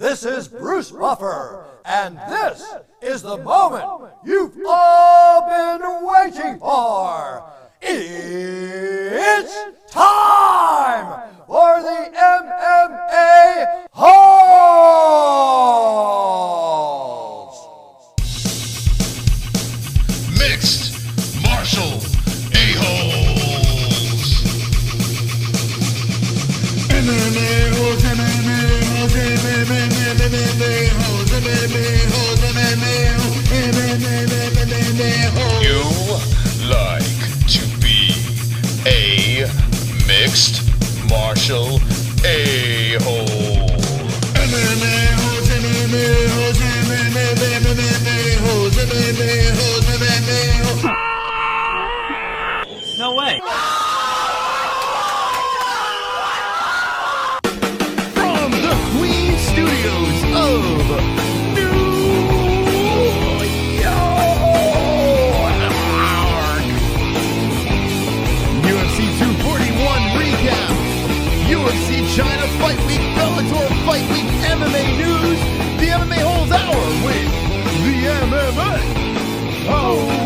This is Bruce Buffer, and this is the moment you've all been waiting for. It's time for the MMA Holes! Mixed martial a-holes. MMA holes, MMA holes, MMA holes, MMA holes, MMA holes. You like to be a mixed martial a-hole. MMA holes, MMA holes, MMA holes, MMA holes, MMA holes. No way. From the Queen Studios of New York, UFC 241 recap, UFC China Fight Week, Bellator Fight Week, MMA news, the MMA-Holes Hour with the MMA-Holes.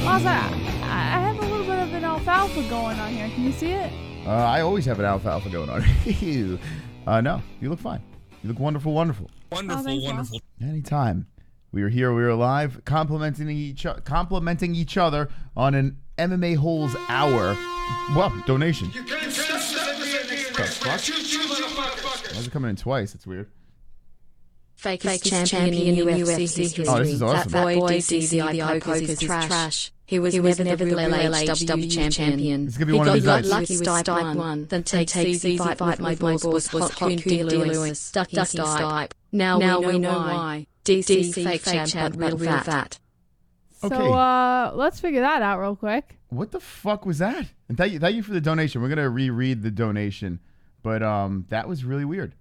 Also, I have a little bit of an alfalfa going on here. Can you see it? I always have an alfalfa going on. No, you look fine. You look wonderful, wonderful. Wonderful. Anytime. We are here, we are live, complimenting each other on an MMA-Holes Hour. Well, donation. Why is it coming in twice? It's weird. Fakest champion in UFC history. Oh, this is awesome. That boy DCI Poker is trash. He was never the real LHW champion. It's going to be one of these got nights. lucky with Stipe 1, then takes easy fight with my boss Hot Coon Lewis, ducking Stipe. Now we know why. DC fake champ, but real fat. Okay. So, let's figure that out real quick. What the fuck was that? And thank you for the donation. We're going to reread the donation, but that was really weird.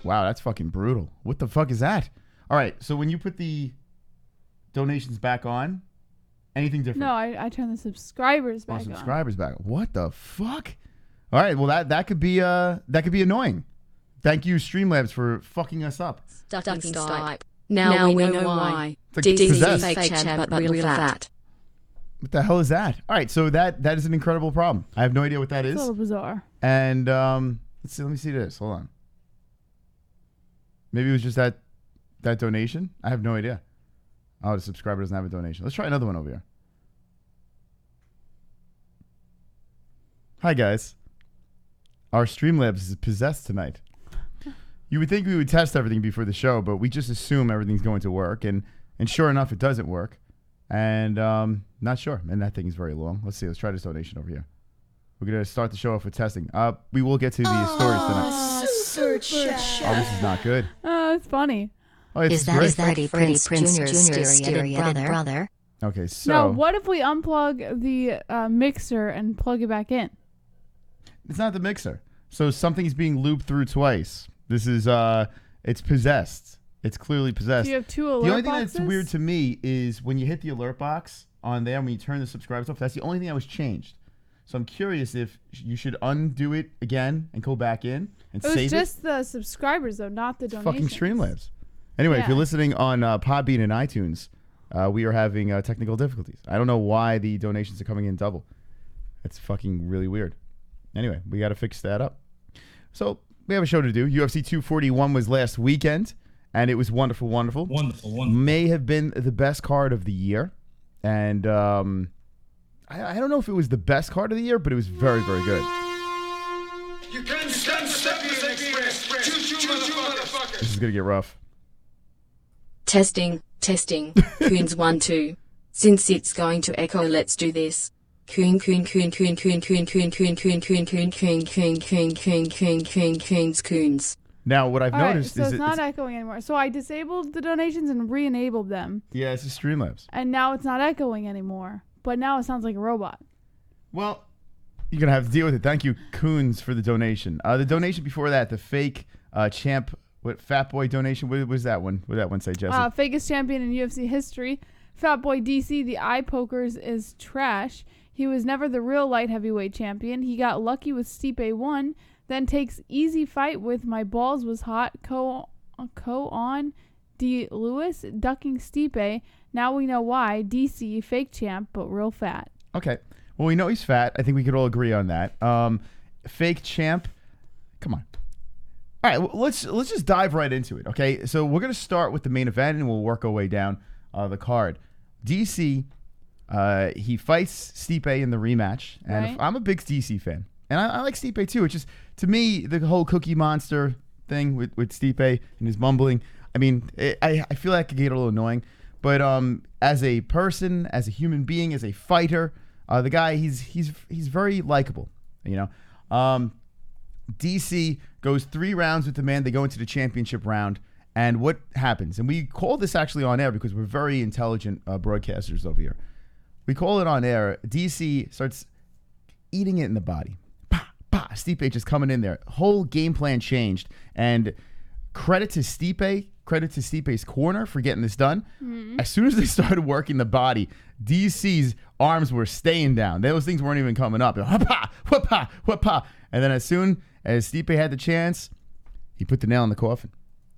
Wow, that's fucking brutal. What the fuck is that? All right, so when you put the donations back on, anything different? No, I turned the subscribers back on. Subscribers back. What the fuck? All right, well that could be annoying. Thank you, Streamlabs, for fucking us up. Ducking Stipe. Now we know why. It's like possessed. DC fake champ, but real fat. What the hell is that? All right, so that is an incredible problem. I have no idea what that is. It's a little bizarre. And let's see. Let me see this. Hold on. Maybe it was just that donation. I have no idea. Oh, the subscriber doesn't have a donation. Let's try another one over here. Hi guys. Our Streamlabs is possessed tonight. You would think we would test everything before the show, but we just assume everything's going to work, and sure enough, it doesn't work. And not sure. And that thing is very long. Let's see. Let's try this donation over here. We're going to start the show off with testing. We will get to the stories tonight. Super chat. Oh, this is not good. Oh, it's funny. Oh, it's Is great. that Prince Jr.'s stereo brother? Okay, so Now, what if we unplug the mixer and plug it back in? it's not the mixer. So something's being looped through twice. This is it's possessed. It's clearly possessed. Do you have two alert The only thing boxes? that's weird to me is when you hit the alert box on there, when you turn the subscribers off, that's the only thing that was changed. So I'm curious if you should undo it again and go back in and It was save just the subscribers, though, not the It's donations. fucking Streamlabs. Anyway, if Yeah. you're listening on Podbean and iTunes, we are having technical difficulties. I don't know why the donations are coming in double. It's fucking really weird. Anyway, we got to fix that up. So we have a show to do. UFC 241 was last weekend, and it was wonderful, wonderful. Wonderful. May have been the best card of the year. And I don't know if it was the best card of the year, but it was very, very good. This is going to get rough. Testing. Coons 1 2. Since it's going to echo, let's do this. Coons. Now, what I've All right, noticed so is it's not echoing anymore. So I disabled the donations and re-enabled them, yeah, it's just Streamlabs. and now it's not echoing anymore. But now it sounds like a robot. Well, you're going to have to deal with it. Thank you, Coons, for the donation. The donation before that, the fake champ What Fat Boy donation? What was that one? What did that one say, Jesse? Fakest champion in UFC history. Fat Boy DC, the eye pokers is trash. He was never the real light heavyweight champion. He got lucky with Stipe 1, then takes easy fight with my balls was hot. On D. Lewis ducking Stipe. Now we know why. DC, fake champ, but real fat. Okay. Well, we know he's fat. I think we could all agree on that. Fake champ. Come on. All right, well, let's just dive right into it, okay? So we're going to start with the main event, and we'll work our way down the card. DC, he fights Stipe in the rematch, and Right. I'm a big DC fan. And I like Stipe, too. It's just, to me, the whole Cookie Monster thing with Stipe and his mumbling, I mean, I feel like it could get a little annoying. But as a person, as a human being, as a fighter, the guy, he's very likable, you know? DC goes 3 rounds with the man. They go into the championship round. And what happens? And we call this actually on air because we're very intelligent broadcasters over here. We call it on air. DC starts eating it in the body. Bah, bah. Stipe just coming in there. Whole game plan changed. And credit to Stipe. Credit to Stipe's corner for getting this done. Mm-hmm. As soon as they started working the body, DC's arms were staying down. Those things weren't even coming up. Wha-pa, wha-pa, wha-pa. And then as soon as Stipe had the chance, he put the nail in the coffin.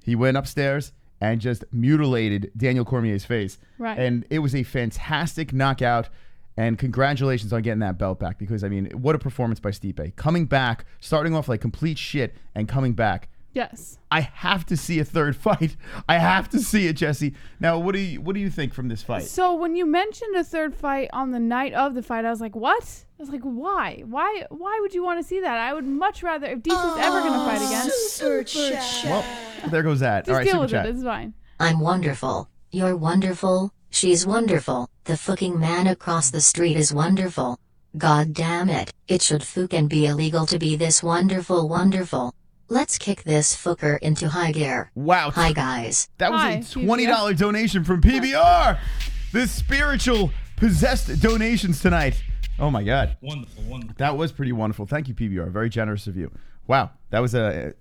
He went upstairs and just mutilated Daniel Cormier's face. Right. And it was a fantastic knockout. And congratulations on getting that belt back. Because, I mean, what a performance by Stipe. Coming back, starting off like complete shit, and coming back. Yes. I have to see a third fight. I have to see it, Jesse. Now, what do you think from this fight? So when you mentioned a third fight on the night of the fight, I was like, what? I was like, why? Why would you want to see that? I would much rather, if DC's ever going to fight again. Super chat. Well, there goes that. Just All right, deal super with chat. it. It's fine. I'm wonderful. You're wonderful. She's wonderful. The fucking man across the street is wonderful. God damn it. It should fucking be illegal to be this wonderful. Let's kick this fucker into high gear. Wow. Hi, guys. That was Hi, a $20 donation from PBR. The spiritual possessed donations tonight. Oh, my God. Wonderful. That was pretty wonderful. Thank you, PBR. Very generous of you. Wow. That was a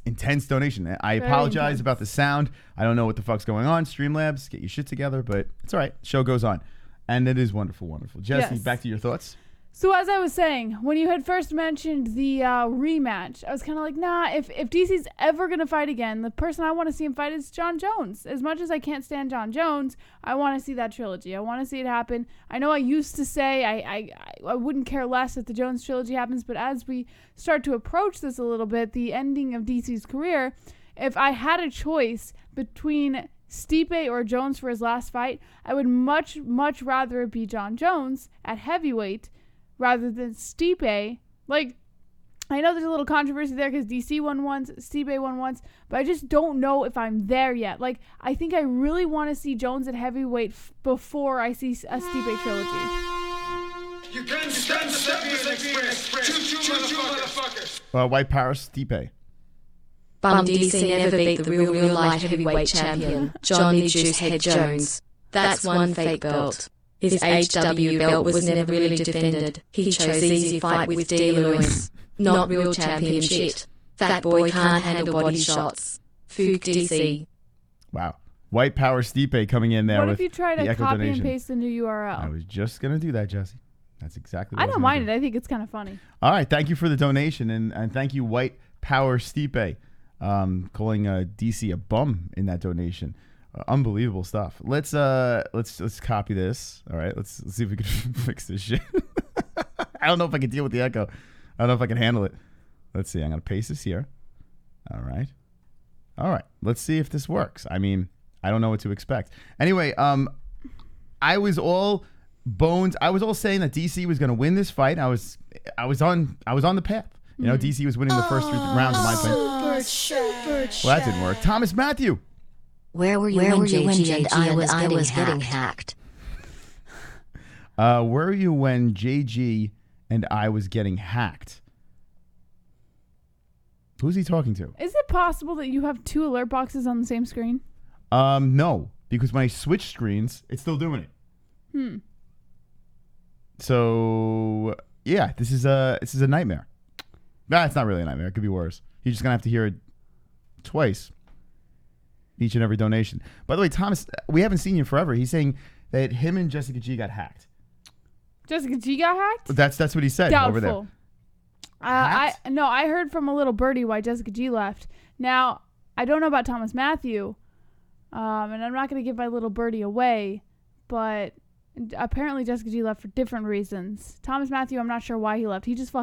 intense donation. I Very apologize intense. about the sound. I don't know what the fuck's going on. Streamlabs, get your shit together, but it's all right. Show goes on. And it is wonderful. Jesse, Yes. back to your thoughts. So as I was saying, when you had first mentioned the rematch, I was kind of like, nah, if DC's ever going to fight again, the person I want to see him fight is Jon Jones. As much as I can't stand Jon Jones, I want to see that trilogy. I want to see it happen. I know I used to say I wouldn't care less if the Jones trilogy happens, but as we start to approach this a little bit, the ending of DC's career, if I had a choice between Stipe or Jones for his last fight, I would much rather it be Jon Jones at heavyweight rather than Stipe. Like, I know there's a little controversy there because DC won once, Stipe won once, but I just don't know if I'm there yet. Like, I think I really want to see Jones at heavyweight before I see a Stipe trilogy. You can stand the express. Choo-choo, motherfuckers. White Power, Stipe. Bum DC never beat the real light heavyweight champion, Johnny Juicehead Jones. That's one fake belt. His HW belt was never really defended. He chose easy fight with D. Lewis. Not real champion shit. Fat boy can't handle body shots. Fook DC. Wow. White Power Stipe coming in there What with if you try the to Echo copy donation. and paste the new URL? I was just going to do that, Jesse. That's exactly what I was don't gonna mind do. it. I think it's kind of funny. All right. Thank you for the donation. And thank you, White Power Stipe, calling DC a bum in that donation. Unbelievable stuff. Let's copy this. All right. Let's see if we can fix this shit. I don't know if I can deal with the echo. I don't know if I can handle it. Let's see. I'm going to paste this here. All right. Let's see if this works. I mean, I don't know what to expect. Anyway, I was all bones. I was all saying that DC was going to win this fight. I was on the path. You know, DC was winning the first 3 rounds of my opinion. Super chat. Well, that didn't work. Thomas Matthew. Where were you when JG and I was getting hacked? Where were you when JG and I was getting hacked? Who's he talking to? Is it possible that you have 2 alert boxes on the same screen? No, because when I switch screens, it's still doing it. So yeah, this is a nightmare. Nah, it's not really a nightmare. It could be worse. You're just gonna have to hear it twice. each and every donation. By the way, Thomas, we haven't seen you in forever. He's saying that him and Jessica G got hacked. Jessica G got hacked? That's what he said over there. Doubtful. I heard from a little birdie why Jessica G left. Now, I don't know about Thomas Matthew, and I'm not going to give my little birdie away, but apparently Jessica G left for different reasons. Thomas Matthew, I'm not sure why he left. He just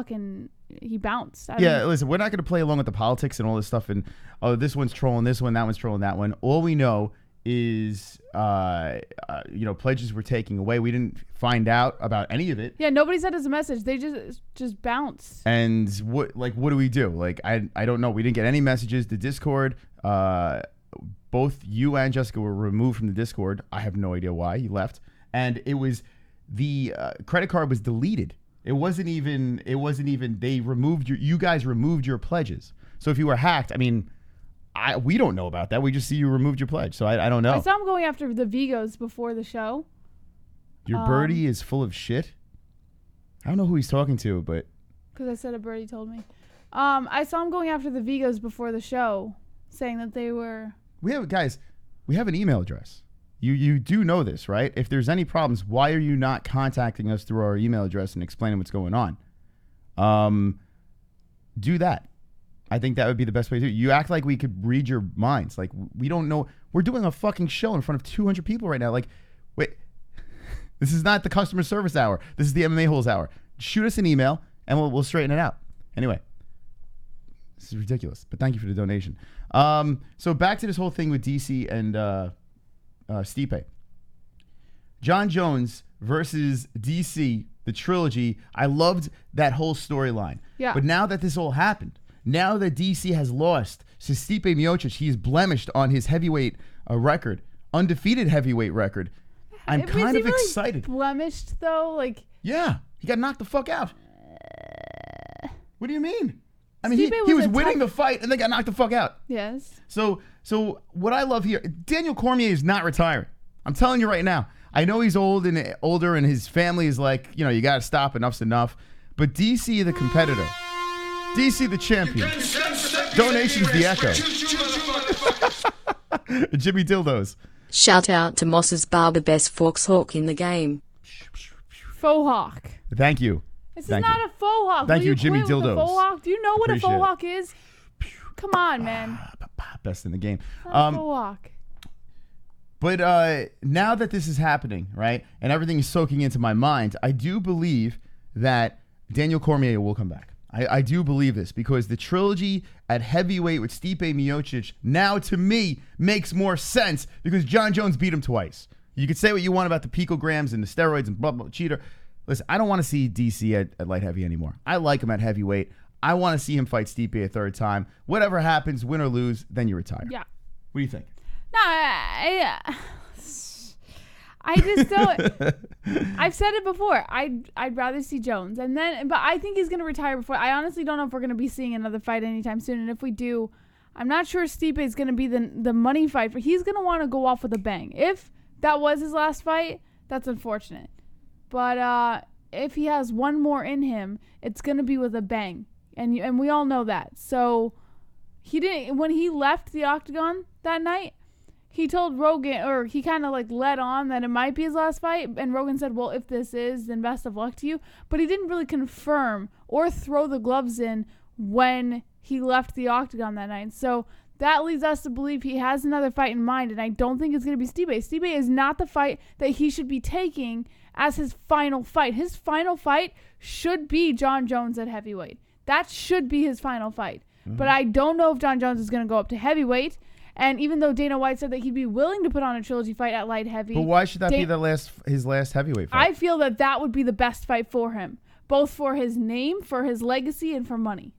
he bounced. Listen, we're not going to play along with the politics and all this stuff and, oh, this one's trolling this one, that one's trolling that one. All we know is, pledges were taking away. We didn't find out about any of it. Yeah, nobody sent us a message. They just bounced. And what do we do? Like, I don't know. We didn't get any messages. The Discord, both you and Jessica were removed from the Discord. I have no idea why. You left. And it was the credit card was deleted. It wasn't even they removed you guys removed your pledges. So if you were hacked, I mean, we don't know about that. We just see you removed your pledge. So I don't know. I saw him going after the Vigos before the show. Your birdie is full of shit. I don't know who he's talking to, but because I said a birdie told me. I saw him going after the Vigos before the show, saying that they were. We have an email address. You do know this, right? If there's any problems, why are you not contacting us through our email address and explaining what's going on? Do that. I think that would be the best way to do it. You act like we could read your minds. Like, we don't know. We're doing a fucking show in front of 200 people right now. Like, wait, this is not the customer service hour. This is the MMA-Holes Hour. Shoot us an email, and we'll straighten it out. Anyway, this is ridiculous, but thank you for the donation. So back to this whole thing with DC and Stipe. Jon Jones versus DC, the trilogy. I loved that whole storyline. Yeah. But now that this all happened, now that DC has lost to Stipe Miocic, he is blemished on his heavyweight record, undefeated heavyweight record. I'm kind of excited. Blemished though, like. Yeah, he got knocked the fuck out. What do you mean? I mean, he was winning the fight and then got knocked the fuck out. Yes. So what I love here, Daniel Cormier is not retiring. I'm telling you right now. I know he's older and his family is like, you got to stop. Enough's enough. But DC, the competitor, DC, the champion, donations, the echo, Jimmy Dildos. Shout out to Moss's barber, best forks hawk in the game. Faux hawk. Thank you. This is not a faux hawk. Thank you, Jimmy Dildos. Faux hawk? Do you know what a faux hawk is? Come on, man. Best in the game. Faux hawk. But now that this is happening, right, and everything is soaking into my mind, I do believe that Daniel Cormier will come back. I do believe this because the trilogy at heavyweight with Stipe Miocic now, to me, makes more sense because Jon Jones beat him twice. You could say what you want about the picograms and the steroids and blah, blah, cheater. Listen, I don't want to see DC at light heavy anymore. I like him at heavyweight. I want to see him fight Stipe a third time. Whatever happens, win or lose, then you retire. Yeah. What do you think? No, I just don't. I've said it before. I'd rather see Jones, but I think he's gonna retire before. I honestly don't know if we're gonna be seeing another fight anytime soon. And if we do, I'm not sure Stipe is gonna be the money fight. He's gonna want to go off with a bang. If that was his last fight, that's unfortunate. But if he has one more in him, it's gonna be with a bang, and we all know that. So he didn't when he left the octagon that night. He told Rogan, or he kind of like led on that it might be his last fight. And Rogan said, well, if this is, then best of luck to you. But he didn't really confirm or throw the gloves in when he left the octagon that night. So that leads us to believe he has another fight in mind. And I don't think it's going to be Stipe. Stipe is not the fight that he should be taking as his final fight. His final fight should be Jon Jones at heavyweight. That should be his final fight. Mm-hmm. But I don't know if Jon Jones is going to go up to heavyweight. And even though Dana White said that he'd be willing to put on a trilogy fight at light heavy. But why should that be his last heavyweight fight? I feel that would be the best fight for him. Both for his name, for his legacy, and for money.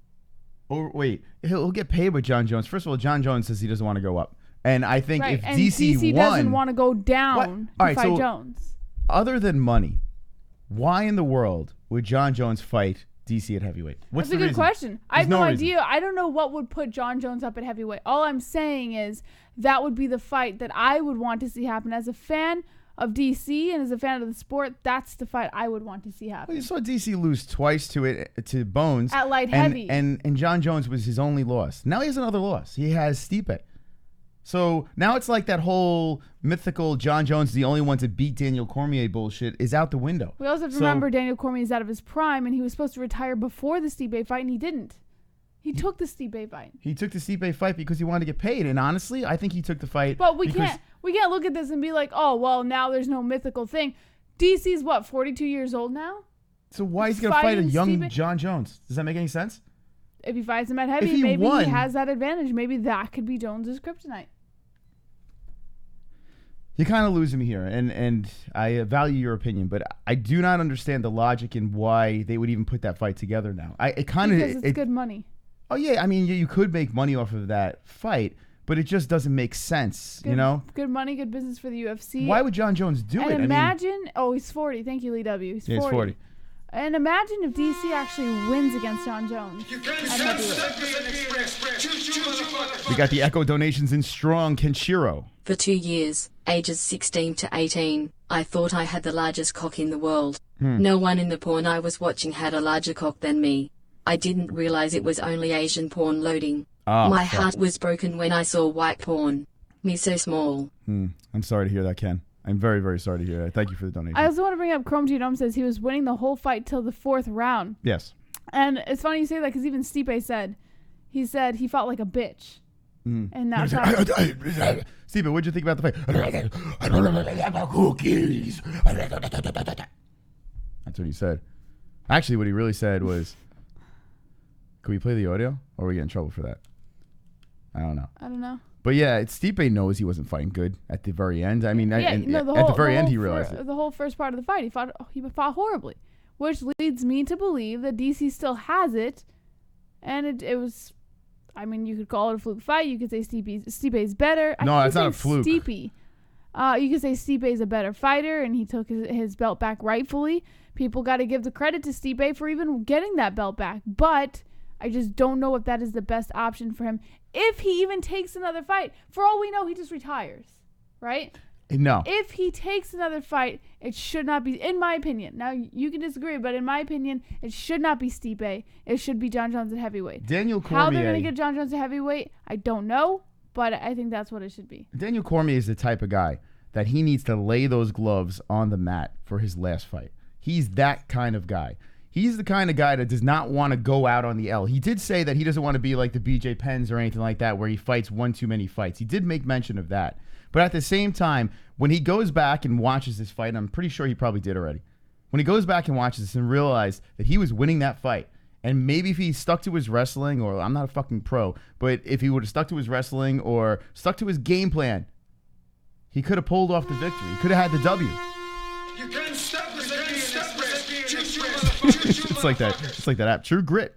Oh, wait. He'll get paid with Jon Jones. First of all, Jon Jones says he doesn't want to go up. And I think if DC won, doesn't want to go down to fight Jones. Other than money, why in the world would Jon Jones fight DC at heavyweight? That's a good question. I have no idea. I don't know what would put Jon Jones up at heavyweight. All I'm saying is that would be the fight that I would want to see happen. As a fan of DC and as a fan of the sport, that's the fight I would want to see happen. Well, you saw DC lose twice to Bones. At light heavy. And Jon Jones was his only loss. Now he has another loss. He has Stipe. So now it's like that whole mythical Jon Jones is the only one to beat Daniel Cormier bullshit is out the window. We also have to remember Daniel Cormier is out of his prime, and he was supposed to retire before the Stipe fight, and he didn't. He took the Stipe fight. He took the Stipe fight because he wanted to get paid, and honestly, I think he took the fight. But we can't look at this and be like, oh well, now there's no mythical thing. DC's what, 42 years old now? So why is he gonna fight a young Jon Jones? Does that make any sense? If he fights him at heavy, maybe he has that advantage. Maybe that could be Jones's kryptonite. You're kind of losing me here, and I value your opinion, but I do not understand the logic in why they would even put that fight together now. Because it's good money. Oh yeah, I mean you could make money off of that fight, but it just doesn't make sense, you know? Good money, good business for the UFC. Why would Jon Jones do it? Imagine, he's 40. Thank you, Lee W. He's 40. And imagine if DC actually wins against Jon Jones. You can We got the Echo donations in strong. Kenshiro. For 2 years, ages 16 to 18, I thought I had the largest cock in the world. No one in the porn I was watching had a larger cock than me. I didn't realize it was only Asian porn loading. My heart was broken when I saw white porn. Me so small. I'm sorry to hear that, Ken. I'm very, very sorry to hear that. Thank you for the donation. I also want to bring up Chrome Genome says he was winning the whole fight till the 4th round. Yes. And it's funny you say that because even Stipe said he fought like a bitch. And that's how... Stipe, what'd you think about the fight? I don't know cookies. That's what he said. Actually, what he really said was, can we play the audio? Or are we get in trouble for that? I don't know. But yeah, Stipe knows he wasn't fighting good at the very end. I mean, at the very end, he realized it. The whole first part of the fight, he fought horribly, which leads me to believe that DC still has it. And it was, I mean, you could call it a fluke fight. You could say Stipe's better. No, it's not a fluke. Stipe. You could say Stipe's a better fighter, and he took his belt back rightfully. People got to give the credit to Stipe for even getting that belt back. But I just don't know if that is the best option for him. If he even takes another fight, for all we know, he just retires, right? No. If he takes another fight, it should not be, in my opinion. Now, you can disagree, but in my opinion, it should not be Stipe. It should be Jon Jones at heavyweight. Daniel Cormier. How they're going to get Jon Jones at heavyweight, I don't know, but I think that's what it should be. Daniel Cormier is the type of guy that he needs to lay those gloves on the mat for his last fight. He's that kind of guy. He's the kind of guy that does not want to go out on the L. He did say that he doesn't want to be like the BJ Penns or anything like that where he fights one too many fights. He did make mention of that. But at the same time, when he goes back and watches this fight, and I'm pretty sure he probably did already, when he goes back and watches this and realizes that he was winning that fight, and maybe if he stuck to his wrestling, or I'm not a fucking pro, but if he would have stuck to his wrestling or stuck to his game plan, he could have pulled off the victory. He could have had the W. You can stop It's like that. It's like that app. True Grit.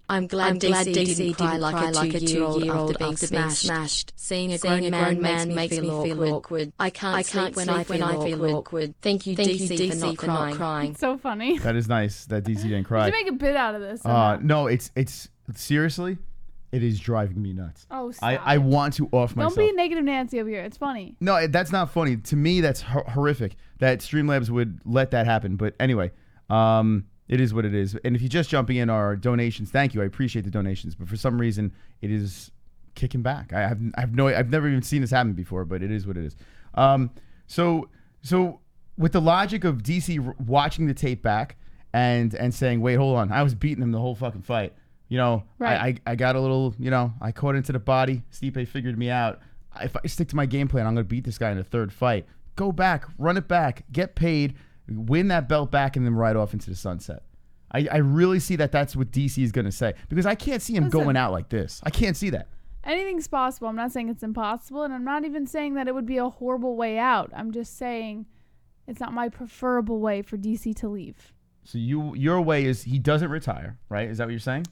I'm glad DC didn't cry like a 2-year-old after being smashed. Seeing a grown man makes me feel awkward. I can't sleep when I feel awkward. Thank you, DC, for not crying. It's so funny. That is nice that DC didn't cry. Did you make a bit out of this? No, it's seriously, it is driving me nuts. Oh, stop. I want to off myself. Don't be negative Nancy over here. It's funny. No, that's not funny. To me, that's horrific that Streamlabs would let that happen. But anyway, it is what it is. And if you're just jumping in our donations, thank you. I appreciate the donations. But for some reason, it is kicking back. I've never even seen this happen before, but it is what it is. So with the logic of DC watching the tape back and saying, wait, hold on, I was beating him the whole fucking fight. You know, right. I got a little, you know, I caught into the body. Stipe figured me out. If I stick to my game plan, I'm going to beat this guy in the third fight. Go back, run it back, get paid, win that belt back, and then ride off into the sunset. I really see that that's what DC is going to say. Because I can't see him going out like this. I can't see that. Anything's possible. I'm not saying it's impossible, and I'm not even saying that it would be a horrible way out. I'm just saying it's not my preferable way for DC to leave. So your way is he doesn't retire, right? Is that what you're saying?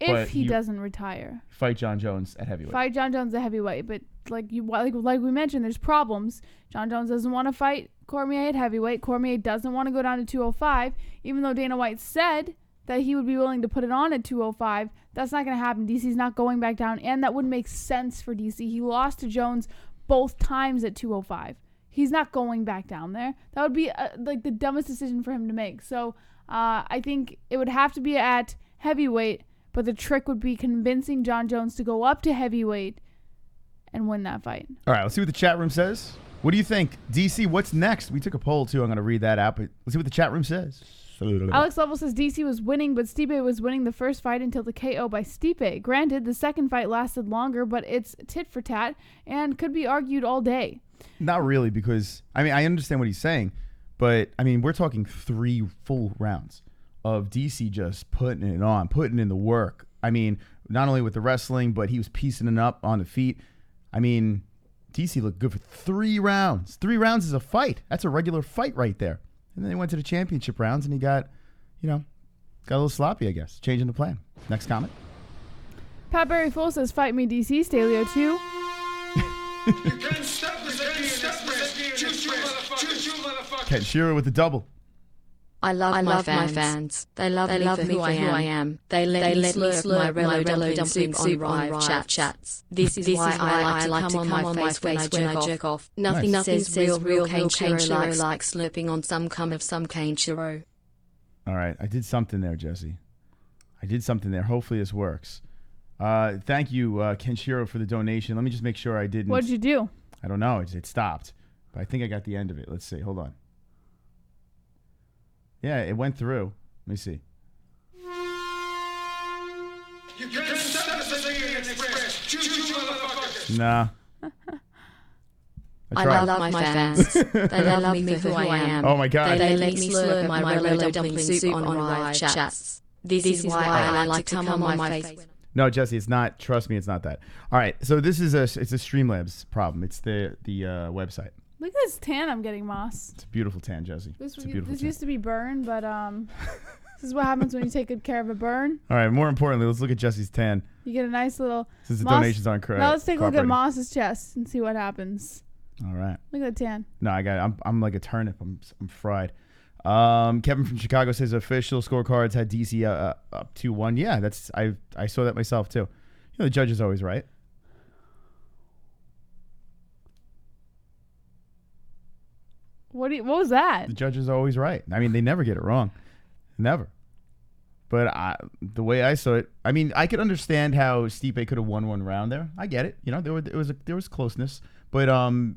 If he doesn't retire. Fight Jon Jones at heavyweight. Fight Jon Jones at heavyweight. But like we mentioned, there's problems. Jon Jones doesn't want to fight Cormier at heavyweight. Cormier doesn't want to go down to 205. Even though Dana White said that he would be willing to put it on at 205, that's not going to happen. DC's not going back down. And that wouldn't make sense for DC. He lost to Jones both times at 205. He's not going back down there. That would be like the dumbest decision for him to make. So I think it would have to be at heavyweight. But the trick would be convincing Jon Jones to go up to heavyweight and win that fight. All right, let's see what the chat room says. What do you think? DC, what's next? We took a poll, too. I'm going to read that out, but let's see what the chat room says. Alex Level says DC was winning, but Stipe was winning the first fight until the KO by Stipe. Granted, the second fight lasted longer, but it's tit for tat and could be argued all day. Not really, because, I mean, I understand what he's saying, but, I mean, we're talking 3 full rounds of DC just putting it on, putting in the work. I mean, not only with the wrestling, but he was piecing it up on the feet. I mean, DC looked good for 3 rounds. 3 rounds is a fight. That's a regular fight right there. And then he went to the championship rounds, and he got a little sloppy, I guess, changing the plan. Next comment. Pat Berry Full says, fight me, DC. Stalio 2. Ken Shearer with the double. I love my fans. They love me for who I am. They let me slurp my Relo dumpling soup on riot chats. This is why I like to come on my face when I jerk off. Nothing says real cane churro like slurping on some cum of some cane churro. All right, I did something there, Jesse. I did something there. Hopefully this works. Thank you, Kenshiro, for the donation. Let me just make sure I didn't. What'd you do? I don't know. It stopped. But I think I got the end of it. Let's see. Hold on. Yeah, it went through. Let me see. Nah. I love my fans. They love me for who I am. Oh my God. They let me slurp my Relo dumpling soup on riot chats. This is why I like to come on my face. No, Jesse, it's not. Trust me, it's not that. All right, so it's a Streamlabs problem. It's the website. Look at this tan I'm getting, Moss. It's a beautiful tan, Jesse. This tan. used to be burn, but this is what happens when you take good care of a burn. All right, more importantly, let's look at Jesse's tan. You get a nice little... Since the donations aren't correct. Now let's take a look at Moss's chest and see what happens. All right. Look at that tan. No, I got it. I'm like a turnip. I'm fried. Kevin from Chicago says official scorecards had DC up 2-1. Yeah, I saw that myself too. You know, the judge is always right. What was that? The judge is always right. I mean, they never get it wrong. Never. But the way I saw it, I mean, I could understand how Stipe could have won one round there. I get it. You know, there was closeness. But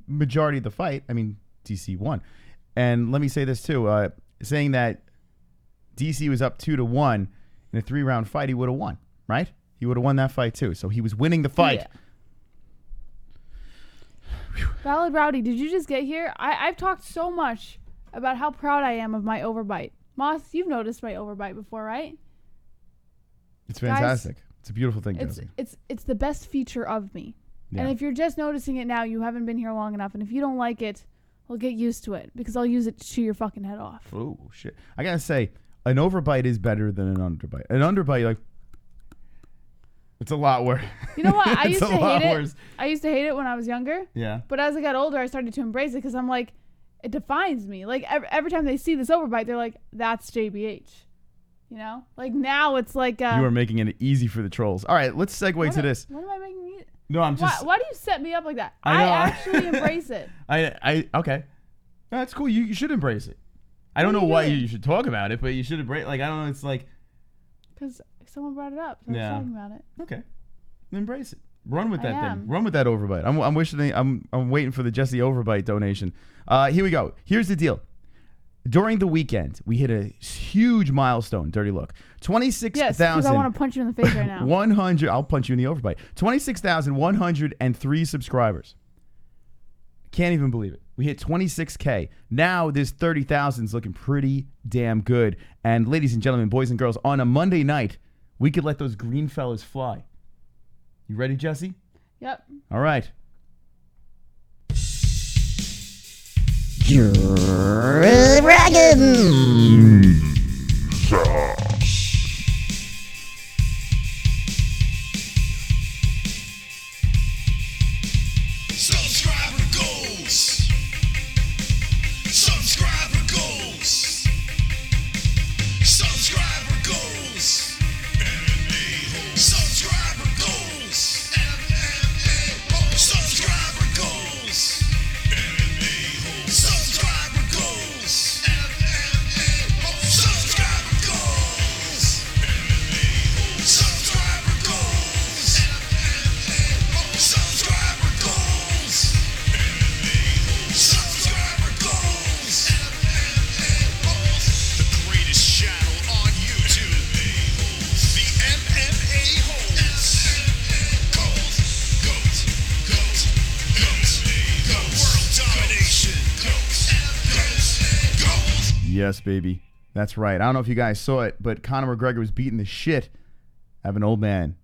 majority of the fight, I mean, DC won. And let me say this too, saying that DC was up 2-1 in a 3-round fight, he would have won, right? He would have won that fight too. So he was winning the fight. Yeah. Valid Rowdy, did you just get here? I've talked so much about how proud I am of my overbite. Moss, you've noticed my overbite before, right? It's fantastic. Guys, it's a beautiful thing, Jesse. It's the best feature of me. Yeah. And if you're just noticing it now, you haven't been here long enough. And if you don't like it, well, get used to it because I'll use it to chew your fucking head off. Oh, shit. I got to say, an overbite is better than an underbite. An underbite, like, it's a lot worse. You know what? I used to hate it. I used to hate it when I was younger. Yeah. But as I got older, I started to embrace it because I'm like, it defines me. Like, every time they see this overbite, they're like, that's JBH. You know? Like, now it's like... you are making it easy for the trolls. All right, let's segue to this. What am I making it? No, I'm just... Why do you set me up like that? I actually embrace it. Okay. No, that's cool. You should embrace it. I don't know why you should talk about it, but you should embrace... Like, I don't know. It's like... Because someone brought it up. So I was talking about it. Okay. Embrace it. Run with that thing. Run with that overbite. I'm waiting for the Jesse overbite donation. Here we go. Here's the deal. During the weekend, we hit a huge milestone. Dirty look. 26,000. Yes, because I want to punch you in the face right now. 100. I'll punch you in the overbite. 26,103 subscribers. Can't even believe it. We hit 26K. Now this 30,000 is looking pretty damn good. And ladies and gentlemen, boys and girls, on a Monday night, we could let those green fellas fly. You ready, Jesse? Yep. All right. Subscriber goals. Subscriber goals. Subscriber goals. MMA-Holes. Subscriber goals. MMA-Holes. Subscriber goals. MMA-Holes. Subscriber goals. MMA-Holes. Yes, baby. That's right. I don't know if you guys saw it, but Conor McGregor was beating the shit out of an old man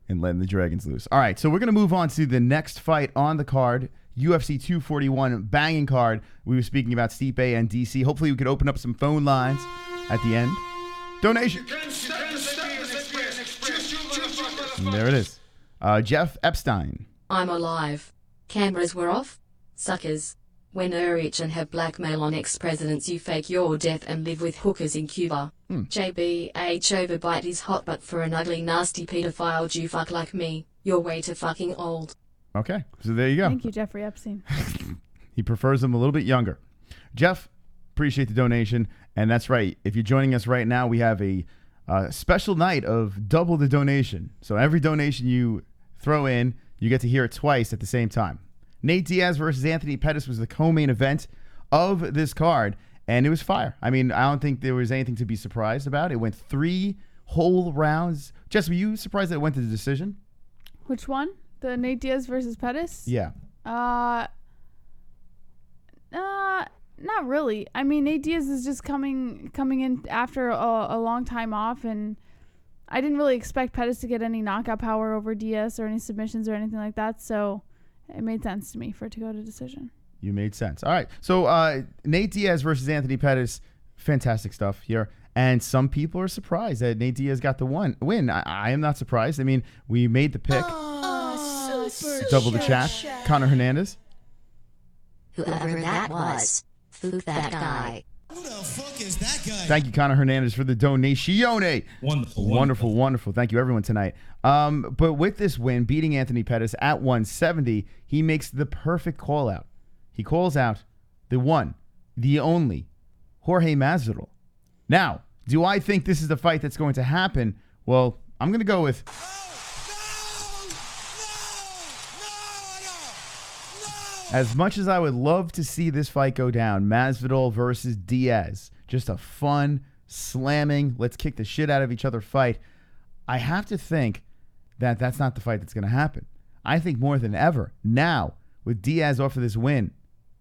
and letting the dragons loose. All right, so we're going to move on to the next fight on the card, UFC 241, banging card. We were speaking about Stipe and DC. Hopefully we could open up some phone lines at the end. Donation. And there it is. Jeff Epstein. I'm alive. Cameras were off. Suckers. When rich and have blackmail on ex-presidents, you fake your death and live with hookers in Cuba. JBH overbite is hot, but for an ugly nasty pedophile you fuck like me, you're way too fucking old. Okay, so there you go. Thank you, Jeffrey Epstein. He prefers them a little bit younger. Jeff, appreciate the donation. And that's right. If you're joining us right now, we have a special night of double the donation. So every donation you throw in, you get to hear it twice at the same time. Nate Diaz versus Anthony Pettis was the co-main event of this card, and it was fire. I mean, I don't think there was anything to be surprised about. It went 3 whole rounds. Jess, were you surprised that it went to the decision? Which one? The Nate Diaz versus Pettis? Yeah. Not really. I mean, Nate Diaz is just coming in after a long time off, and I didn't really expect Pettis to get any knockout power over Diaz or any submissions or anything like that, so it made sense to me for it to go to decision. You made sense. All right. So Nate Diaz versus Anthony Pettis, fantastic stuff here. And some people are surprised that Nate Diaz got the win. I am not surprised. I mean, we made the pick. Double the chat. Conor Hernandez. Whoever that was, fuck that guy. Who the fuck is that guy? Thank you, Conor Hernandez, for the donation. Wonderful. Thank you, everyone, tonight. But with this win, beating Anthony Pettis at 170, he makes the perfect call out. He calls out the one, the only, Jorge Masvidal. Now, do I think this is the fight that's going to happen? Well, I'm going to go with... As much as I would love to see this fight go down, Masvidal versus Diaz, just a fun, slamming, let's kick the shit out of each other fight, I have to think that that's not the fight that's going to happen. I think more than ever, now, with Diaz off of this win,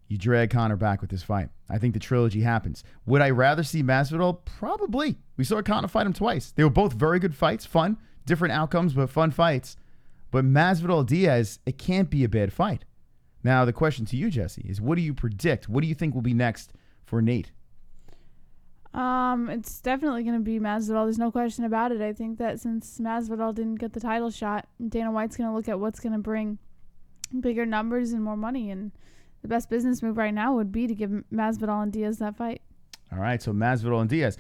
you drag Conor back with this fight. I think the trilogy happens. Would I rather see Masvidal? Probably. We saw Conor fight him twice. They were both very good fights, fun, different outcomes, but fun fights. But Masvidal-Diaz, it can't be a bad fight. Now, the question to you, Jesse, is what do you predict? What do you think will be next for Nate? It's definitely going to be Masvidal. There's no question about it. I think that since Masvidal didn't get the title shot, Dana White's going to look at what's going to bring bigger numbers and more money. And the best business move right now would be to give Masvidal and Diaz that fight. All right, so Masvidal and Diaz.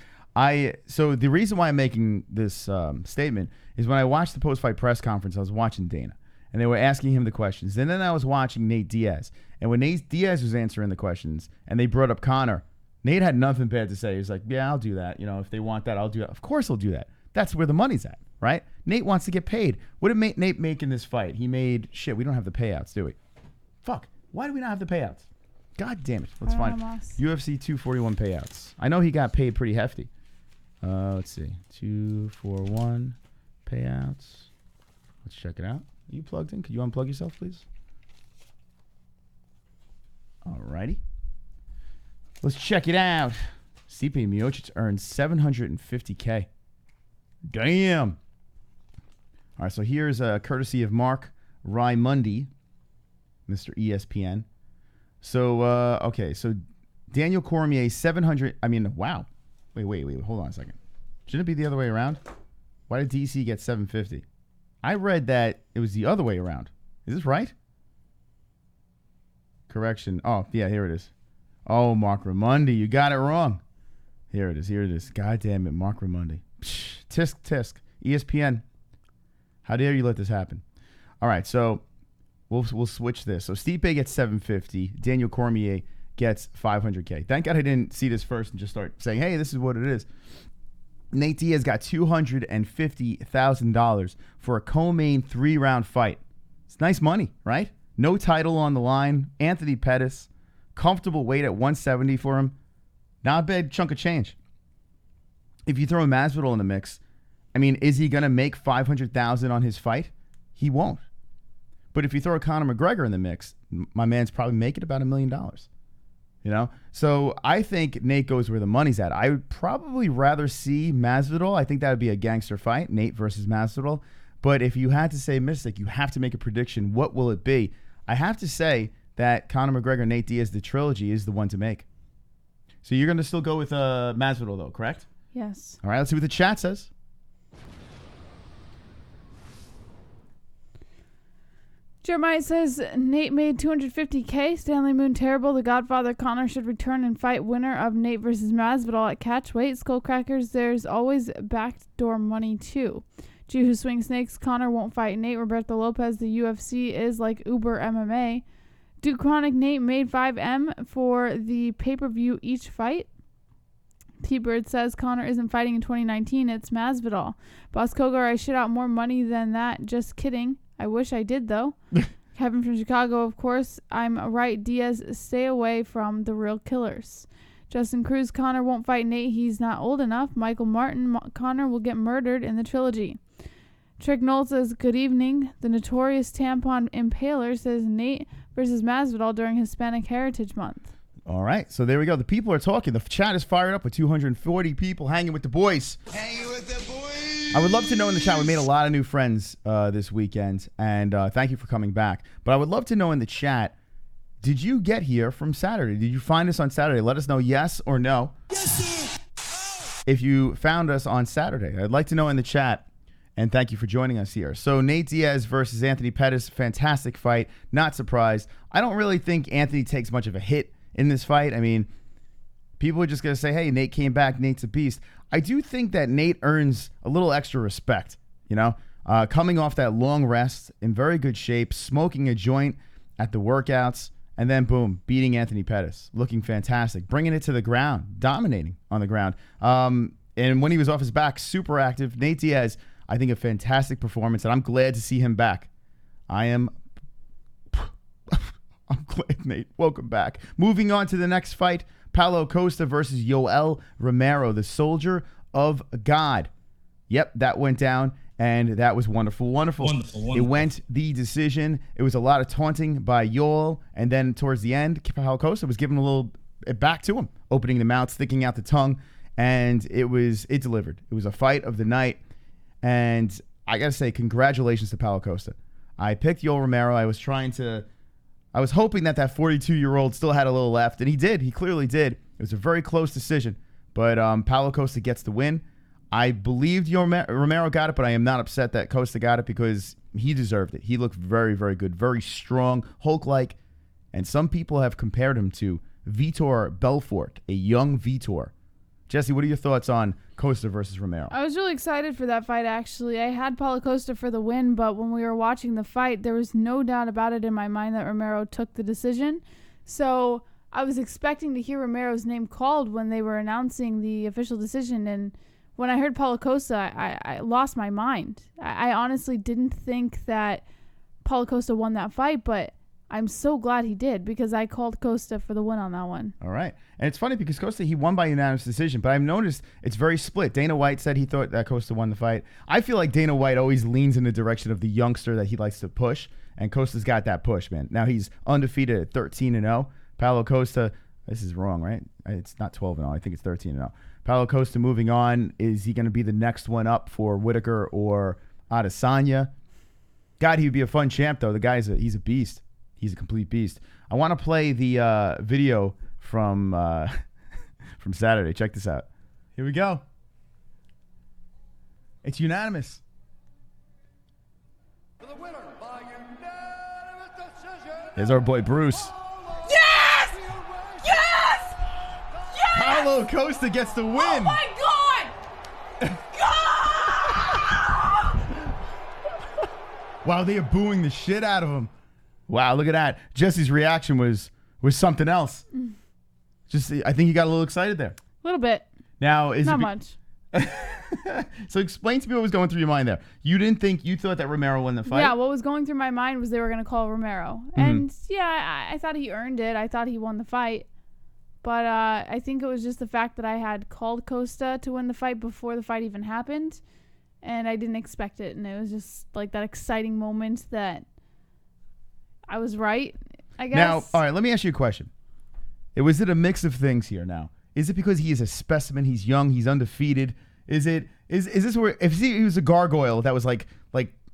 So the reason why I'm making this statement is when I watched the post-fight press conference, I was watching Dana. And they were asking him the questions. And then I was watching Nate Diaz. And when Nate Diaz was answering the questions and they brought up Conor, Nate had nothing bad to say. He was like, yeah, I'll do that. You know, if they want that, I'll do that. Of course I'll do that. That's where the money's at, right? Nate wants to get paid. What did Nate make in this fight? He made, shit, we don't have the payouts, do we? Fuck. Why do we not have the payouts? God damn it. Let's find it. UFC 241 payouts. I know he got paid pretty hefty. Let's see. 241 payouts. Let's check it out. You plugged in? Could you unplug yourself, please? Alrighty. Let's check it out. Stipe Miocic earned $750K. Damn. All right, so here's a courtesy of Mark Raimundi, Mr. ESPN. So, okay, so Daniel Cormier, 700. I mean, wow. Wait. Hold on a second. Shouldn't it be the other way around? Why did DC get 750? I read that it was the other way around. Is this right? Correction. Oh, yeah, here it is. Oh, Mark Raimondi, you got it wrong. Here it is. God damn it, Mark Raimondi. Tisk. ESPN. How dare you let this happen? All right, so we'll switch this. So Stipe gets 750. Daniel Cormier gets 500K. Thank God I didn't see this first and just start saying, hey, this is what it is. Nate Diaz got $250,000 for a co-main 3-round fight. It's nice money, right? No title on the line. Anthony Pettis, comfortable weight at 170 for him. Not a bad chunk of change. If you throw Masvidal in the mix, I mean, is he going to make $500,000 on his fight? He won't. But if you throw Conor McGregor in the mix, my man's probably making about $1 million. You know? So I think Nate goes where the money's at. I would probably rather see Masvidal. I think that would be a gangster fight, Nate versus Masvidal. But if you had to say Mystic, you have to make a prediction. What will it be? I have to say that Conor McGregor, Nate Diaz, the trilogy is the one to make. So you're going to still go with Masvidal, though, correct? Yes. All right, let's see what the chat says. Jeremiah says, Nate made $250K. Stanley Moon terrible. The Godfather Conor should return and fight winner of Nate versus Masvidal at catchweight. Skullcrackers, there's always backdoor money too. Jew who swings snakes. Conor won't fight Nate. Roberto Lopez, the UFC is like Uber MMA. Duke Chronic, Nate made $5M for the pay-per-view each fight. T-Bird says Conor isn't fighting in 2019. It's Masvidal. Boss Kogar, I shit out more money than that. Just kidding. I wish I did, though. Kevin from Chicago, of course. I'm right. Diaz, stay away from the real killers. Justin Cruz, Conor won't fight Nate. He's not old enough. Michael Martin, Conor will get murdered in the trilogy. Trick Knoll says, good evening. The notorious tampon impaler says Nate versus Masvidal during Hispanic Heritage Month. All right, so there we go. The people are talking. The chat is fired up with 240 people hanging with the boys. Hanging with the boys. I would love to know in the chat. We made a lot of new friends this weekend, and thank you for coming back. But I would love to know in the chat, did you get here from Saturday? Did you find us on Saturday? Let us know yes or no. Yes, sir. If you found us on Saturday. I'd like to know in the chat, and thank you for joining us here. So Nate Diaz versus Anthony Pettis, fantastic fight. Not surprised. I don't really think Anthony takes much of a hit in this fight. I mean, people are just going to say, hey, Nate came back. Nate's a beast. I do think that Nate earns a little extra respect, you know, coming off that long rest in very good shape, smoking a joint at the workouts, and then, boom, beating Anthony Pettis, looking fantastic, bringing it to the ground, dominating on the ground. And when he was off his back, super active. Nate Diaz, I think a fantastic performance, and I'm glad to see him back. I'm glad, Nate. Welcome back. Moving on to the next fight, Paulo Costa versus Yoel Romero, the soldier of God. Yep, that went down, and that was wonderful. Wonderful. It went the decision. It was a lot of taunting by Yoel, and then towards the end, Paulo Costa was giving a little back to him, opening the mouth, sticking out the tongue, and it delivered. It was a fight of the night, and I got to say, congratulations to Paulo Costa. I picked Yoel Romero. I was hoping that 42-year-old still had a little left, and he did. He clearly did. It was a very close decision, but Paulo Costa gets the win. I believed Romero got it, but I am not upset that Costa got it because he deserved it. He looked very, very good, very strong, Hulk-like, and some people have compared him to Vitor Belfort, a young Vitor. Jesse, what are your thoughts on Costa versus Romero? I was really excited for that fight, actually. I had Paulo Costa for the win, but when we were watching the fight, there was no doubt about it in my mind that Romero took the decision. So I was expecting to hear Romero's name called when they were announcing the official decision, and when I heard Paulo Costa, I lost my mind. I honestly didn't think that Paulo Costa won that fight, but I'm so glad he did because I called Costa for the win on that one. All right. And it's funny because Costa, he won by unanimous decision, but I've noticed it's very split. Dana White said he thought that Costa won the fight. I feel like Dana White always leans in the direction of the youngster that he likes to push, and Costa's got that push, man. Now he's undefeated at 13-0. Paulo Costa, this is wrong, right? It's not 12-0. I think it's 13-0. Paulo Costa moving on. Is he going to be the next one up for Whitaker or Adesanya? God, he would be a fun champ, though. The guy's he's a beast. He's a complete beast. I want to play the video from Saturday. Check this out. Here we go. It's unanimous. For the winner by unanimous decision. There's our boy Bruce. Yes! Yes! Yes! Paulo Costa gets the win. Oh my God! God! Wow, they are booing the shit out of him. Wow, look at that. Jesse's reaction was something else. Just, I think he got a little excited there. A little bit. Now, Not much. So explain to me what was going through your mind there. You thought that Romero won the fight? Yeah, what was going through my mind was they were going to call Romero. Mm-hmm. And yeah, I thought he earned it. I thought he won the fight. But I think it was just the fact that I had called Costa to win the fight before the fight even happened. And I didn't expect it. And it was just like that exciting moment that I was right, I guess. Now, all right, let me ask you a question. Was it a mix of things here now? Is it because he is a specimen? He's young. He's undefeated. Is this where if he was a gargoyle that was like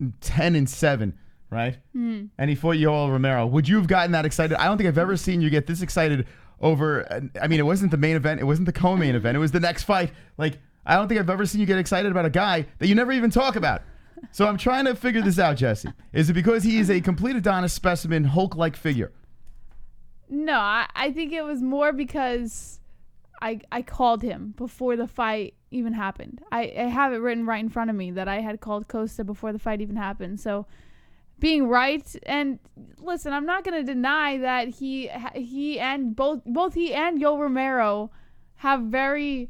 10-7, right? And he fought Yoel Romero, would you have gotten that excited? I don't think I've ever seen you get this excited over. I mean, it wasn't the main event. It wasn't the co-main event. It was the next fight. Like, I don't think I've ever seen you get excited about a guy that you never even talk about. So I'm trying to figure this out, Jesse. Is it because he is a complete Adonis specimen, Hulk-like figure? No, I think it was more because I called him before the fight even happened. I have it written right in front of me that I had called Costa before the fight even happened. So being right, and listen, I'm not going to deny that he and both he and Yoel Romero have very,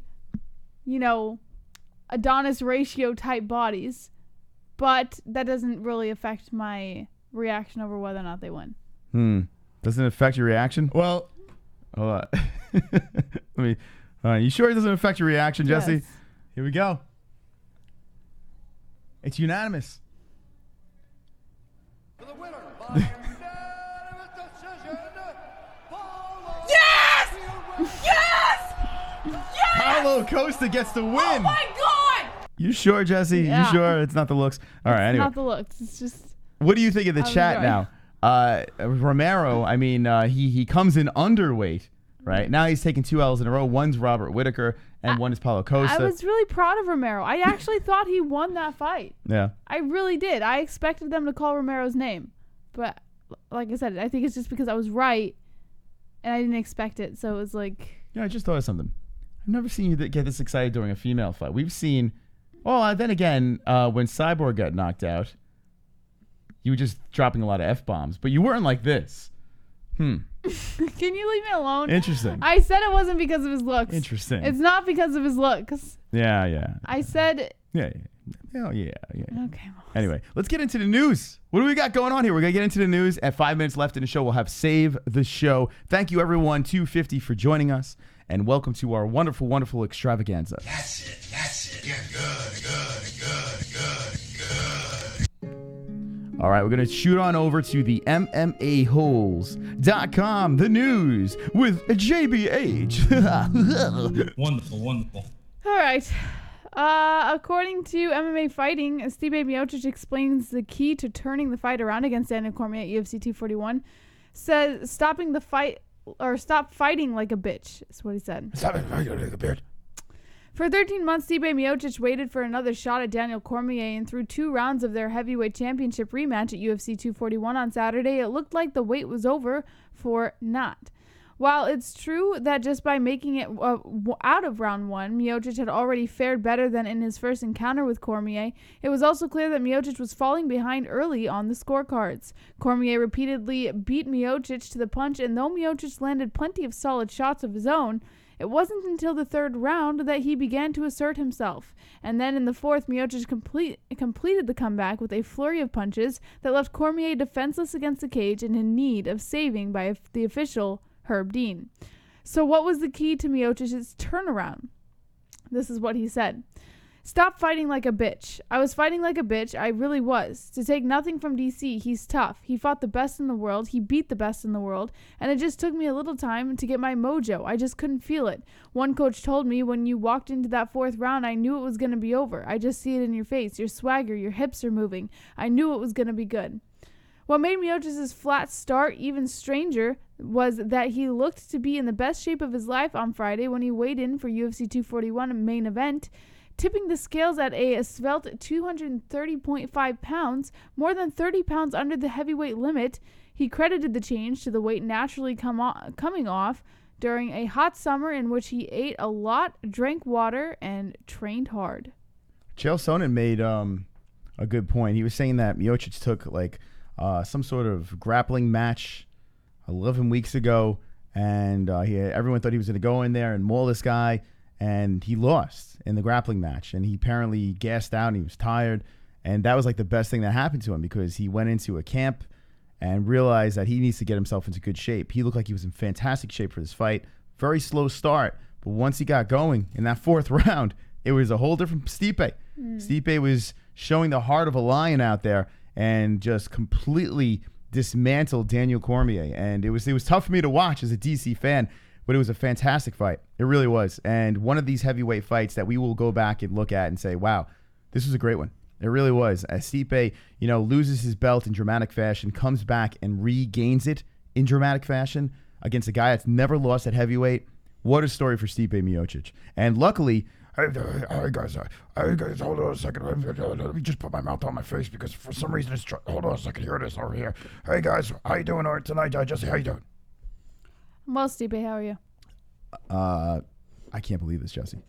Adonis ratio type bodies, but that doesn't really affect my reaction over whether or not they win. Doesn't it affect your reaction? Well, hold on. You sure it doesn't affect your reaction, Jesse? Yes. Here we go. It's unanimous. For the winner by unanimous decision, Paulo. Yes! Yes! Yes! Paulo Costa gets the win. Oh my God! You sure, Jesse? Yeah. You sure it's not the looks? All right, anyway. Not the looks. It's just. What do you think of the I was chat right. now? Romero, I mean, he comes in underweight, right? Now he's taking 2 L's in a row. One's Robert Whitaker, and one is Paulo Costa. I was really proud of Romero. I actually thought he won that fight. Yeah. I really did. I expected them to call Romero's name. But like I said, I think it's just because I was right and I didn't expect it. So it was like... Yeah, I just thought of something. I've never seen you get this excited during a female fight. We've seen... Oh, then again, when Cyborg got knocked out, you were just dropping a lot of F-bombs. But you weren't like this. Can you leave me alone? Interesting. I said it wasn't because of his looks. Interesting. It's not because of his looks. Yeah. I said... Yeah. Oh, yeah. Okay. Well, Anyway, let's get into the news. What do we got going on here? We're going to get into the news. At 5 minutes left in the show, we'll have Save the Show. Thank you, everyone, 250 for joining us. And welcome to our wonderful, wonderful extravaganza. That's it. Yeah, good. All right, we're going to shoot on over to the MMA-Holes.com, the news with JBH. Wonderful. all right. According to MMA Fighting, Stipe Miocic explains the key to turning the fight around against Daniel Cormier at UFC 241. Says stop fighting like a bitch, is what he said. Stop it, like a bitch. For 13 months, Stipe Miocic waited for another shot at Daniel Cormier, and through 2 rounds of their heavyweight championship rematch at UFC 241 on Saturday, it looked like the wait was over for not. While it's true that just by making it out of round 1, Miocic had already fared better than in his first encounter with Cormier, it was also clear that Miocic was falling behind early on the scorecards. Cormier repeatedly beat Miocic to the punch, and though Miocic landed plenty of solid shots of his own, it wasn't until the 3rd round that he began to assert himself. And then in the 4th, Miocic completed the comeback with a flurry of punches that left Cormier defenseless against the cage and in need of saving by the official Herb Dean. So what was the key to Miocic's turnaround? This is what he said. Stop fighting like a bitch. I was fighting like a bitch. I really was. To take nothing from DC, he's tough. He fought the best in the world. He beat the best in the world. And it just took me a little time to get my mojo. I just couldn't feel it. One coach told me when you walked into that 4th round, I knew it was going to be over. I just see it in your face. Your swagger, your hips are moving. I knew it was going to be good. What made Miocic's flat start even stranger was that he looked to be in the best shape of his life on Friday when he weighed in for UFC 241 main event, tipping the scales at a svelte 230.5 pounds, more than 30 pounds under the heavyweight limit. He credited the change to the weight naturally coming off during a hot summer in which he ate a lot, drank water, and trained hard. Chael Sonnen made a good point. He was saying that Miocic took some sort of grappling match 11 weeks ago, and everyone thought he was going to go in there and maul this guy, and he lost in the grappling match, and he apparently gassed out and he was tired, and that was like the best thing that happened to him because he went into a camp and realized that he needs to get himself into good shape. He looked like he was in fantastic shape for this fight. Very slow start, but once he got going in that 4th round, it was a whole different Stipe. Stipe was showing the heart of a lion out there and just completely dismantled Daniel Cormier. And it was tough for me to watch as a DC fan. but it was a fantastic fight. It really was. And one of these heavyweight fights that we will go back and look at and say, wow, this was a great one. It really was. As Stipe, loses his belt in dramatic fashion, comes back and regains it in dramatic fashion against a guy that's never lost at heavyweight. What a story for Stipe Miocic. And luckily, Hey guys, hold on a second. Let me just put my mouth on my face because for some reason it's... Hold on a second. Here it is over here. Hey guys, how you doing tonight? Jesse, how you doing? Well, Stipe, how are you? I can't believe this, Jesse.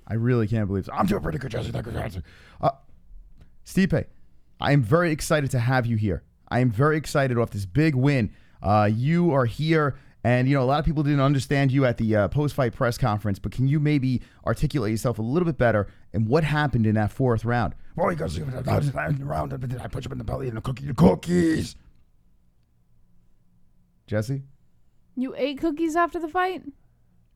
I really can't believe this. I'm doing pretty good, Jesse. Thank you for answering. Stipe, I am very excited to have you here. I am very excited off this big win. You are here, and a lot of people didn't understand you at the post-fight press conference, but can you maybe articulate yourself a little bit better and what happened in that fourth round? Well, you guys, round, I punch him in the belly and the cookies. Jesse? You ate cookies after the fight?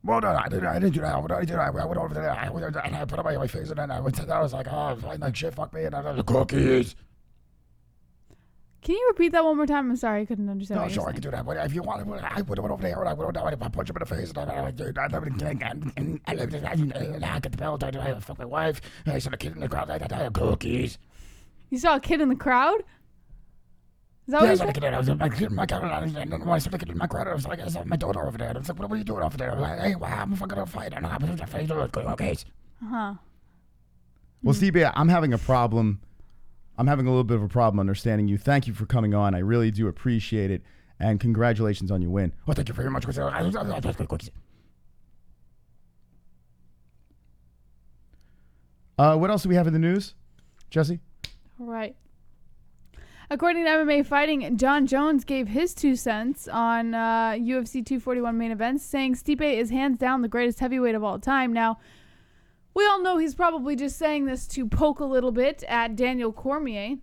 Well, no, I didn't do that. What I did, I went over there, and I put it on my face, and then I was like, oh, I'm like, shit, fuck me, and I the cookies. Can you repeat that one more time? I'm sorry, I couldn't understand. No, sure, I can do that. But if you want, I went over there, and I went down, and I punch him in the face, and I get the belt, I fuck my wife, and I saw the kid in the crowd, I had cookies. You saw a kid in the crowd? Is that what you said? I was in my crowd, and then when I saw the kid in my crowd, I was like, I saw my daughter over there, and I was like, what are you doing over there? I was like, hey, wow, I'm fucking gonna fight, and I'm gonna fight cookies. Uh-huh. Well, Stipe, I'm having a problem. I'm having a little bit of a problem understanding you. Thank you for coming on. I really do appreciate it. And congratulations on your win. Well, thank you very much. What else do we have in the news, Jesse? All right. According to MMA Fighting, Jon Jones gave his 2 cents on UFC 241 main events, saying Stipe is hands down the greatest heavyweight of all time. Now, we all know he's probably just saying this to poke a little bit at Daniel Cormier.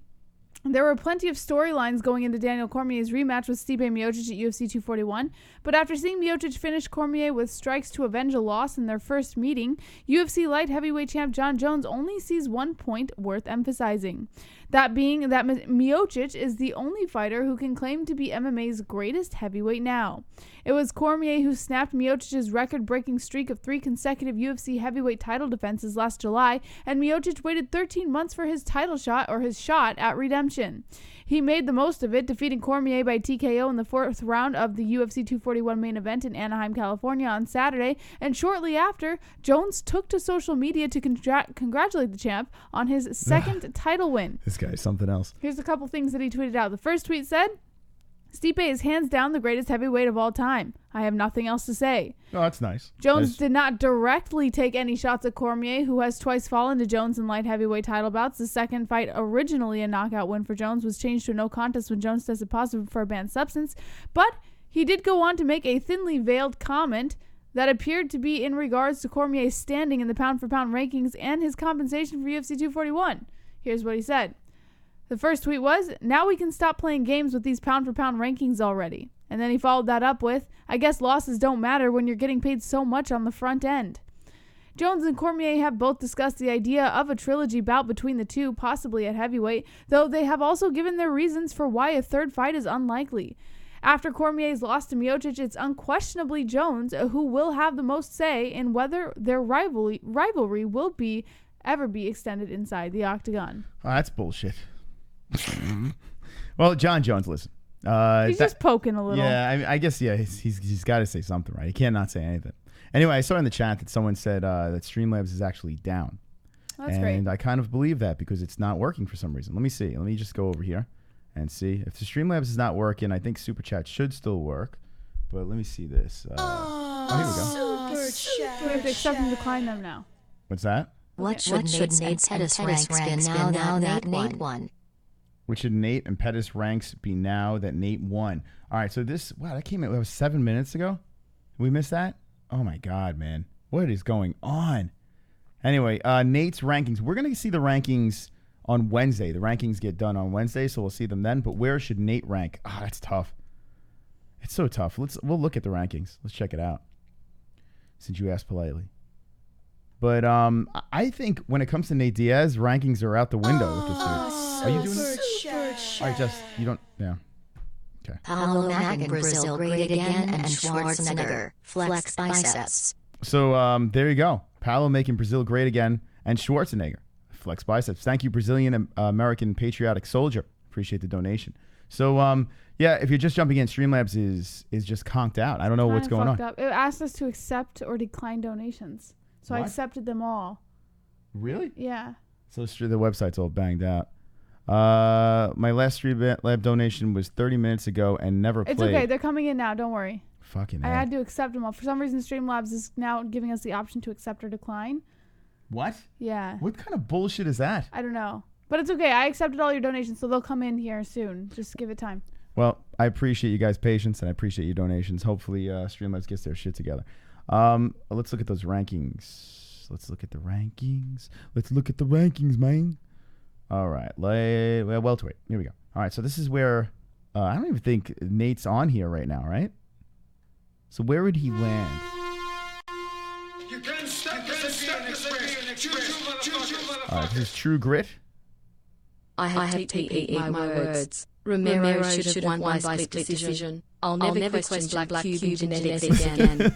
There were plenty of storylines going into Daniel Cormier's rematch with Stipe Miocic at UFC 241, but after seeing Miocic finish Cormier with strikes to avenge a loss in their first meeting, UFC light heavyweight champ Jon Jones only sees one point worth emphasizing. That being that Miocic is the only fighter who can claim to be MMA's greatest heavyweight now. It was Cormier who snapped Miocic's record-breaking streak of 3 consecutive UFC heavyweight title defenses last July, and Miocic waited 13 months for his title shot at redemption. He made the most of it, defeating Cormier by TKO in the 4th round of the UFC 241 main event in Anaheim, California on Saturday, and shortly after, Jones took to social media to congratulate the champ on his second title win. This guy's something else. Here's a couple things that he tweeted out. The first tweet said, Stipe is hands down the greatest heavyweight of all time. I have nothing else to say. Oh, that's nice. Jones did not directly take any shots at Cormier, who has twice fallen to Jones in light heavyweight title bouts. The second fight, originally a knockout win for Jones, was changed to a no contest when Jones tested positive for a banned substance. But he did go on to make a thinly veiled comment that appeared to be in regards to Cormier's standing in the pound-for-pound rankings and his compensation for UFC 241. Here's what he said. The first tweet was, now we can stop playing games with these pound-for-pound rankings already. And then he followed that up with, I guess losses don't matter when you're getting paid so much on the front end. Jones and Cormier have both discussed the idea of a trilogy bout between the two, possibly at heavyweight, though they have also given their reasons for why a third fight is unlikely. After Cormier's loss to Miocic, it's unquestionably Jones who will have the most say in whether their rivalry will ever be extended inside the octagon. Oh, that's bullshit. Well, Jon Jones, listen. He's just poking a little. Yeah, I guess, yeah, he's got to say something, right? He can't not say anything. Anyway, I saw in the chat that someone said that Streamlabs is actually down. That's great. And I kind of believe that because it's not working for some reason. Let me see. Let me just go over here and see. If the Streamlabs is not working, I think Super Chat should still work. But let me see this. Here we go. Super Chat. We have to accept and decline them now. What's that? What should Nate's Pettis ranks be now that Nate won? What should Nate and Pettis ranks be now that Nate won? All right, so this, wow, that came out, that was 7 minutes ago? We missed that? Oh my God, man. What is going on? Anyway, Nate's rankings. We're going to see the rankings on Wednesday. The rankings get done on Wednesday, so we'll see them then. But where should Nate rank? Ah, that's tough. It's so tough. We'll look at the rankings. Let's check it out, since you asked politely. But I think when it comes to Nate Diaz, rankings are out the window with this dude. Are you doing it? All right, Jess, you don't, yeah. Okay. Paulo Mack in Brazil great again, and Schwarzenegger flex biceps. So there you go. Paulo making Brazil great again, and Schwarzenegger flex biceps. Thank you, Brazilian American patriotic soldier. Appreciate the donation. So yeah, if you're just jumping in, Streamlabs is just conked out. I don't know what's going on. Up. It asked us to accept or decline donations, so I accepted them all. Really? Yeah. So the website's all banged out. My last Streamlab donation was 30 minutes ago and never played. It's okay. They're coming in now. Don't worry. Fucking I had to accept them all. For some reason, Streamlabs is now giving us the option to accept or decline. What? Yeah. What kind of bullshit is that? I don't know. But it's okay. I accepted all your donations, so they'll come in here soon. Just give it time. Well, I appreciate you guys' patience, and I appreciate your donations. Hopefully, Streamlabs gets their shit together. Let's look at those rankings. Let's look at the rankings. Man. All right. Welterweight. Here we go. All right, so this is where I don't even think Nate's on here right now, right? So where would he land? All right, this is True Grit. I have to eat my words. Romero should have won by split decision. I'll never question Black Cuban genetics again.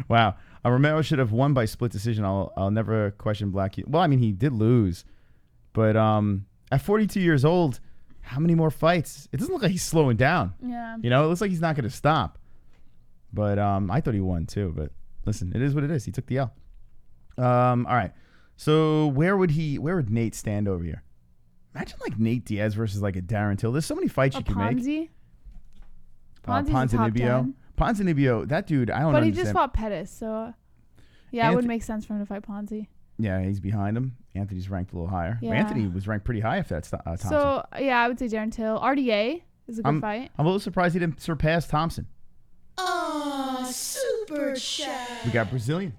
Wow. Romero should have won by split decision. I'll never question Black Cuban. Well, I mean, he did lose. But at 42 years old, how many more fights? It doesn't look like he's slowing down. Yeah. You know, it looks like he's not going to stop. But I thought he won too. But listen, it is what it is. He took the L. All right. So where would Nate stand over here? Imagine like Nate Diaz versus like a Darren Till. There's so many fights you can make. Ponzinibbio. Ponzinibbio, that dude, I don't know. But he just fought Pettis, so yeah, it would make sense for him to fight Ponzi. Yeah, he's behind him. Anthony's ranked a little higher. Yeah. Anthony was ranked pretty high after that Thompson. So yeah, I would say Darren Till. RDA is a good fight. I'm a little surprised he didn't surpass Thompson. Oh, super chat. We got Brazilian.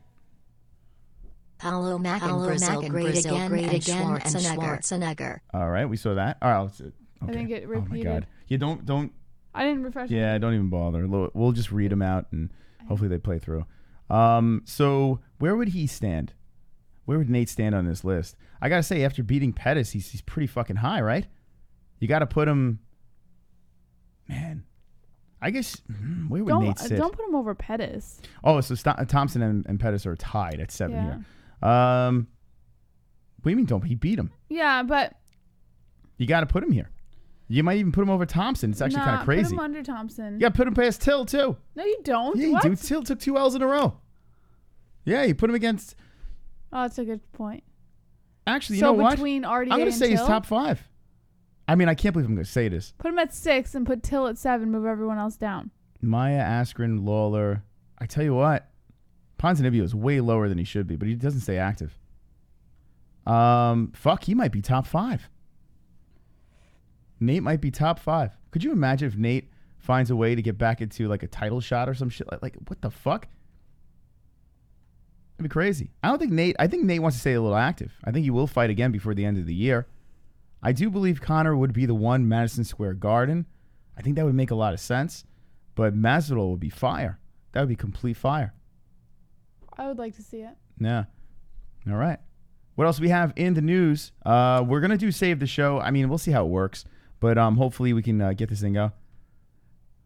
Paulo Mack in Brazil great again, and Schwarzenegger. All right, we saw that. All right, let's okay. I think it repeated. Oh my God. Yeah, don't. I didn't refresh. Yeah, don't even bother. We'll just read them out and hopefully they play through. So where would he stand? Where would Nate stand on this list? I gotta say, after beating Pettis, he's pretty fucking high, right? You gotta put him. Man, I guess where would Nate sit? Don't put him over Pettis. Oh, so Thompson and Pettis are tied at 7 here. What do you mean? He beat him? Yeah, but you got to put him here. You might even put him over Thompson. It's actually kind of crazy. Put him under Thompson. Yeah, put him past Till too. No, you don't. Yeah, you do. Till took 2 L's in a row. Yeah, you put him against. Oh, that's a good point. Actually, you know what? So between RDA and I'm going to say Till? he's top 5. I mean, I can't believe I'm going to say this. Put him at 6 and put Till at 7. Move everyone else down. Maya, Askren, Lawler. I tell you what, Ponzinibbio is way lower than he should be, but he doesn't stay active. Fuck, he might be top 5. Nate might be top 5. Could you imagine if Nate finds a way to get back into like a title shot or some shit? Like what the fuck? That'd be crazy. I think Nate wants to stay a little active. I think he will fight again before the end of the year. I do believe Conor would be the one Madison Square Garden. I think that would make a lot of sense. But Masvidal would be fire. That would be complete fire. I would like to see it. Yeah. All right. What else we have in the news? We're going to do Save the Show. I mean, we'll see how it works. But hopefully we can get this thing go.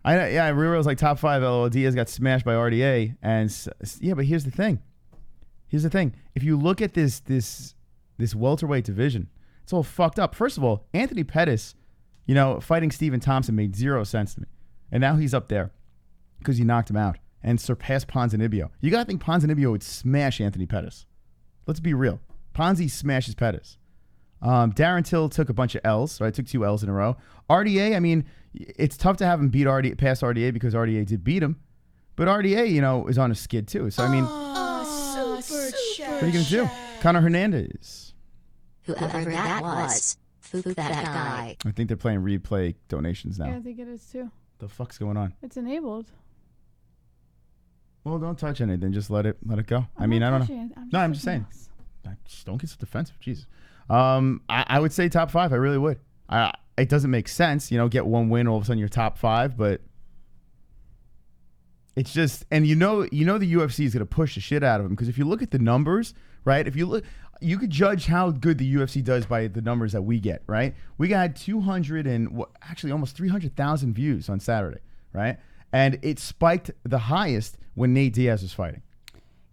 Rero's like top 5. LOL. Diaz got smashed by RDA. But here's the thing. If you look at this welterweight division, it's all fucked up. First of all, Anthony Pettis, fighting Stephen Thompson made 0 sense to me. And now he's up there because he knocked him out and surpassed Ponzinibbio. You got to think Ponzinibbio would smash Anthony Pettis. Let's be real. Ponzi smashes Pettis. Darren Till took a bunch of L's, so I took 2 L's in a row. RDA, I mean, it's tough to have him beat past RDA because RDA did beat him. But RDA, is on a skid too. So, I mean, what are you going to do? Conor Hernandez. Whoever that was, fuck that guy. I think they're playing replay donations now. Yeah, I think it is too. The fuck's going on? It's enabled. Well, don't touch anything. Just let it go. I don't know. I'm just saying. Just don't get so defensive. Jesus. I would say top 5. I really would. It doesn't make sense, get 1 win, all of a sudden you're top 5, but it's just, and the UFC is going to push the shit out of him because if you look at the numbers, right? If you look, you could judge how good the UFC does by the numbers that we get, right? We got 200 and actually almost 300,000 views on Saturday, right? And it spiked the highest when Nate Diaz was fighting.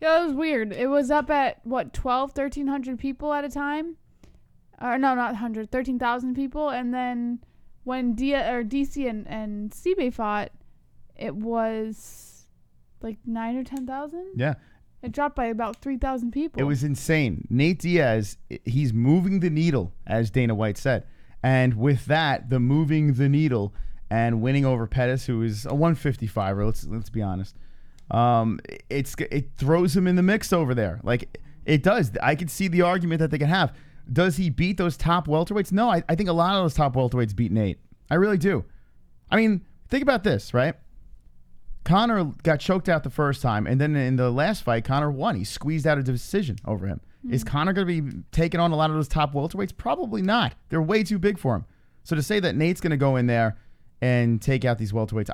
Yeah, that was weird. It was up at, 1,300 people at a time? Or no, not 100, 13,000 people. And then when DC and Stipe fought, it was like 9 or 10,000? Yeah. It dropped by about 3,000 people. It was insane. Nate Diaz, he's moving the needle, as Dana White said. And with that, the moving the needle and winning over Pettis, who is a 155er, let's be honest, it throws him in the mix over there. Like, it does. I could see the argument that they could have. Does he beat those top welterweights? No, I think a lot of those top welterweights beat Nate. I really do. I mean, think about this, right? Conor got choked out the first time, and then in the last fight, Conor won. He squeezed out a decision over him. Mm-hmm. Is Conor going to be taking on a lot of those top welterweights? Probably not. They're way too big for him. So to say that Nate's going to go in there and take out these welterweights,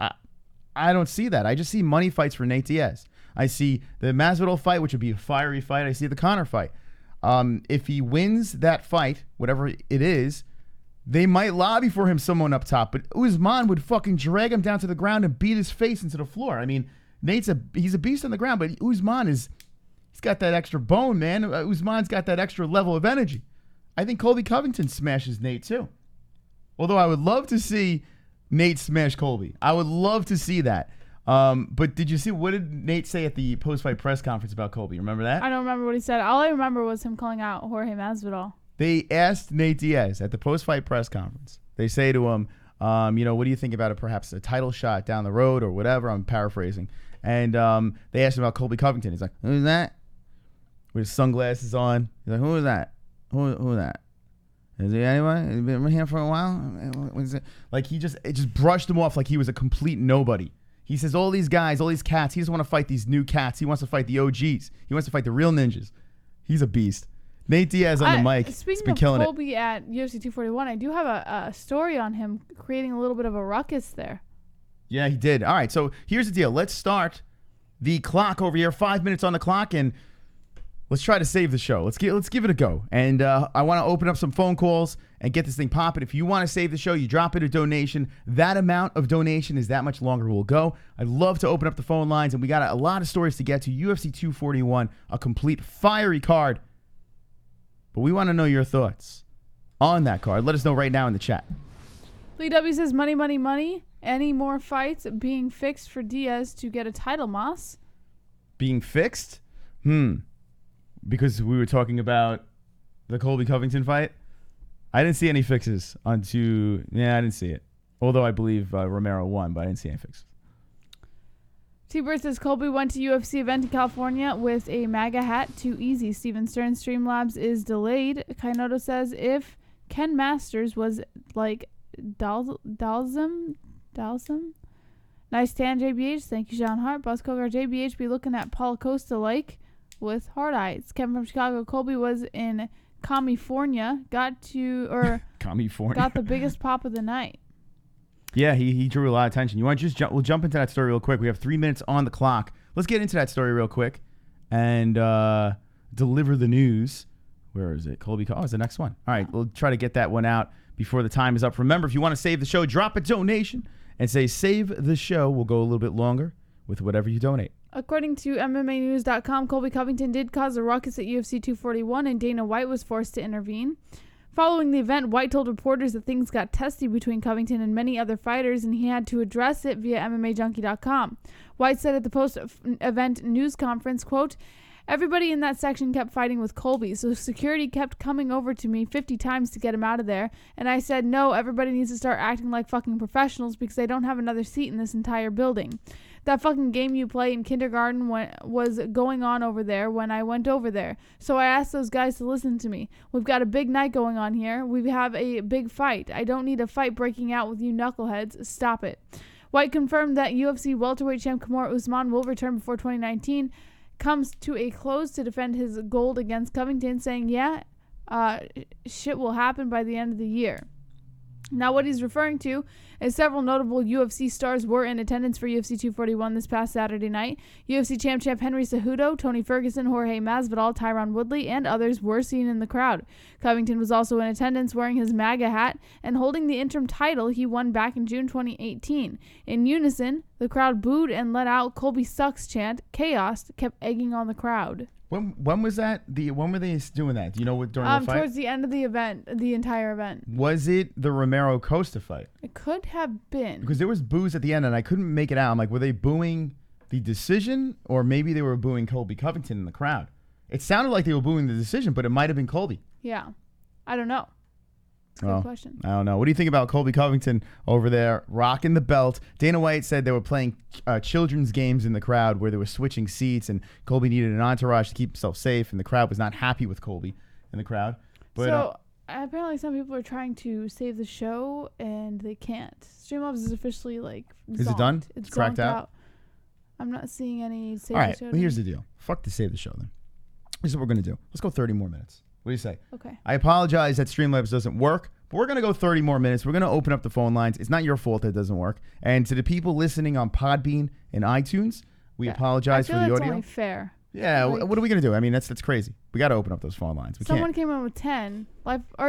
I don't see that. I just see money fights for Nate Diaz. I see the Masvidal fight, which would be a fiery fight. I see the Conor fight. If he wins that fight, whatever it is, they might lobby for him someone up top, but Usman would fucking drag him down to the ground and beat his face into the floor. I mean, he's a beast on the ground, but Usman he's got that extra bone, man. Usman's got that extra level of energy. I think Colby Covington smashes Nate too. Although I would love to see Nate smash Colby. I would love to see that. But did you see, what did Nate say at the post-fight press conference about Colby? Remember that? I don't remember what he said. All I remember was him calling out Jorge Masvidal. They asked Nate Diaz at the post-fight press conference. They say to him, what do you think about perhaps a title shot down the road or whatever? I'm paraphrasing. And they asked him about Colby Covington. He's like, who's that? With his sunglasses on. He's like, who is that? Who is that? Is he anyone? He's been here for a while? What is it? Like, it just brushed him off like he was a complete nobody. He says all these guys, all these cats, he doesn't want to fight these new cats. He wants to fight the OGs. He wants to fight the real ninjas. He's a beast. Nate Diaz on the mic. Speaking of Colby at UFC 241, I do have a story on him creating a little bit of a ruckus there. Yeah, he did. All right, so here's the deal. Let's start the clock over here. 5 minutes on the clock, and let's try to save the show. Let's give it a go. And I want to open up some phone calls and get this thing popping. If you want to save the show, you drop it a donation. That amount of donation is that much longer we'll go. I'd love to open up the phone lines, and we got a lot of stories to get to. UFC 241, a complete fiery card. But we want to know your thoughts on that card. Let us know right now in the chat. Lee W says, money, money, money. Any more fights being fixed for Diaz to get a title, Moss? Being fixed? Because we were talking about the Colby Covington fight. I didn't see any fixes I didn't see it. Although I believe Romero won, but I didn't see any fixes. T-Bird says, Colby went to UFC event in California with a MAGA hat. Too easy. Steven Stern Streamlabs is delayed. Kainoto says, if Ken Masters was like Dalsum? Nice tan, JBH. Thank you, John Hart. Buzz Kogar, JBH be looking at Paul Costa like with hard eyes. Kevin from Chicago. Colby was in California. Got the biggest pop of the night. Yeah, he drew a lot of attention. You want to we'll jump into that story real quick. We have 3 minutes on the clock. Let's get into that story real quick and deliver the news. Where is it? Colby. Oh, it's the next one. All right, we'll try to get that one out before the time is up. Remember, if you want to save the show, drop a donation and say save the show. We'll go a little bit longer with whatever you donate. According to MMAnews.com, Colby Covington did cause a ruckus at UFC 241, and Dana White was forced to intervene. Following the event, White told reporters that things got testy between Covington and many other fighters, and he had to address it via MMAJunkie.com. White said at the post-event news conference, quote, everybody in that section kept fighting with Colby, so security kept coming over to me 50 times to get him out of there, and I said, no, everybody needs to start acting like fucking professionals because they don't have another seat in this entire building. That fucking game you play in kindergarten was going on over there when I went over there. So I asked those guys to listen to me. We've got a big night going on here. We have a big fight. I don't need a fight breaking out with you knuckleheads. Stop it. White confirmed that UFC welterweight champ Kamaru Usman will return before 2019 comes to a close to defend his gold against Covington, saying, shit will happen by the end of the year. Now, what he's referring to is several notable UFC stars were in attendance for UFC 241 this past Saturday night. UFC champ Henry Cejudo, Tony Ferguson, Jorge Masvidal, Tyron Woodley, and others were seen in the crowd. Covington was also in attendance wearing his MAGA hat and holding the interim title he won back in June 2018. In unison, the crowd booed and let out Colby Sucks chant. Chaos kept egging on the crowd. When was that? When were they doing that? Do you know what during the fight? Towards the end of the event, the entire event. Was it the Romero Costa fight? It could have been. Because there was boos at the end, and I couldn't make it out. I'm like, were they booing the decision, or maybe they were booing Colby Covington in the crowd? It sounded like they were booing the decision, but it might have been Colby. Yeah, I don't know. Good question. I don't know. What do you think about Colby Covington over there rocking the belt? Dana White said they were playing children's games in the crowd where they were switching seats, and Colby needed an entourage to keep himself safe, and the crowd was not happy with Colby in the crowd. But, apparently some people are trying to save the show, and they can't. Streamlabs is officially zonked. Is it done? It's cracked out? I'm not seeing any save All the right, show. well, here's the deal. Fuck the save the show then. This is what we're going to do. Let's go 30 more minutes. What do you say? Okay. I apologize that Streamlabs doesn't work, but we're going to go 30 more minutes. We're going to open up the phone lines. It's not your fault that it doesn't work. And to the people listening on Podbean and iTunes, we apologize for the audio. I feel that's only fair. Yeah, what are we going to do? I mean, that's crazy. We got to open up those phone lines. Someone came in with 10,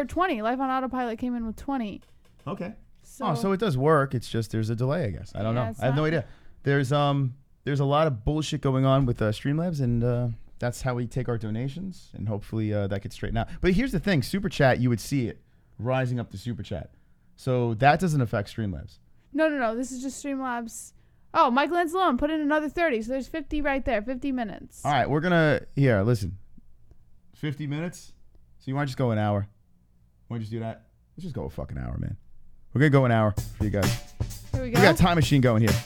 20. Life on Autopilot came in with 20. Okay. So it does work. It's just there's a delay, I guess. I don't know. I have no idea. There's a lot of bullshit going on with Streamlabs, and that's how we take our donations, and hopefully that gets straightened out. But here's the thing. Super Chat, you would see it rising up to Super Chat. So that doesn't affect Streamlabs. No. This is just Streamlabs. Oh, Mike Lanzalone put in another 30, so there's 50 right there, 50 minutes. All right, we're going to, listen, 50 minutes? So you want to just go an hour? Want to just do that? Let's just go a fucking hour, man. We're going to go an hour for you guys. Here we go. We got a time machine going here.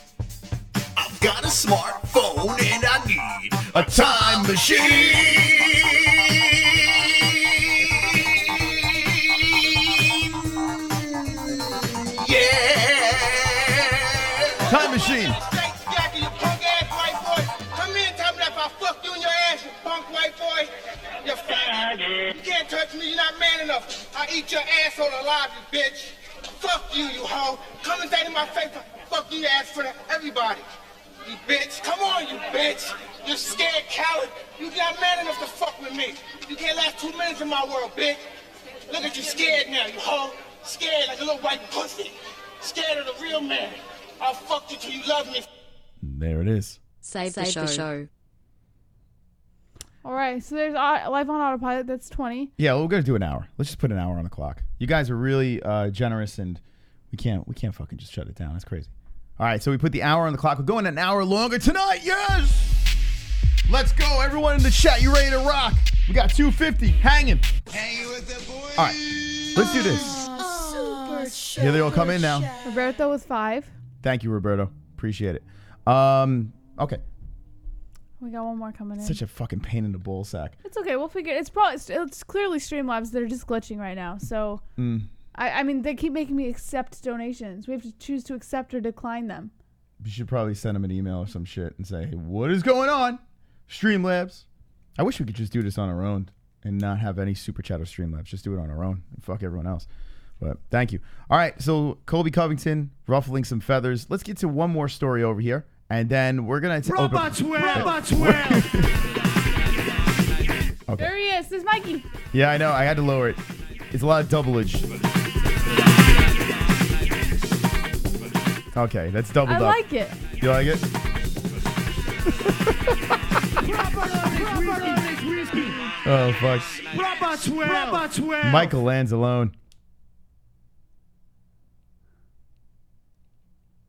I've got a smartphone and I need a time machine. Time machine. You punk ass white boy. Come here and tell me that if I fuck you in your ass, you punk white boy. You're fat. You can't touch me. You're not man enough. I eat your asshole alive, you bitch. Fuck you, you hoe. Come and say to my face, fuck you, ass for everybody. You bitch. Come on, you bitch. You're scared coward. You're not man enough to fuck with me. You can't last 2 minutes in my world, bitch. Look at you scared now, you hoe. Scared like a little white pussy. Scared of the real man. I'll fuck you till you love me. There it is. Save the show. All right, so there's Life on Autopilot. That's 20. Yeah, we're gonna do an hour. Let's just put an hour on the clock. You guys are really generous, and we can't fucking just shut it down. That's crazy. All right, so we put the hour on the clock. We're going an hour longer tonight. Yes. Let's go, everyone in the chat. You ready to rock? We got 250 hanging. Hanging with the boys. All right, let's do this. Here they all come in now. Roberto with 5. Thank you, Roberto. Appreciate it. Okay. We got one more coming in. Such a fucking pain in the ball sack. It's okay. We'll figure it. It's clearly Streamlabs. They're just glitching right now. So, I mean, they keep making me accept donations. We have to choose to accept or decline them. You should probably send them an email or some shit and say, hey, what is going on? Streamlabs. I wish we could just do this on our own and not have any super chat or Streamlabs. Just do it on our own and fuck everyone else. But thank you. All right, so Colby Covington ruffling some feathers. Let's get to one more story over here, and then we're gonna Robots well. Okay. There he is. This is Mikey. Yeah, I know. I had to lower it. It's a lot of doubleage. Okay, that's doubled up. I like it. You like it? Oh fuck. Robots well. Michael Lanzalone.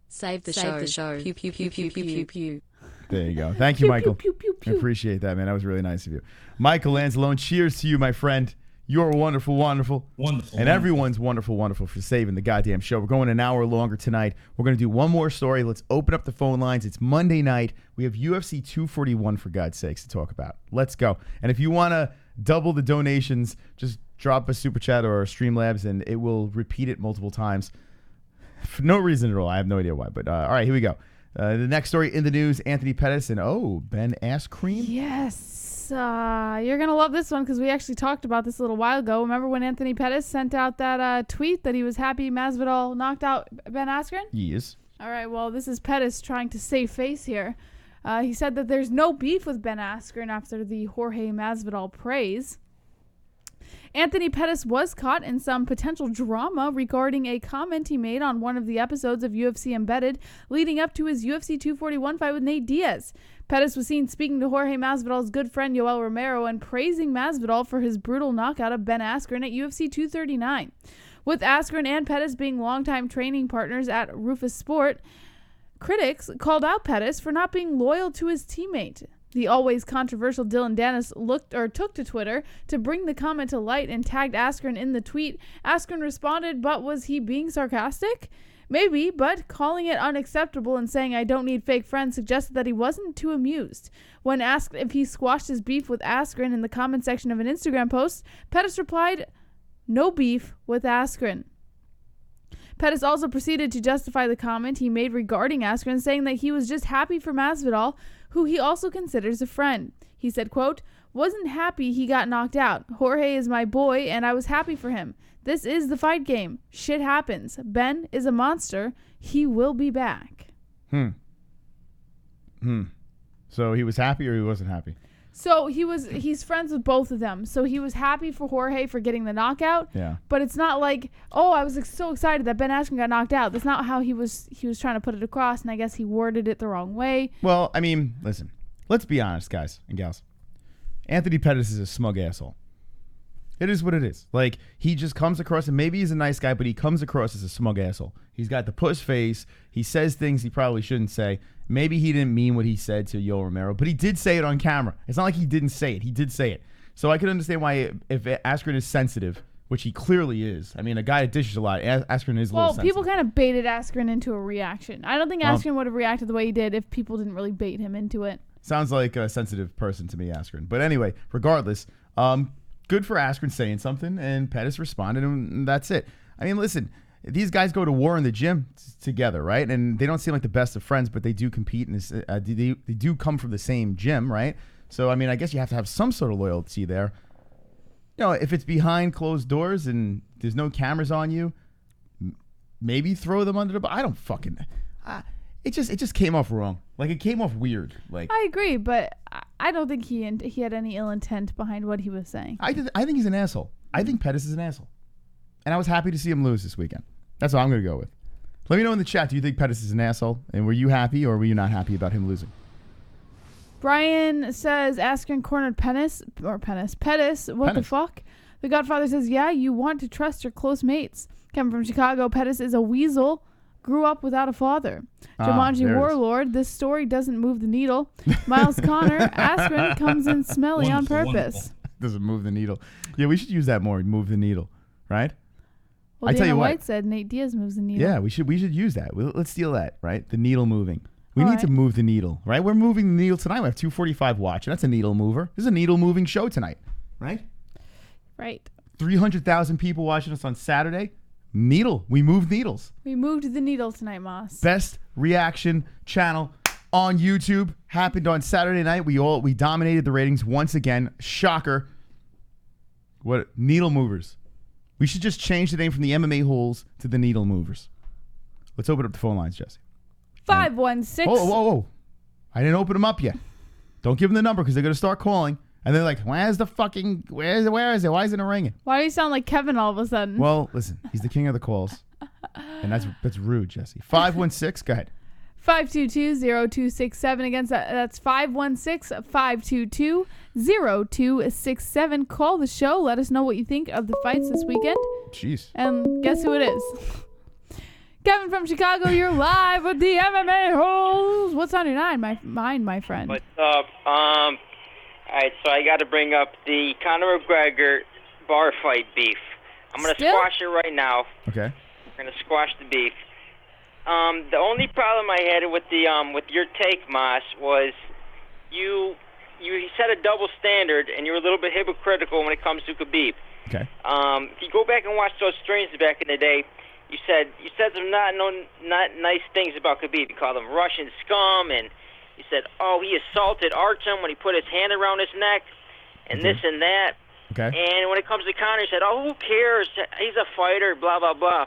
Save the show. Pew, pew, pew, pew, pew, pew, pew. There you go. Thank you, Michael. Pew, pew, pew, pew. I appreciate that, man. That was really nice of you. Michael Lanzalone, cheers to you, my friend. You're wonderful, wonderful. Wonderful. And everyone's wonderful, wonderful for saving the goddamn show. We're going an hour longer tonight. We're going to do one more story. Let's open up the phone lines. It's Monday night. We have UFC 241, for God's sakes, to talk about. Let's go. And if you want to double the donations, just drop a super chat or a Streamlabs, and it will repeat it multiple times. For no reason at all. I have no idea why. But all right, here we go. The next story in the news, Anthony Pettis and Ben Askren. Yes. Moss, you're going to love this one because we actually talked about this a little while ago. Remember when Anthony Pettis sent out that tweet that he was happy Masvidal knocked out Ben Askren? Yes. All right, well, this is Pettis trying to save face here. He said that there's no beef with Ben Askren after the Jorge Masvidal praise. Anthony Pettis was caught in some potential drama regarding a comment he made on one of the episodes of UFC Embedded leading up to his UFC 241 fight with Nate Diaz. Pettis was seen speaking to Jorge Masvidal's good friend Yoel Romero and praising Masvidal for his brutal knockout of Ben Askren at UFC 239. With Askren and Pettis being longtime training partners at Rufus Sport, critics called out Pettis for not being loyal to his teammate. The always controversial Dylan Dennis took to Twitter to bring the comment to light and tagged Askren in the tweet. Askren responded, but was he being sarcastic? Maybe, but calling it unacceptable and saying I don't need fake friends suggested that he wasn't too amused. When asked if he squashed his beef with Askren in the comment section of an Instagram post, Pettis replied, no beef with Askren. Pettis also proceeded to justify the comment he made regarding Askren, saying that he was just happy for Masvidal, who he also considers a friend. He said, quote, wasn't happy he got knocked out. Jorge is my boy, and I was happy for him. This is the fight game. Shit happens. Ben is a monster. He will be back. So he was happy or he wasn't happy? So he's friends with both of them. So he was happy for Jorge for getting the knockout. Yeah. But it's not like, oh, I was so excited that Ben Askren got knocked out. That's not how he was trying to put it across, and I guess he worded it the wrong way. Well, I mean, listen, let's be honest, guys and gals. Anthony Pettis is a smug asshole. It is what it is. Like, he just comes across, and maybe he's a nice guy, but he comes across as a smug asshole. He's got the puss face. He says things he probably shouldn't say. Maybe he didn't mean what he said to Yoel Romero, but he did say it on camera. It's not like he didn't say it. He did say it. So I can understand why, if Askren is sensitive, which he clearly is. I mean, a guy that dishes a lot. Askren is a little sensitive. Well, people kind of baited Askren into a reaction. I don't think Askren would have reacted the way he did if people didn't really bait him into it. Sounds like a sensitive person to me, Askren. But anyway, regardless, good for Askren saying something, and Pettis responded, and that's it. I mean, listen, these guys go to war in the gym together, right? And they don't seem like the best of friends, but they do compete, and they do come from the same gym, right? So, I mean, I guess you have to have some sort of loyalty there. You know, if it's behind closed doors and there's no cameras on you, maybe throw them under the bus. I don't fucking... It just came off wrong. Like, it came off weird. Like, I agree, but I don't think he had any ill intent behind what he was saying. I think he's an asshole. I think Pettis is an asshole. And I was happy to see him lose this weekend. That's what I'm going to go with. Let me know in the chat, do you think Pettis is an asshole? And were you happy or were you not happy about him losing? Brian says, Askren cornered Pettis. What the fuck? The Godfather says, yeah, you want to trust your close mates. Kevin from Chicago, Pettis is a weasel. Grew up without a father. Jumanji Warlord, this story doesn't move the needle. Miles Connor, Askren comes in smelly on purpose. Doesn't move the needle. Yeah, we should use that more. Move the needle, right? Well, Dana White said Nate Diaz moves the needle. Yeah, we should use that. Let's steal that, right? The needle moving. We need to move the needle, right? We're moving the needle tonight. We have 245 watching. That's a needle mover. This is a needle moving show tonight, right? Right. 300,000 people watching us on Saturday. Needle. We moved needles. We moved the needle tonight, Moss. Best reaction channel on YouTube. Happened on Saturday night. We dominated the ratings once again. Shocker. What? Needle movers. We should just change the name from the MMA Holes to the Needle Movers. Let's open up the phone lines, Jesse. 516. Whoa. I didn't open them up yet. Don't give them the number because they're going to start calling. And they're like, where is it? Where is it? Why isn't it ringing? Why do you sound like Kevin all of a sudden? Well, listen, he's the king of the calls. And that's rude, Jesse. 516, go ahead. 522-0267. Again, that's 516-522-0267. Call the show. Let us know what you think of the fights this weekend. Jeez. And guess who it is? Kevin from Chicago, you're live with the MMA Holes. What's on your mind, my friend? What's up? All right, so I got to bring up the Conor McGregor bar fight beef. I'm going to squash it right now. Okay. We're going to squash the beef. The only problem I had with your take, Moss, was you set a double standard and you're a little bit hypocritical when it comes to Khabib. Okay. If you go back and watch those streams back in the day, you said some not nice things about Khabib. You called him Russian scum, and He said, oh, he assaulted Artem when he put his hand around his neck, and this and that. Okay. And when it comes to Conor, he said, oh, who cares? He's a fighter, blah, blah, blah.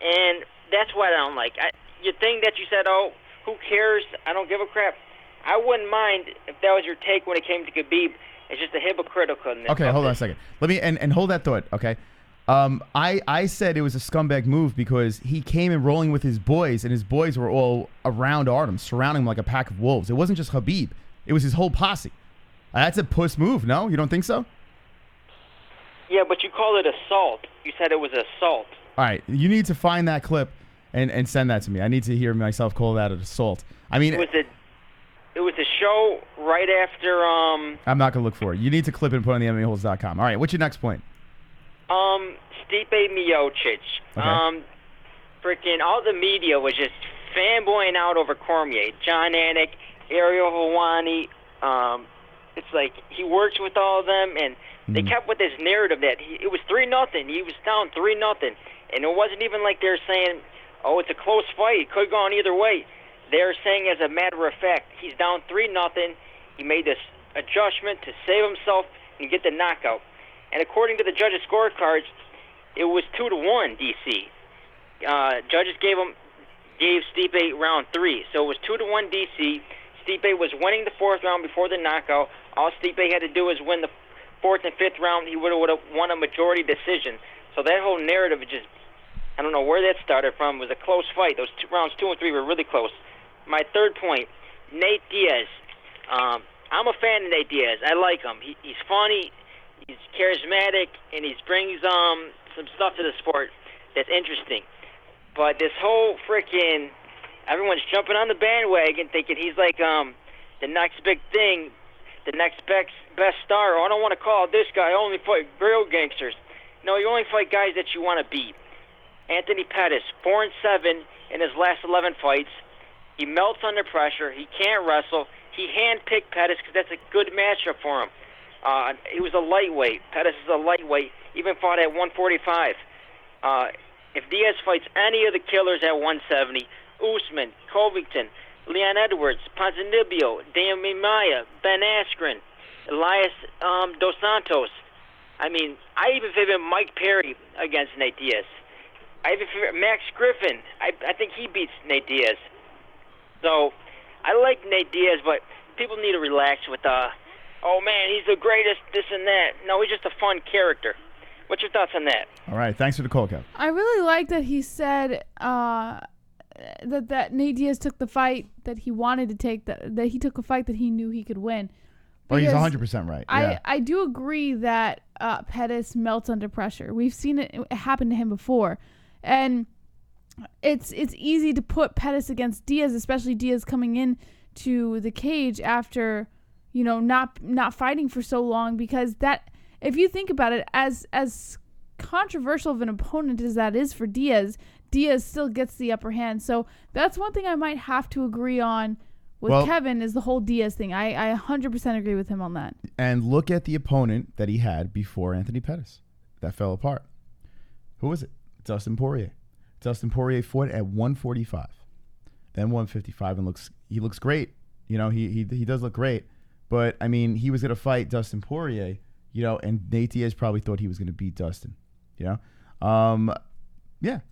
And that's what I don't like. You think that you said, oh, who cares? I don't give a crap. I wouldn't mind if that was your take when it came to Khabib. It's just a hypocriticalness. Okay, hold on a second. Let me and hold that thought, okay? I said it was a scumbag move because he came in rolling with his boys, and his boys were all around Artem, surrounding him like a pack of wolves. It wasn't just Khabib. It was his whole posse. That's a puss move, no? You don't think so? Yeah, but you called it assault. You said it was assault. All right, you need to find that clip and send that to me. I need to hear myself call that an assault. I mean, it was a show right after. I'm not gonna look for it. You need to clip it and put it on the MMAHoles.com. All right, what's your next point? Stipe Miocic. Okay. Freaking all the media was just fanboying out over Cormier, John Anik, Ariel Helwani. It's like he works with all of them, and they kept with this narrative that it was 3-0. He was down 3-0, and it wasn't even like they're saying, "Oh, it's a close fight. It could have gone either way." They're saying, as a matter of fact, he's down 3-0. He made this adjustment to save himself and get the knockout. And according to the judges' scorecards, it was 2-1 DC. Judges gave Stipe round 3, so it was 2-1 DC. Stipe was winning the 4th round before the knockout. All Stipe had to do was win the 4th and 5th round. He would have won a majority decision. So that whole narrative just, I don't know where that started from. It was a close fight. Those rounds 2 and 3 were really close. My third point, Nate Diaz. I'm a fan of Nate Diaz. I like him. He's funny, he's charismatic, and he brings some stuff to the sport that's interesting. But this whole freaking, everyone's jumping on the bandwagon thinking he's like the next big thing, the next best star. Oh, I don't want to call this guy, I only fight real gangsters. No, you only fight guys that you want to beat. Anthony Pettis, 4-7 in his last 11 fights. He melts under pressure. He can't wrestle. He handpicked Pettis because that's a good matchup for him. He was a lightweight. Pettis is a lightweight. Even fought at 145. If Diaz fights any of the killers at 170, Usman, Covington, Leon Edwards, Ponzinibbio, Damian Maia, Ben Askren, Elias Dos Santos. I mean, I even favor Mike Perry against Nate Diaz. I even favor Max Griffin. I think he beats Nate Diaz. So, I like Nate Diaz, but people need to relax with, oh man, he's the greatest, this and that. No, he's just a fun character. What's your thoughts on that? All right, thanks for the call, Kev. I really like that he said that Nate Diaz took the fight that he wanted to take, that he took a fight that he knew he could win. Well, he's 100% right. Yeah. I do agree that Pettis melts under pressure. We've seen it happen to him before. And it's easy to put Pettis against Diaz, especially Diaz coming in to the cage after, not fighting for so long, because that, if you think about it, as controversial of an opponent as that is for Diaz still gets the upper hand. So that's one thing I might have to agree on with Kevin, is the whole Diaz thing. I 100% agree with him on that. And look at the opponent that he had before Anthony Pettis. That fell apart. Who was it? Dustin Poirier. Dustin Poirier fought at 145, then 155, and he looks great. He does look great. But, I mean, he was going to fight Dustin Poirier, and Nate Diaz probably thought he was going to beat Dustin, Yeah,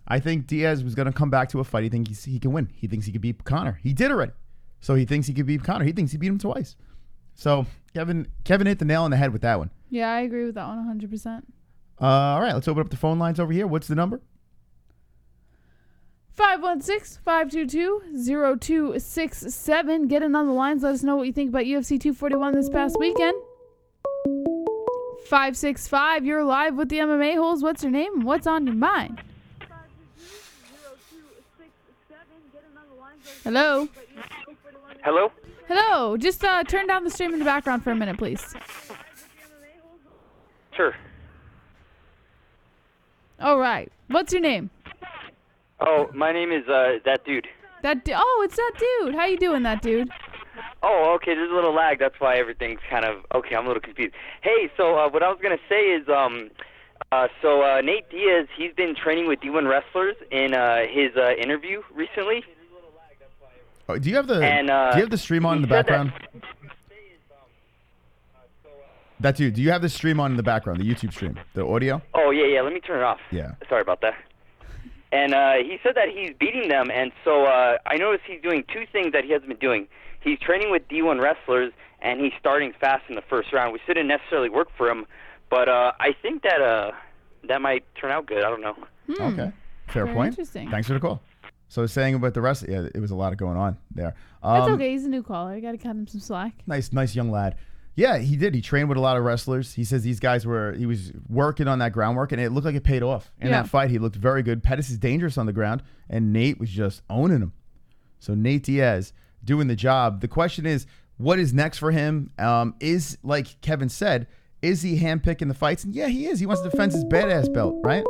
I think Diaz was going to come back to a fight. He thinks he can win. He thinks he could beat Conor. He did already. So he thinks he could beat Conor. He thinks he beat him twice. So Kevin hit the nail on the head with that one. Yeah, I agree with that one 100%. All right, let's open up the phone lines over here. What's the number? 516-522-0267. Get in on the lines. Let us know what you think about UFC 241 this past weekend. 565, you're live with the MMA Holes. What's your name? What's on your mind? Hello? Hello? Hello. Just turn down the stream in the background for a minute, please. Sure. All right. What's your name? Oh, my name is that dude. Oh, it's that dude. How you doing, that dude? Oh, okay, there's a little lag. That's why everything's kind of, okay, I'm a little confused. Hey, so what I was going to say is, Nate Diaz, he's been training with D1 wrestlers in his interview recently. Oh, do you have the stream on in the background? That dude, do you have the stream on in the background, the YouTube stream, the audio? Oh, yeah. Let me turn it off. Yeah. Sorry about that. And he said that he's beating them, and so I noticed he's doing two things that he hasn't been doing. He's training with D1 wrestlers, and he's starting fast in the first round, which didn't necessarily work for him, but I think that that might turn out good. I don't know. Okay. Fair Very point. interesting. Thanks for the call. So saying about the rest, yeah, it was a lot going on there. That's okay. He's a new caller. You got to cut him some slack. Nice young lad. Yeah, he did. He trained with a lot of wrestlers. He says these guys he was working on that groundwork, and it looked like it paid off. In that fight, he looked very good. Pettis is dangerous on the ground, and Nate was just owning him. So Nate Diaz doing the job. The question is, what is next for him? Is, like Kevin said, is he handpicking the fights? And yeah, he is. He wants to defend his badass belt, right?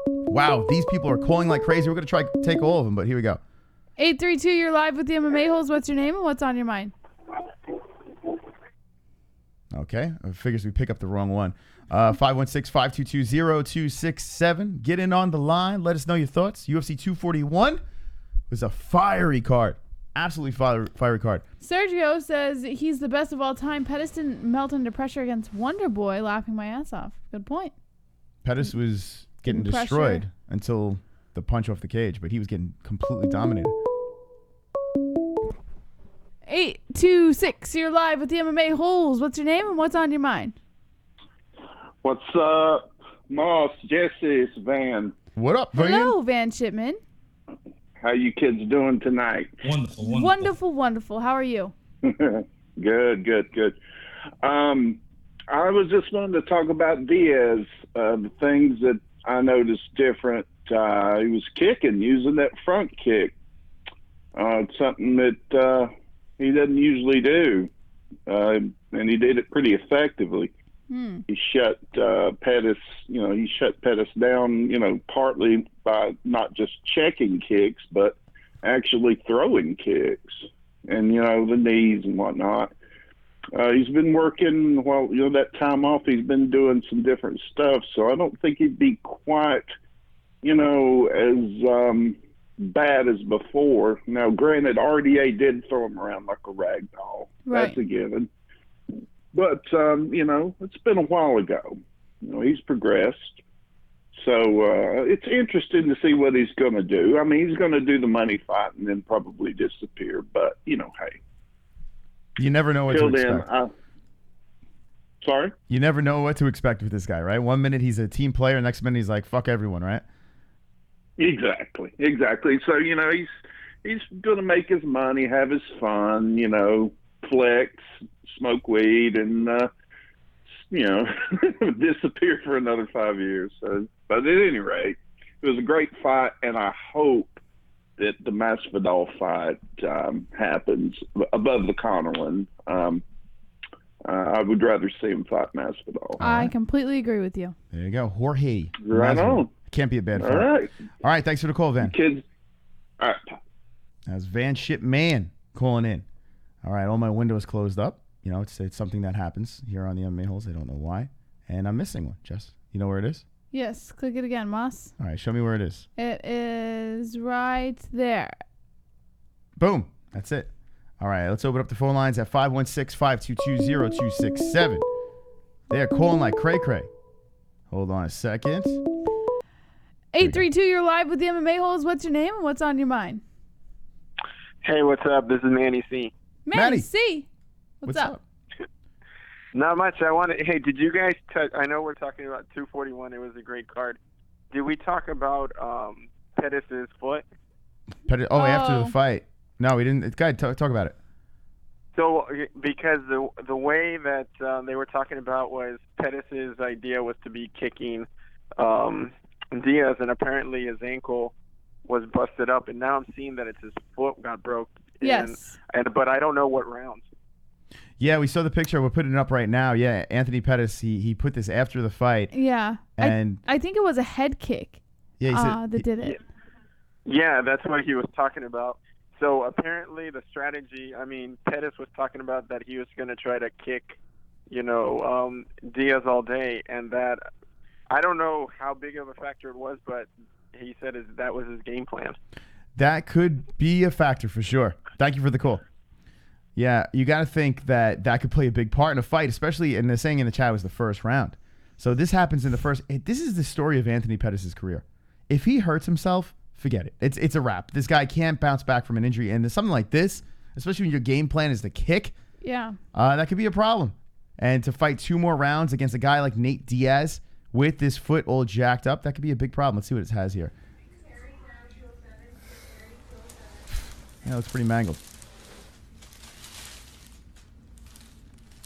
Wow, these people are calling like crazy. We're going to try to take all of them, but here we go. 832, you're live with the MMA-Holes. What's your name and what's on your mind? Okay, I figures we pick up the wrong one. 516-522-0267. Get in on the line. Let us know your thoughts. UFC 241 was a fiery card. Absolutely fiery card. Sergio says he's the best of all time. Pettis didn't melt under pressure against Wonder Boy, laughing my ass off. Good point. Pettis was getting destroyed until the punch off the cage, but he was getting completely dominated. 826, you're live with the MMA-Holes. What's your name and what's on your mind? What's up, Moss, Jesse, it's Van. What up, Van? Hello, Van Shipman. How you kids doing tonight? Wonderful. How are you? Good. I was just wanting to talk about Diaz. The things that I noticed different. He was using that front kick. It's something that he doesn't usually do, and he did it pretty effectively. He shut Pettis. He shut Pettis down. Partly by not just checking kicks, but actually throwing kicks, and the knees and whatnot. He's been working that time off. He's been doing some different stuff, so I don't think he'd be quite, as bad as before. Now, granted, RDA did throw him around like a rag doll. Right. That's a given. But, it's been a while ago. He's progressed. So it's interesting to see what he's going to do. I mean, he's going to do the money fight and then probably disappear. But, hey. You never know what to expect. Sorry? You never know what to expect with this guy, right? 1 minute he's a team player, next minute he's like, fuck everyone, right? Exactly. So, he's going to make his money, have his fun, flex, smoke weed, and, disappear for another 5 years. So, but at any rate, it was a great fight, and I hope that the Masvidal fight happens above the Conor one. I would rather see him fight Masvidal. I completely agree with you. There you go. Jorge. Right Masvidal. on. Can't be a bad fight. All right. All right, thanks for the call, Van. Kids. All right. That was Van Shipman calling in. All right, all my windows closed up. It's something that happens here on the MMA Holes. I don't know why. And I'm missing one. Jess, you know where it is? Yes, click it again, Moss. All right, show me where it is. It is right there. Boom. That's it. All right, let's open up the phone lines at 516-522-0267. They are calling like cray-cray. Hold on a second. 832, you're live with the MMA-Holes. What's your name and what's on your mind? Hey, what's up? This is Manny C. Manny C. What's up? Not much. Hey, did you guys touch? I know we're talking about 241. It was a great card. Did we talk about Pettis' foot? After the fight. No, we didn't. Go ahead, talk about it. So, because the way that they were talking about was Pettis' idea was to be kicking Diaz, and apparently his ankle was busted up, and now I'm seeing that it's his foot got broke. Yes. But I don't know what rounds. Yeah, we saw the picture. We're putting it up right now. Yeah, Anthony Pettis, he put this after the fight. Yeah. And I think it was a head kick that did it. Yeah, that's what he was talking about. So apparently the strategy, Pettis was talking about that he was going to try to kick, Diaz all day, and that I don't know how big of a factor it was, but he said that was his game plan. That could be a factor for sure. Thank you for the call. Yeah, you got to think that could play a big part in a fight, especially, and the saying in the chat was the first round. So this happens in the first. This is the story of Anthony Pettis' career. If he hurts himself, forget it. It's a wrap. This guy can't bounce back from an injury, and something like this, especially when your game plan is to kick, that could be a problem. And to fight 2 more rounds against a guy like Nate Diaz with this foot all jacked up, that could be a big problem. Let's see what it has here. Yeah, it's pretty mangled.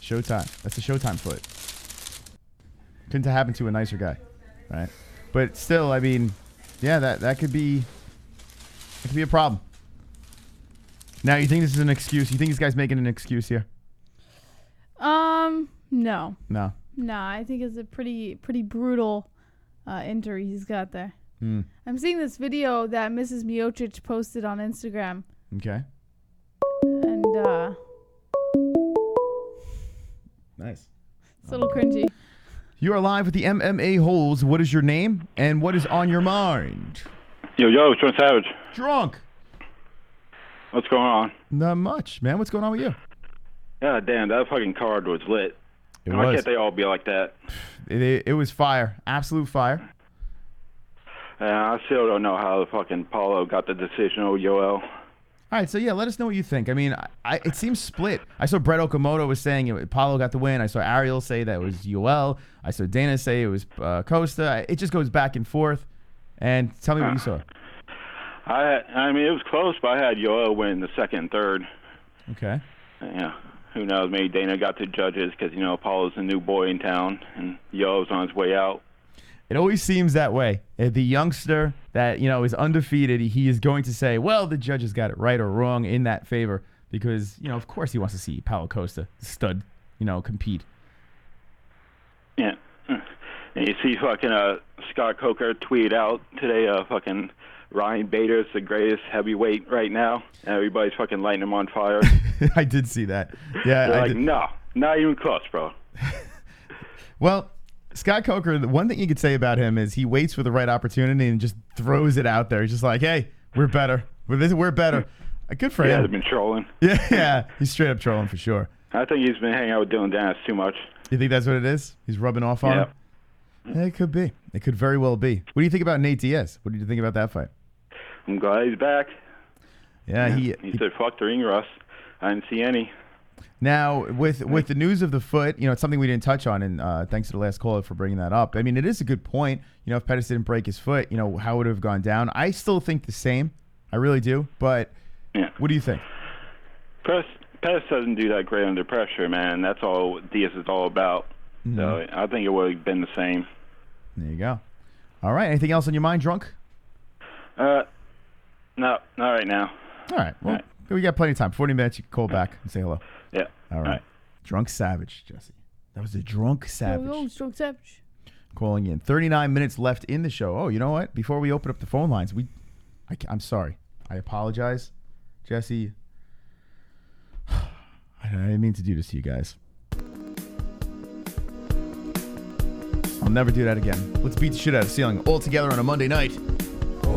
Showtime. That's a Showtime foot. Couldn't have happened to a nicer guy, right? But still, I mean, yeah, that could be a problem. Now, you think this is an excuse? You think this guy's making an excuse here? No. No. No, I think it's a pretty brutal injury he's got there. I'm seeing this video that Mrs. Miocic posted on Instagram. Okay. And nice. It's a little cringy. You are live with the MMA Holes. What is your name and what is on your mind? Yo, John Savage. Drunk. What's going on? Not much, man. What's going on with you? Yeah, damn, that fucking card was lit. Why can't they all be like that? It was fire. Absolute fire. I still don't know how the fucking Paulo got the decision over Yoel. All right, so yeah, let us know what you think. I mean, it seems split. I saw Brett Okamoto was saying Paulo got the win. I saw Ariel say that it was Yoel. I saw Dana say it was Costa. It just goes back and forth. And tell me what you saw. I mean, it was close, but I had Yoel win the second and third. Okay. Yeah. Who knows? Maybe Dana got the judges because, Paulo's a new boy in town and Yoel's on his way out. It always seems that way. The youngster that, is undefeated, he is going to say, well, the judges got it right or wrong in that favor because, of course he wants to see Paulo Costa, the stud, compete. Yeah. And you see fucking Scott Coker tweet out today, fucking Ryan Bader's the greatest heavyweight right now. And everybody's fucking lighting him on fire. I did see that. Yeah. They're like, no, not even close, bro. Well, Scott Coker, the one thing you could say about him is he waits for the right opportunity and just throws it out there. He's just like, hey, we're better. We're better. Good for him. He's been trolling. Yeah. He's straight up trolling for sure. I think he's been hanging out with Dylan Dennis too much. You think that's what it is? He's rubbing off on him? Yeah, it could be. It could very well be. What do you think about Nate Diaz? What do you think about that fight? I'm glad he's back. Yeah, he said, fuck the ring rust. I didn't see any. Now, with the news of the foot, it's something we didn't touch on, and thanks to the last caller for bringing that up. I mean, it is a good point. If Pettis didn't break his foot, how would it have gone down? I still think the same. I really do. But what do you think? Pettis doesn't do that great under pressure, man. That's all Diaz is all about. Mm-hmm. So I think it would have been the same. There you go. All right. Anything else on your mind, drunk? No, not right now. All right. Well, we got plenty of time. 40 minutes. You can call back and say hello. Yeah. All right. Drunk Savage, Jesse. That was a Drunk Savage. Oh, Drunk Savage. Calling in. 39 minutes left in the show. Oh, you know what? Before we open up the phone lines, I'm sorry. I apologize, Jesse. I didn't mean to do this to you guys. I'll never do that again. Let's beat the shit out of the ceiling all together on a Monday night.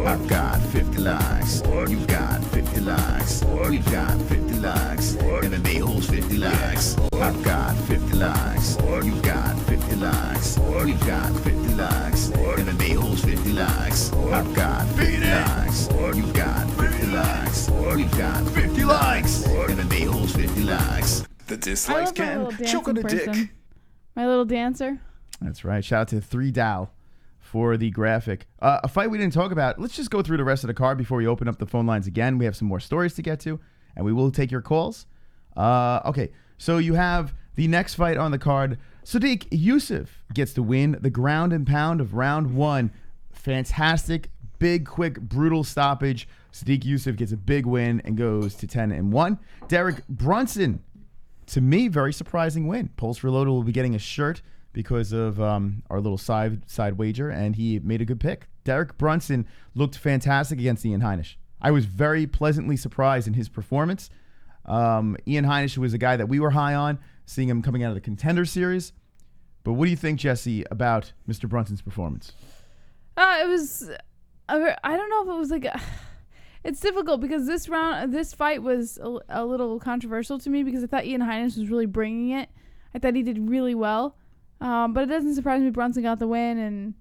I've got 50 likes. You've got 50 likes. We've got 50 likes. MMA-Holes 50 likes. I've got 50 likes. You've got 50 likes. We've got 50 likes. MMA-Holes 50 likes. I've got 50 likes. You've got 50 likes. We've got 50 likes. MMA-Holes 50 likes. The dislikes can choke on a dick. My little dancer. That's right. Shout out to 3Dal for the graphic. A fight we didn't talk about. Let's just go through the rest of the card before we open up the phone lines again. We have some more stories to get to, and we will take your calls. Okay, so you have the next fight on the card. Sodiq Yusuff gets to win the ground and pound of round 1. Fantastic, big, quick, brutal stoppage. Sodiq Yusuff gets a big win and goes to 10-1. Derek Brunson, to me, very surprising win. Pulse Reloaded will be getting a shirt because of our little side wager, and he made a good pick. Derek Brunson looked fantastic against Ian Heinisch. I was very pleasantly surprised in his performance. Ian Heinisch was a guy that we were high on, seeing him coming out of the Contender Series. But what do you think, Jesse, about Mr. Brunson's performance? It was, I don't know if it was like, It's difficult because this fight was a little controversial to me because I thought Ian Heinisch was really bringing it. I thought he did really well. But it doesn't surprise me Brunson got the win. And,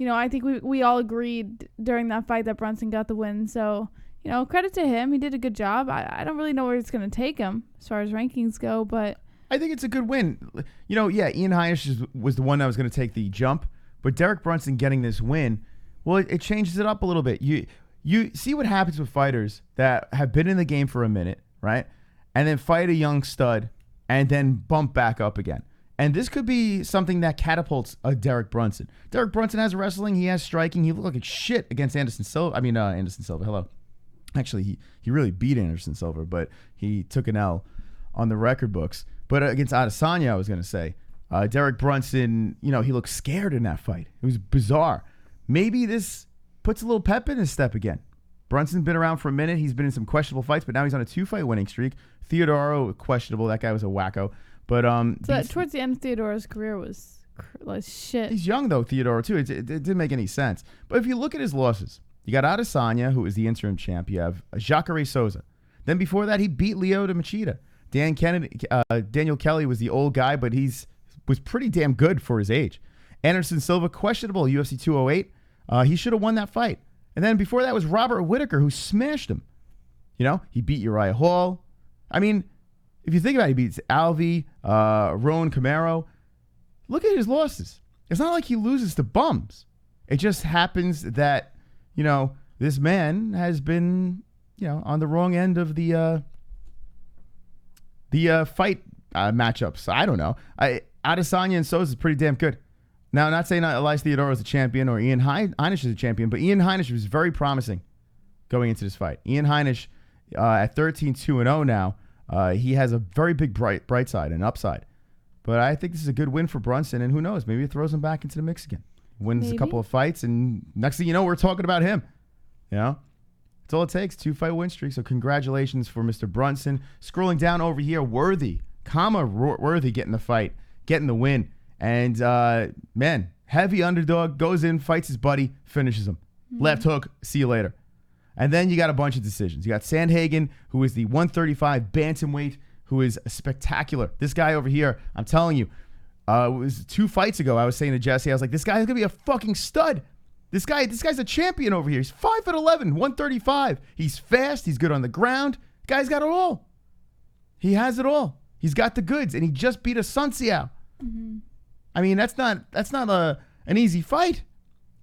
I think we all agreed during that fight that Brunson got the win. So, credit to him. He did a good job. I don't really know where it's going to take him as far as rankings go, but I think it's a good win. Ian Heinisch was the one that was going to take the jump, but Derek Brunson getting this win, well, it changes it up a little bit. You see what happens with fighters that have been in the game for a minute, right? And then fight a young stud and then bump back up again. And this could be something that catapults Derek Brunson. Derek Brunson has wrestling. He has striking. He looked like shit against Anderson Silva. Anderson Silva. Hello. Actually, he really beat Anderson Silva, but he took an L on the record books. But against Adesanya, I was going to say, Derek Brunson, he looked scared in that fight. It was bizarre. Maybe this puts a little pep in his step again. Brunson's been around for a minute. He's been in some questionable fights, but now he's on a 2-fight winning streak. Theodoro, questionable. That guy was a wacko. But towards the end of Theodoro's career was like shit. He's young, though, Theodoro, too. It didn't make any sense. But if you look at his losses, you got Adesanya, who is the interim champ. You have Jacare Souza. Then before that, he beat Lyoto Machida. Daniel Kelly was the old guy, but was pretty damn good for his age. Anderson Silva, questionable, UFC 208. He should have won that fight. And then before that was Robert Whittaker, who smashed him. He beat Uriah Hall. I mean, if you think about it, he beats Alvey, Rowan Camaro. Look at his losses. It's not like he loses to bums. It just happens that, this man has been, on the wrong end of the fight matchups. I don't know. Adesanya and Souza is pretty damn good. Now, I'm not saying Elias Theodoro is a champion or Ian Heinisch is a champion, but Ian Heinisch was very promising going into this fight. Ian Heinisch, at 13-2-0 now, he has a very big bright side and upside. But I think this is a good win for Brunson, and who knows, maybe it throws him back into the mix again. Wins a couple of fights, and next thing you know, we're talking about him. That's all it takes, 2-fight win streak. So congratulations for Mr. Brunson. Scrolling down over here, Worthy getting the fight, getting the win. And, man, heavy underdog, goes in, fights his buddy, finishes him. Left hook, see you later. And then you got a bunch of decisions. You got Sandhagen, who is the 135 bantamweight, who is spectacular. This guy over here, I'm telling you, it was 2 fights ago, I was saying to Jesse, I was like, this guy's going to be a fucking stud. This guy's a champion over here. He's 5'11", 135. He's fast. He's good on the ground. Guy's got it all. He has it all. He's got the goods, and he just beat a Sun Xiao. I mean, that's not an easy fight.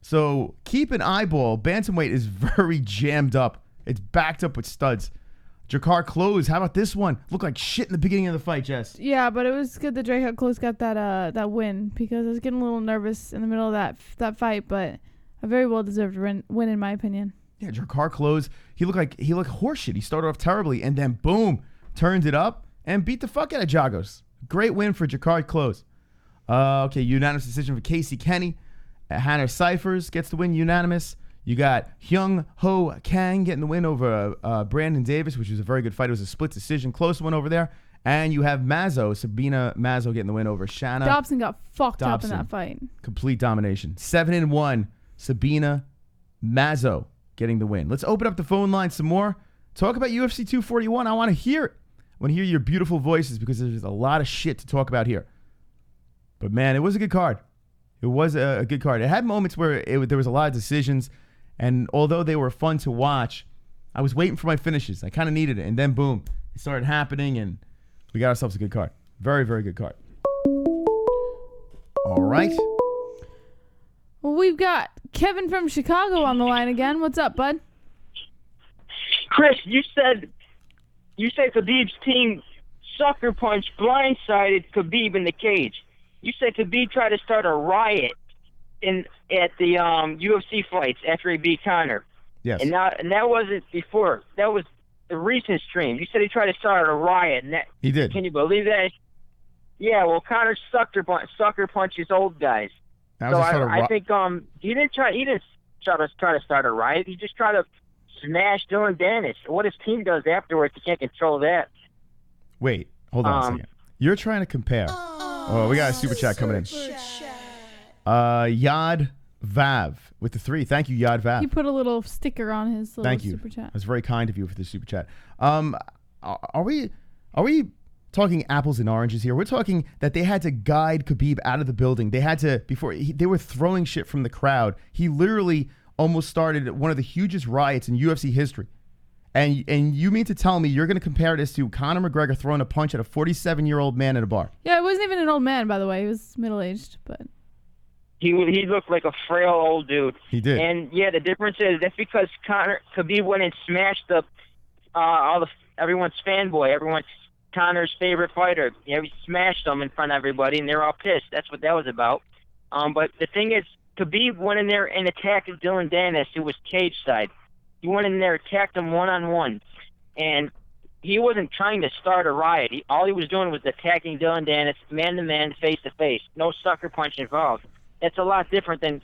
So keep an eyeball. Bantamweight is very jammed up. It's backed up with studs. Jakar Close, how about this one? Looked like shit in the beginning of the fight, Jess. Yeah, but it was good that Jakar Close got that win because I was getting a little nervous in the middle of that fight, but a very well-deserved win in my opinion. Yeah, Jakar Close, he looked horseshit. He started off terribly, and then boom, turned it up and beat the fuck out of Jagos. Great win for Jakar Close. Okay, unanimous decision for Casey Kenny. Hannah Cyphers gets the win unanimous. You got Hyung Ho Kang getting the win over Brandon Davis, which was a very good fight. It was a split decision, close one over there. And you have Sabina Mazzo getting the win over Shanna. Dobson got fucked up in that fight. Complete domination. 7-1, Sabina Mazzo getting the win. Let's open up the phone line some more. Talk about UFC 241. I want to hear it. I want to hear your beautiful voices because there's a lot of shit to talk about here. But, man, it was a good card. It was a good card. It had moments where there was a lot of decisions, and although they were fun to watch, I was waiting for my finishes. I kind of needed it, and then, boom, it started happening, and we got ourselves a good card. Very, very good card. All right. Well, we've got Kevin from Chicago on the line again. What's up, bud? Chris, you said Khabib's team sucker punched blindsided Khabib in the cage. You said Khabib tried to start a riot at the UFC fights after he beat Conor. Yes. And that wasn't before. That was the recent stream. You said he tried to start a riot. And he did. Can you believe that? Yeah. Well, Conor sucker punches old guys. So I think he didn't try to start a riot. He just tried to smash Dylan Dennis. What his team does afterwards, he can't control that. Wait, hold on a second. You're trying to compare. Oh, we got a super chat coming in. Yad Vav with the 3. Thank you, Yad Vav. He put a little sticker on his little Thank you. super chat. That's very kind of you for the super chat. Are we talking apples and oranges here? We're talking that they had to guide Khabib out of the building. They had to they were throwing shit from the crowd. He literally almost started one of the hugest riots in UFC history. And you mean to tell me you're going to compare this to Conor McGregor throwing a punch at a 47-year-old man at a bar? Yeah, it wasn't even an old man, by the way. He was middle-aged, but He looked like a frail old dude. He did. And yeah, the difference is that's because Khabib went and smashed up everyone's fanboy, Conor's favorite fighter. Yeah, he smashed them in front of everybody, and they're all pissed. That's what that was about. But the thing is, Khabib went in there and attacked Dylan Dennis, who was cage side. He went in there, attacked him one-on-one, and he wasn't trying to start a riot. All he was doing was attacking Dylan Dennis man-to-man, face-to-face. No sucker punch involved. That's a lot different than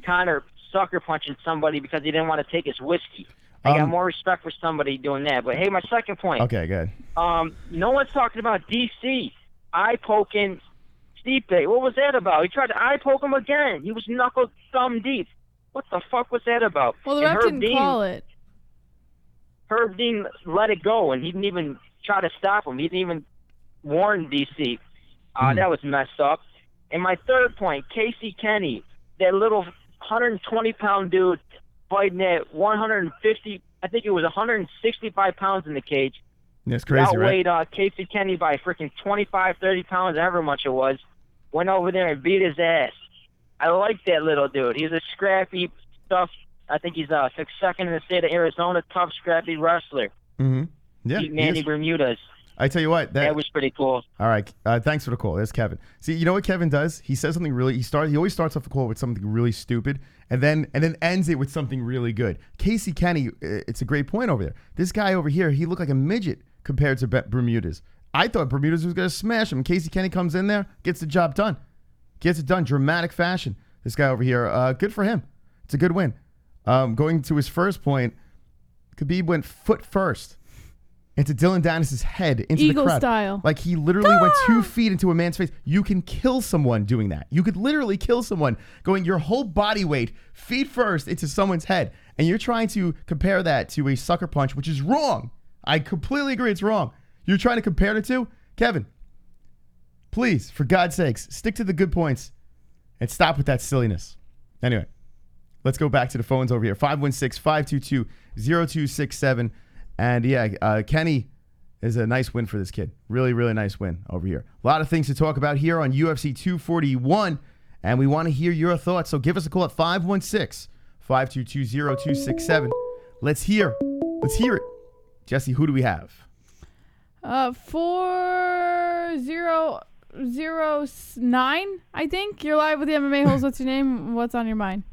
Conor sucker punching somebody because he didn't want to take his whiskey. I got more respect for somebody doing that. But, hey, my second point. Okay, good. No one's talking about DC eye-poking Stipe. What was that about? He tried to eye-poke him again. He was knuckle thumb deep. What the fuck was that about? Well, the ref didn't call it. Herb Dean let it go, and he didn't even try to stop him. He didn't even warn DC. That was messed up. And my third point, Casey Kenny, that little 120-pound dude fighting at 150, I think it was 165 pounds in the cage. That's crazy, outweighed, right? Casey Kenny by freaking 25, 30 pounds, however much it was. Went over there and beat his ass. I like that little dude. He's a scrappy, tough. I think he's second in the state of Arizona, tough, scrappy wrestler. Mm-hmm. Yeah, Beat Manny Bermudez. I tell you what, that was pretty cool. All right, thanks for the call. There's Kevin. See, you know what Kevin does? He says something really. He always starts off the call with something really stupid, and then ends it with something really good. Casey Kenny, it's a great point over there. This guy over here, he looked like a midget compared to Bermudez. I thought Bermudez was going to smash him. Casey Kenny comes in there, gets the job done. Gets it done, dramatic fashion. This guy over here, good for him. It's a good win. Going to his first point, Khabib went foot first into Dylan Dennis's head, into Eagle the crowd. style. Like he literally went 2 feet into a man's face. You can kill someone doing that. You could literally kill someone going your whole body weight, feet first, into someone's head. And you're trying to compare that to a sucker punch, which is wrong. I completely agree it's wrong. You're trying to compare the two? Kevin, please, for God's sakes, stick to the good points and stop with that silliness. Anyway, let's go back to the phones over here. 516-522-0267. And yeah, Kenny is a nice win for this kid. Really, really nice win over here. A lot of things to talk about here on UFC 241. And we want to hear your thoughts. So give us a call at 516-522-0267. Let's hear it. Jesse, who do we have? 4009, I think. You're live with the MMA Holes. What's your name? What's on your mind?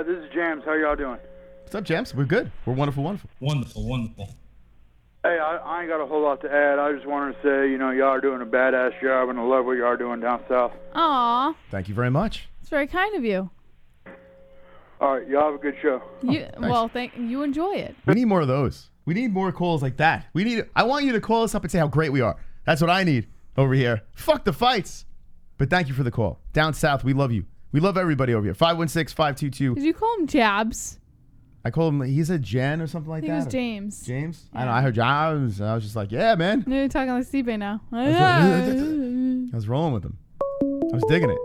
This is James. How y'all doing? What's up, James? We're good. We're wonderful. Wonderful. Hey, I ain't got a whole lot to add. I just wanted to say, y'all are doing a badass job, and I love what y'all are doing down south. Aw. Thank you very much. It's very kind of you. All right, y'all have a good show. Well, you enjoy it. We need more of those. We need more calls like that. I want you to call us up and say how great we are. That's what I need over here. Fuck the fights. But thank you for the call. Down south, we love you. We love everybody over here. 516-522. Did you call him Jabs? I called him, he's a Jen or something like that. I think it was James. James? Yeah. I know, I heard Jabs. I was just like, yeah, man. You're talking like Stipe now. I was rolling with him. I was digging it.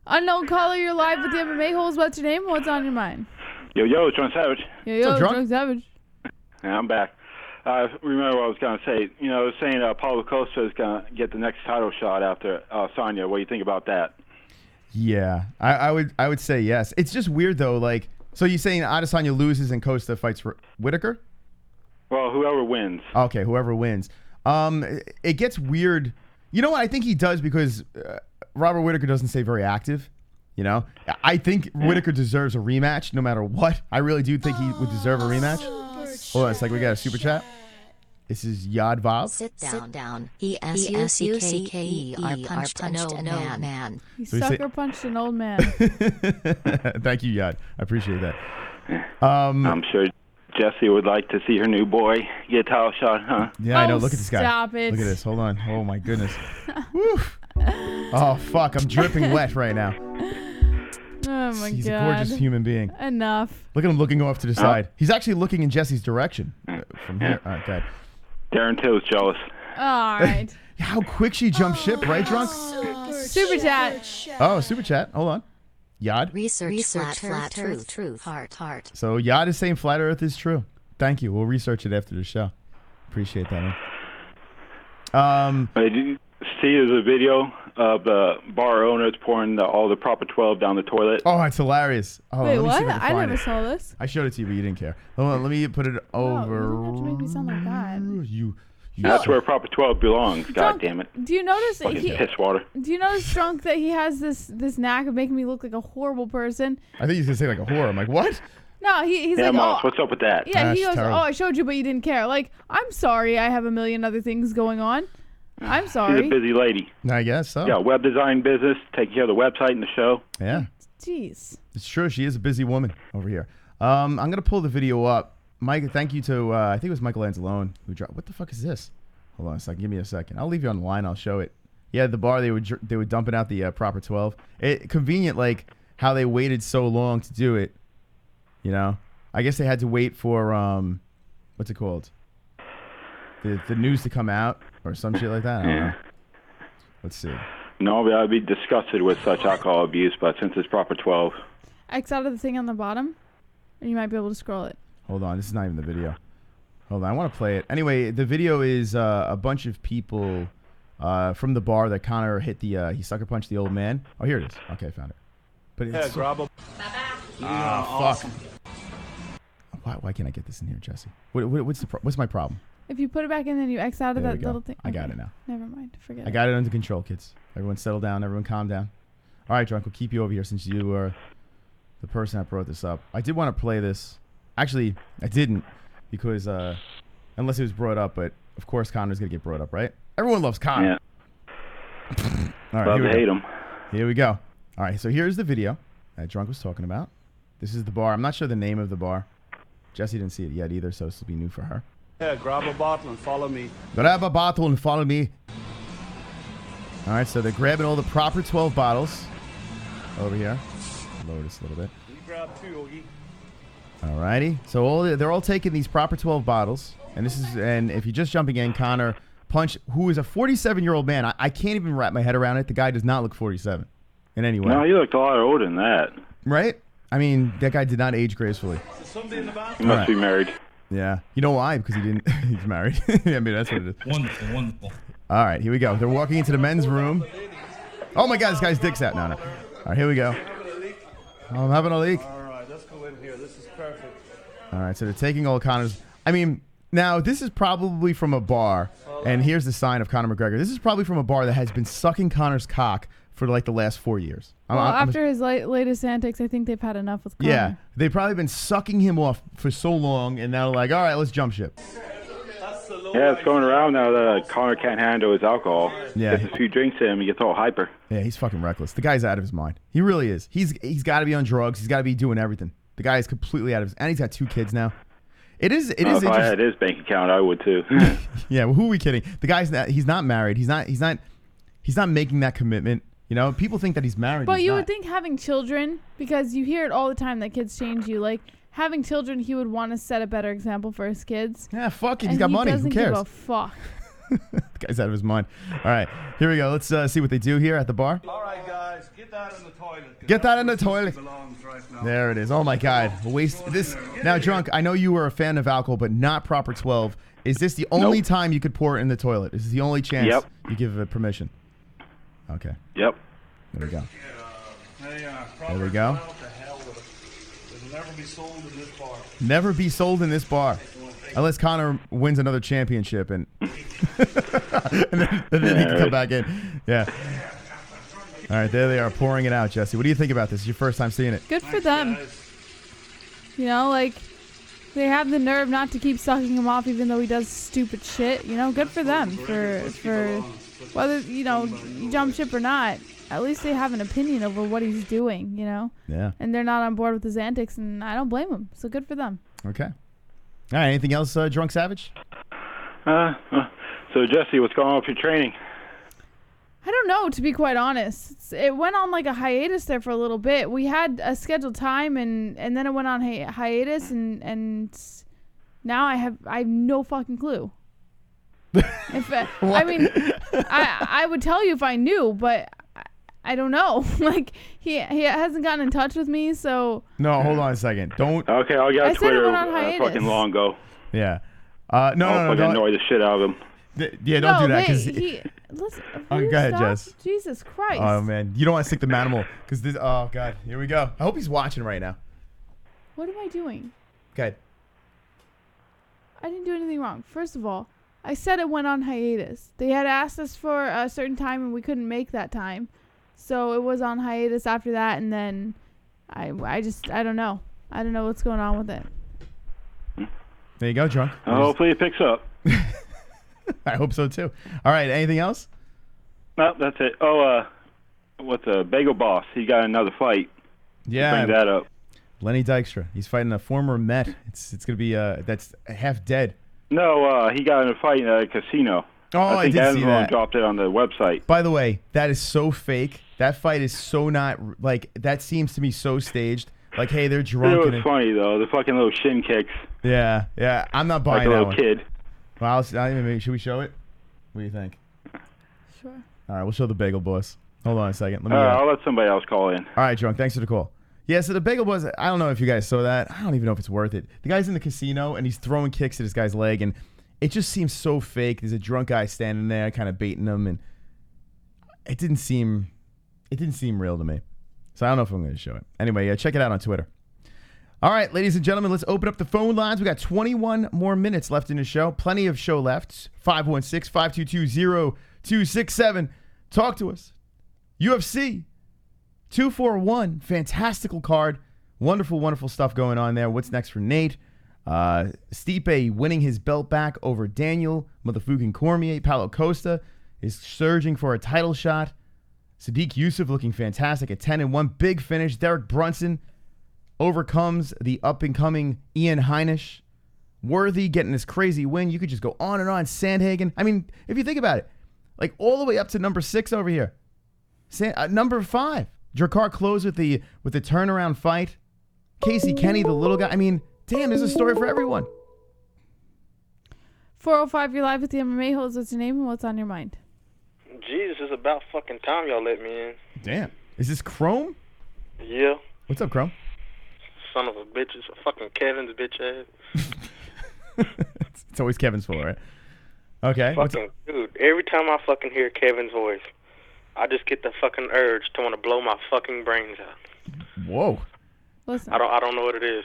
Unknown caller, you're live with the MMA Holes. What's your name? What's on your mind? Yo, it's Drunk Savage. Yo, Drunk Savage. Yeah, I'm back. Remember what I was going to say. Saying Paulo Costa is going to get the next title shot after Sonya. What do you think about that? Yeah, I would say yes. It's just weird, though. Like, so you're saying Adesanya loses and Costa fights for Whitaker? Well, whoever wins. Okay, whoever wins. It gets weird. You know what? I think he does because Robert Whitaker doesn't stay very active. I think Whitaker deserves a rematch no matter what. I really do think he would deserve a rematch. Hold on, it's like we got a super chat. This is Yad Vav. Sit down. E-S-U-C-K-E-R punched an old man. He sucker punched an old man. Thank you, Yad. I appreciate that. I'm sure Jessie would like to see her new boy get a title shot, huh? Yeah, I know. Look at this guy. Stop it. Look at this. Hold on. Oh, my goodness. Oh, fuck. I'm dripping wet right now. Oh my He's God. a gorgeous human being. Enough. Look at him looking off to the side. He's actually looking in Jesse's direction from here. All right, good. Darren Till's jealous. All right. How quick she jumped ship, right, Drunk? Super chat. Oh, super chat. Hold on. Yad. Research flat truth. Heart. So Yad is saying flat Earth is true. Thank you. We'll research it after the show. Appreciate that, man. Did you see there's a video of the bar owners pouring all the Proper 12 down the toilet? Oh, it's hilarious. Oh, Wait, let me what? see if I can I find never it. saw this. I showed it to you, but you didn't care. Hold on, let me put it over. You didn't have to make me sound like that. You That's where Proper 12 belongs. God damn it. Do you notice that Fucking piss water. Do you notice, Drunk, that he has this knack of making me look like a horrible person? I think he's gonna say like a whore. I'm like, what? No, he's yeah, like, Moss, oh, what's up with that? yeah. He goes, oh, I showed you, but you didn't care. Like, I'm sorry, I have a million other things going on. I'm sorry. She's a busy lady. I guess so. Yeah, web design business, taking care of the website and the show. Yeah. Jeez. It's true. She is a busy woman over here. I'm gonna pull the video up. Mike, thank you to I think it was Michael Anzalone who dropped. What the fuck is this? Hold on a second. Give me a second. I'll leave you on the line. I'll show it. Yeah, the bar they were dumping out the Proper 12. Convenient, like how they waited so long to do it. You know, I guess they had to wait for what's it called? The news to come out or some shit like that. I don't know. Let's see. No, but I'd be disgusted with such alcohol abuse, but since it's Proper 12. X out of the thing on the bottom, and you might be able to scroll it. Hold on. This is not even the video. Hold on. I want to play it. Anyway, the video is a bunch of people from the bar that Conor hit the he sucker punched the old man. Oh, here it is. Okay, I found it. But it's grab him. fuck. Why can't I get this in here, Jesse? What's my problem? If you put it back in, then you X out of There that we go. little thing. I got it now. Never mind. Forget I it. got it under control, kids. Everyone settle down. Everyone calm down. All right, Drunk, we'll keep you over here since you were the person that brought this up. I did want to play this. Actually, I didn't because unless it was brought up, but of course Conor's going to get brought up, right? Everyone loves Conor. Yeah. All right, Love here we to hate go. him. Here we go. All right, so here's the video that Drunk was talking about. This is the bar. I'm not sure the name of the bar. Jessie didn't see it yet either, so this will be new for her. Yeah, grab a bottle and follow me. Grab a bottle and follow me. All right, so they're grabbing all the Proper 12 bottles over here. Lower this a little bit. You grab two, Ogie. All righty. So they're all taking these Proper 12 bottles, and if you're just jumping in, Conor punched who is a 47-year-old man. I can't even wrap my head around it. The guy does not look 47 in any way. No, he looked a lot older than that. Right? I mean, that guy did not age gracefully. He must be married. Yeah. You know why? Because he's married. I mean, that's what it is. Wonderful, wonderful. All right, here we go. They're walking into the men's room. Oh my God, this guy's dick's out. No. All right, here we go. Oh, I'm having a leak. All right, let's go in here. This is perfect. All right, so they're taking all Conor's. I mean, now this is probably from a bar, and here's the sign of Conor McGregor. This is probably from a bar that has been sucking Conor's cock for like the last 4 years. Well, after his latest antics, I think they've had enough with Conor. Yeah, they've probably been sucking him off for so long, and now like, all right, let's jump ship. Yeah, it's going around now that Conor can't handle his alcohol. Yeah. Gets a few drinks in him, he gets all hyper. Yeah, he's fucking reckless. The guy's out of his mind. He really is. He's got to be on drugs. He's got to be doing everything. The guy is completely out of his. And he's got 2 kids now. It is If I interesting. had his bank account, I would too. Yeah, well, who are we kidding? The guy's not. He's not married. He's not making that commitment. You know, people think that he's married. But he's you not. would think having children, because you hear it all the time that kids change you. Like having children, he would want to set a better example for his kids. Yeah, fuck it. And He's got he money. Who doesn't cares? give a fuck. The guy's out of his mind. All right, here we go. Let's see what they do here at the bar. All right, guys, get that in the toilet. Get that in the toilet. Right now. There it is. Oh my God, waste this. Now, Drunk, I know you were a fan of alcohol, but not Proper 12. Is this the only time you could pour it in the toilet? Is this the only chance you give permission? Okay. Yep. There we go. Hey, There we go. what the hell with it? It'll never be sold in this bar. Never be sold in this bar. Unless Conor wins another championship and and then he can come back in. Yeah. All right, there they are pouring it out, Jesse. What do you think about this? It's your first time seeing it. Good for them. You know, like they have the nerve not to keep sucking him off, even though he does stupid shit. You know, good for them for whether you jump ship or not. At least they have an opinion over what he's doing. You know. Yeah. And they're not on board with his antics, and I don't blame them. So good for them. Okay. All right. Anything else, Drunk Savage? So Jesse, what's going on with your training? I don't know, to be quite honest. It went on like a hiatus there for a little bit. We had a scheduled time, and then it went on hiatus, and now I have no fucking clue. I would tell you if I knew, but I don't know. Like he hasn't gotten in touch with me, so. No, hold on a second. Don't. Okay, I got I said it Twitter went on hiatus. fucking long ago. Yeah. I'll fucking annoy the shit out of him. Yeah, don't do that because. Listen, Go ahead, Jess. Jesus Christ. Oh man, you don't want to stick the manimal because this. Oh god, here we go. I hope he's watching right now. What am I doing? Good. I didn't do anything wrong. First of all, I said it went on hiatus. They had asked us for a certain time, and we couldn't make that time, so it was on hiatus after that. And then I don't know. I don't know what's going on with it. There you go, Drunk. Hopefully it picks up. I hope so too. All right, anything else? No, that's it. Oh, what's a Bagel Boss? He got another fight. Yeah, bring that up. Lenny Dykstra. He's fighting a former Met. It's gonna be that's half dead. No, he got in a fight at a casino. Oh, I think did see that. Dropped it on the website. By the way, that is so fake. That fight is so not like that. Seems to me so staged. Like, hey, they're drunk. It was funny though. The fucking little shin kicks. Yeah. I'm not buying like a that little one. kid. Well, should we show it? What do you think? Sure. All right, we'll show the Bagel Boss. Hold on a second. Let me. I'll let somebody else call in. All right, Drunk. Thanks for the call. Yeah, so the Bagel Boss. I don't know if you guys saw that. I don't even know if it's worth it. The guy's in the casino and he's throwing kicks at this guy's leg, and it just seems so fake. There's a drunk guy standing there, kind of baiting him, and it didn't seem real to me. So I don't know if I'm going to show it. Anyway, check it out on Twitter. All right, ladies and gentlemen, let's open up the phone lines. We got 21 more minutes left in the show. Plenty of show left. 516-522-0267. Talk to us. UFC 241. Fantastical card. Wonderful, wonderful stuff going on there. What's next for Nate? Stipe winning his belt back over Daniel motherfucking Cormier. Paulo Costa is surging for a title shot. Sadiq Yusuf looking fantastic at 10-1. Big finish. Derek Brunson overcomes the up-and-coming Ian Heinisch. Worthy getting this crazy win. You could just go on and on. Sandhagen. I mean, if you think about it, like all the way up to number 6 over here. Number 5. Drakkar closed with the turnaround fight. Casey Kenny, the little guy. I mean, damn, there's a story for everyone. 405, you're live with the MMA Holes. What's your name and what's on your mind? Jesus, it's about fucking time y'all let me in. Damn. Is this Chrome? Yeah. What's up, Chrome? Son of a bitch. It's fucking Kevin's bitch ass. It's always Kevin's fault, right? Okay. Fucking dude, every time I fucking hear Kevin's voice, I just get the fucking urge to want to blow my fucking brains out. Whoa. Listen. I don't know what it is.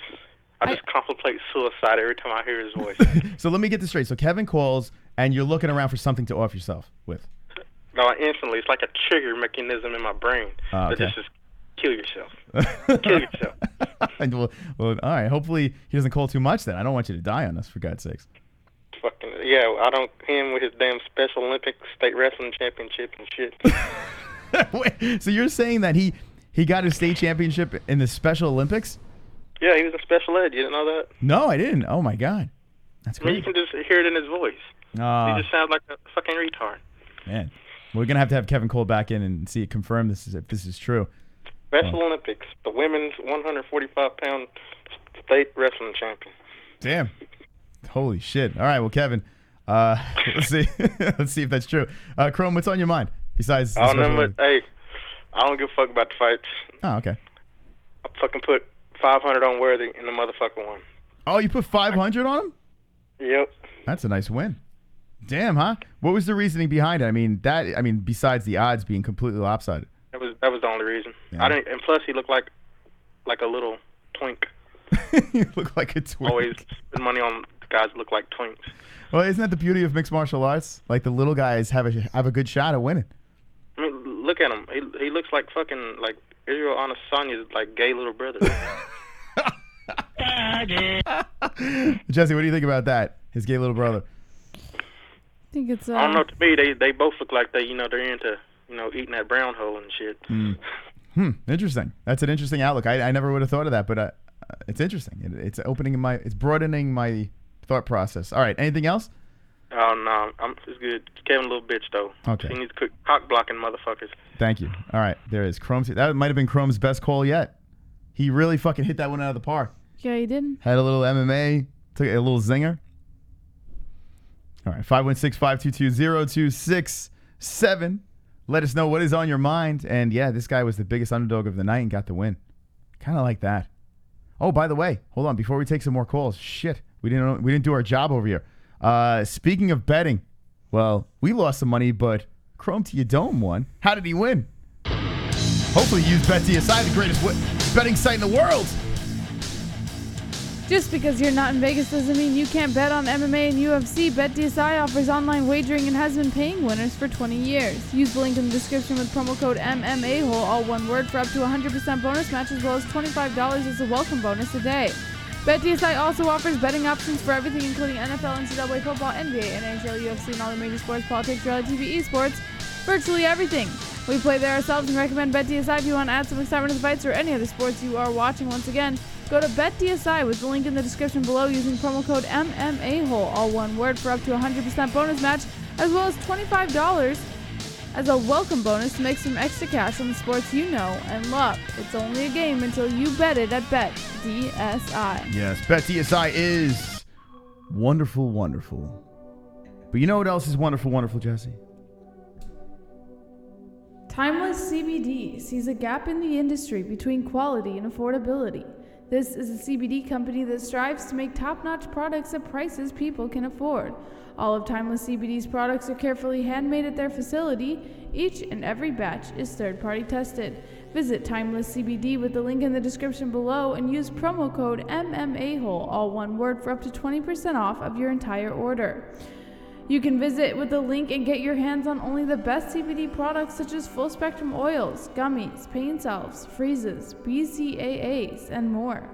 I just contemplate suicide every time I hear his voice. So let me get this straight. So Kevin calls, and you're looking around for something to off yourself with. No, instantly. It's like a trigger mechanism in my brain. Okay. That just kill yourself. Kill yourself. well, all right. Hopefully he doesn't call too much then. I don't want you to die on us, for God's sakes. Fucking, yeah, I don't, him with his damn Special Olympics state wrestling championship and shit. Wait, so you're saying that he got his state championship in the Special Olympics? Yeah, he was in special ed. You didn't know that? No, I didn't. Oh, my God. That's I mean, you great. can just hear it in his voice. He just sounds like a fucking retard. Man, we're going to have Kevin Cole back in and see it confirm if this is true. Special Olympics, the women's 145-pound state wrestling champion. Damn. Holy shit. All right, well, Kevin, let's see. Let's see if that's true. Chrome, what's on your mind besides the Special Olympics? Hey, I don't give a fuck about the fights. Oh, okay. I fucking put 500 on Worthy in the motherfucking one. Oh, you put 500 on him? Yep. That's a nice win. Damn, huh? What was the reasoning behind it? I mean, besides the odds being completely lopsided. That was the only reason. Yeah. I didn't, and plus he looked like a little twink. You look like a twink. Always spend money on guys that look like twinks. Well, isn't that the beauty of mixed martial arts? Like the little guys have a good shot at winning. I mean, look at him. He looks like fucking like Israel Adesanya's like gay little brother. Jesse, what do you think about that? His gay little brother. I think it's. I don't know. To me, they both look like they're into eating that brown hole and shit. Interesting. That's an interesting outlook. I never would have thought of that, but it's interesting. It's broadening my thought process. All right. Anything else? Oh, no. It's good. Kevin a little bitch, though. Okay. He needs to quit cock-blocking motherfuckers. Thank you. All right, there is Chrome's. That might have been Chrome's best call yet. He really fucking hit that one out of the park. Yeah, he didn't. Had a little MMA, took a little zinger. All right, 516-522-0267. Let us know what is on your mind. And yeah, this guy was the biggest underdog of the night and got the win. Kind of like that. Oh, by the way, hold on. Before we take some more calls, shit, we didn't do our job over here. Speaking of betting, well, we lost some money, but Chrome to your dome won. How did he win? Hopefully he used BetDSI, the greatest betting site in the world. Just because you're not in Vegas doesn't mean you can't bet on MMA and UFC. BetDSI offers online wagering and has been paying winners for 20 years. Use the link in the description with promo code MMA-HOLE, all one word, for up to 100% bonus match as well as $25 as a welcome bonus a day. BetDSI also offers betting options for everything including NFL, NCAA football, NBA, NHL, UFC, and all the major sports, politics, reality TV, esports, virtually everything. We play there ourselves and recommend BetDSI if you want to add some excitement to the fights or any other sports you are watching. Once again, go to BetDSI with the link in the description below using promo code MMA-HOLE, all one word, for up to 100% bonus match as well as $25 as a welcome bonus to make some extra cash on the sports you know and love. It's only a game until you bet it at BetDSI. Yes, BetDSI is wonderful, wonderful. But you know what else is wonderful, wonderful, Jesse? Timeless CBD sees a gap in the industry between quality and affordability. This is a CBD company that strives to make top-notch products at prices people can afford. All of Timeless CBD's products are carefully handmade at their facility. Each and every batch is third-party tested. Visit Timeless CBD with the link in the description below and use promo code MMA-HOLE, all one word, for up to 20% off of your entire order. You can visit with the link and get your hands on only the best CBD products such as full-spectrum oils, gummies, pain salves, freezes, BCAAs, and more.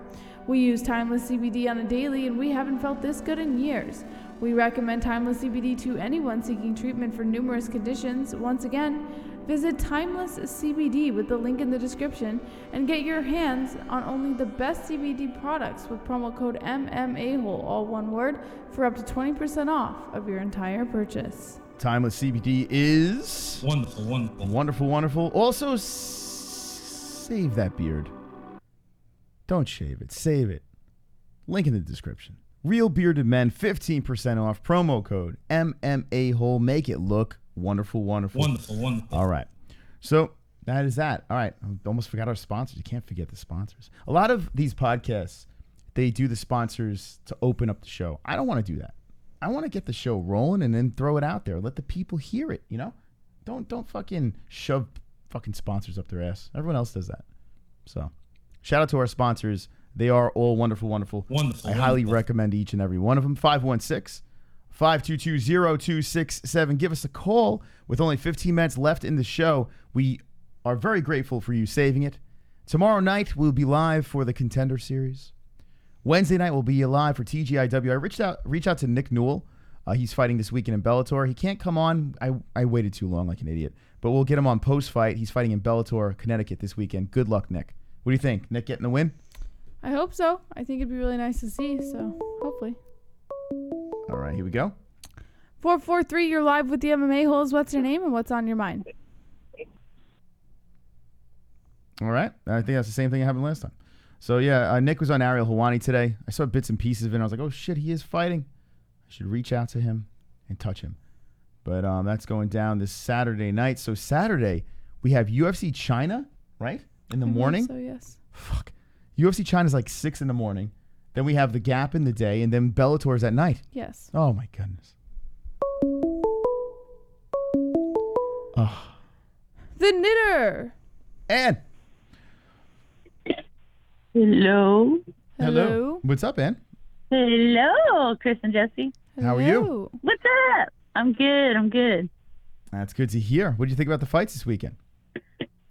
We use Timeless CBD on a daily and we haven't felt this good in years. We recommend Timeless CBD to anyone seeking treatment for numerous conditions. Once again, visit Timeless CBD with the link in the description and get your hands on only the best CBD products with promo code MMA-HOLE, all one word, for up to 20% off of your entire purchase. Timeless CBD is wonderful, wonderful. Wonderful, wonderful. Also, save that beard. Don't shave it. Save it. Link in the description. Real bearded men, 15% off. Promo code MMA-HOLE. Make it look wonderful, wonderful. Wonderful, wonderful. All right. So that is that. All right. I almost forgot our sponsors. You can't forget the sponsors. A lot of these podcasts, they do the sponsors to open up the show. I don't want to do that. I want to get the show rolling and then throw it out there. Let the people hear it, you know? Don't fucking shove fucking sponsors up their ass. Everyone else does that. So shout out to our sponsors. They are all wonderful, wonderful. Wonderful. I highly recommend each and every one of them. 516-522-0267. Give us a call. With only 15 minutes left in the show, we are very grateful for you saving it. Tomorrow night, we'll be live for the Contender Series. Wednesday night, we'll be live for TGIW. I reached out to Nick Newell. He's fighting this weekend in Bellator. He can't come on. I waited too long like an idiot. But we'll get him on post-fight. He's fighting in Bellator, Connecticut this weekend. Good luck, Nick. What do you think? Nick getting the win? I hope so. I think it'd be really nice to see, so hopefully. All right, here we go. 443, you're live with the MMA Holes. What's your name and what's on your mind? All right. I think that's the same thing that happened last time. So, yeah, Nick was on Ariel Helwani today. I saw bits and pieces of it, and I was like, oh, shit, he is fighting. I should reach out to him and touch him. But that's going down this Saturday night. So, Saturday, we have UFC China, right? In the morning? So, yes. Fuck. UFC China's like 6 in the morning. Then we have the Gap in the day, and then Bellator's at night. Yes. Oh, my goodness. Oh. The Knitter. Ann. Hello. Hello. What's up, Ann? Hello, Chris and Jesse. How are you? What's up? I'm good. That's good to hear. What do you think about the fights this weekend?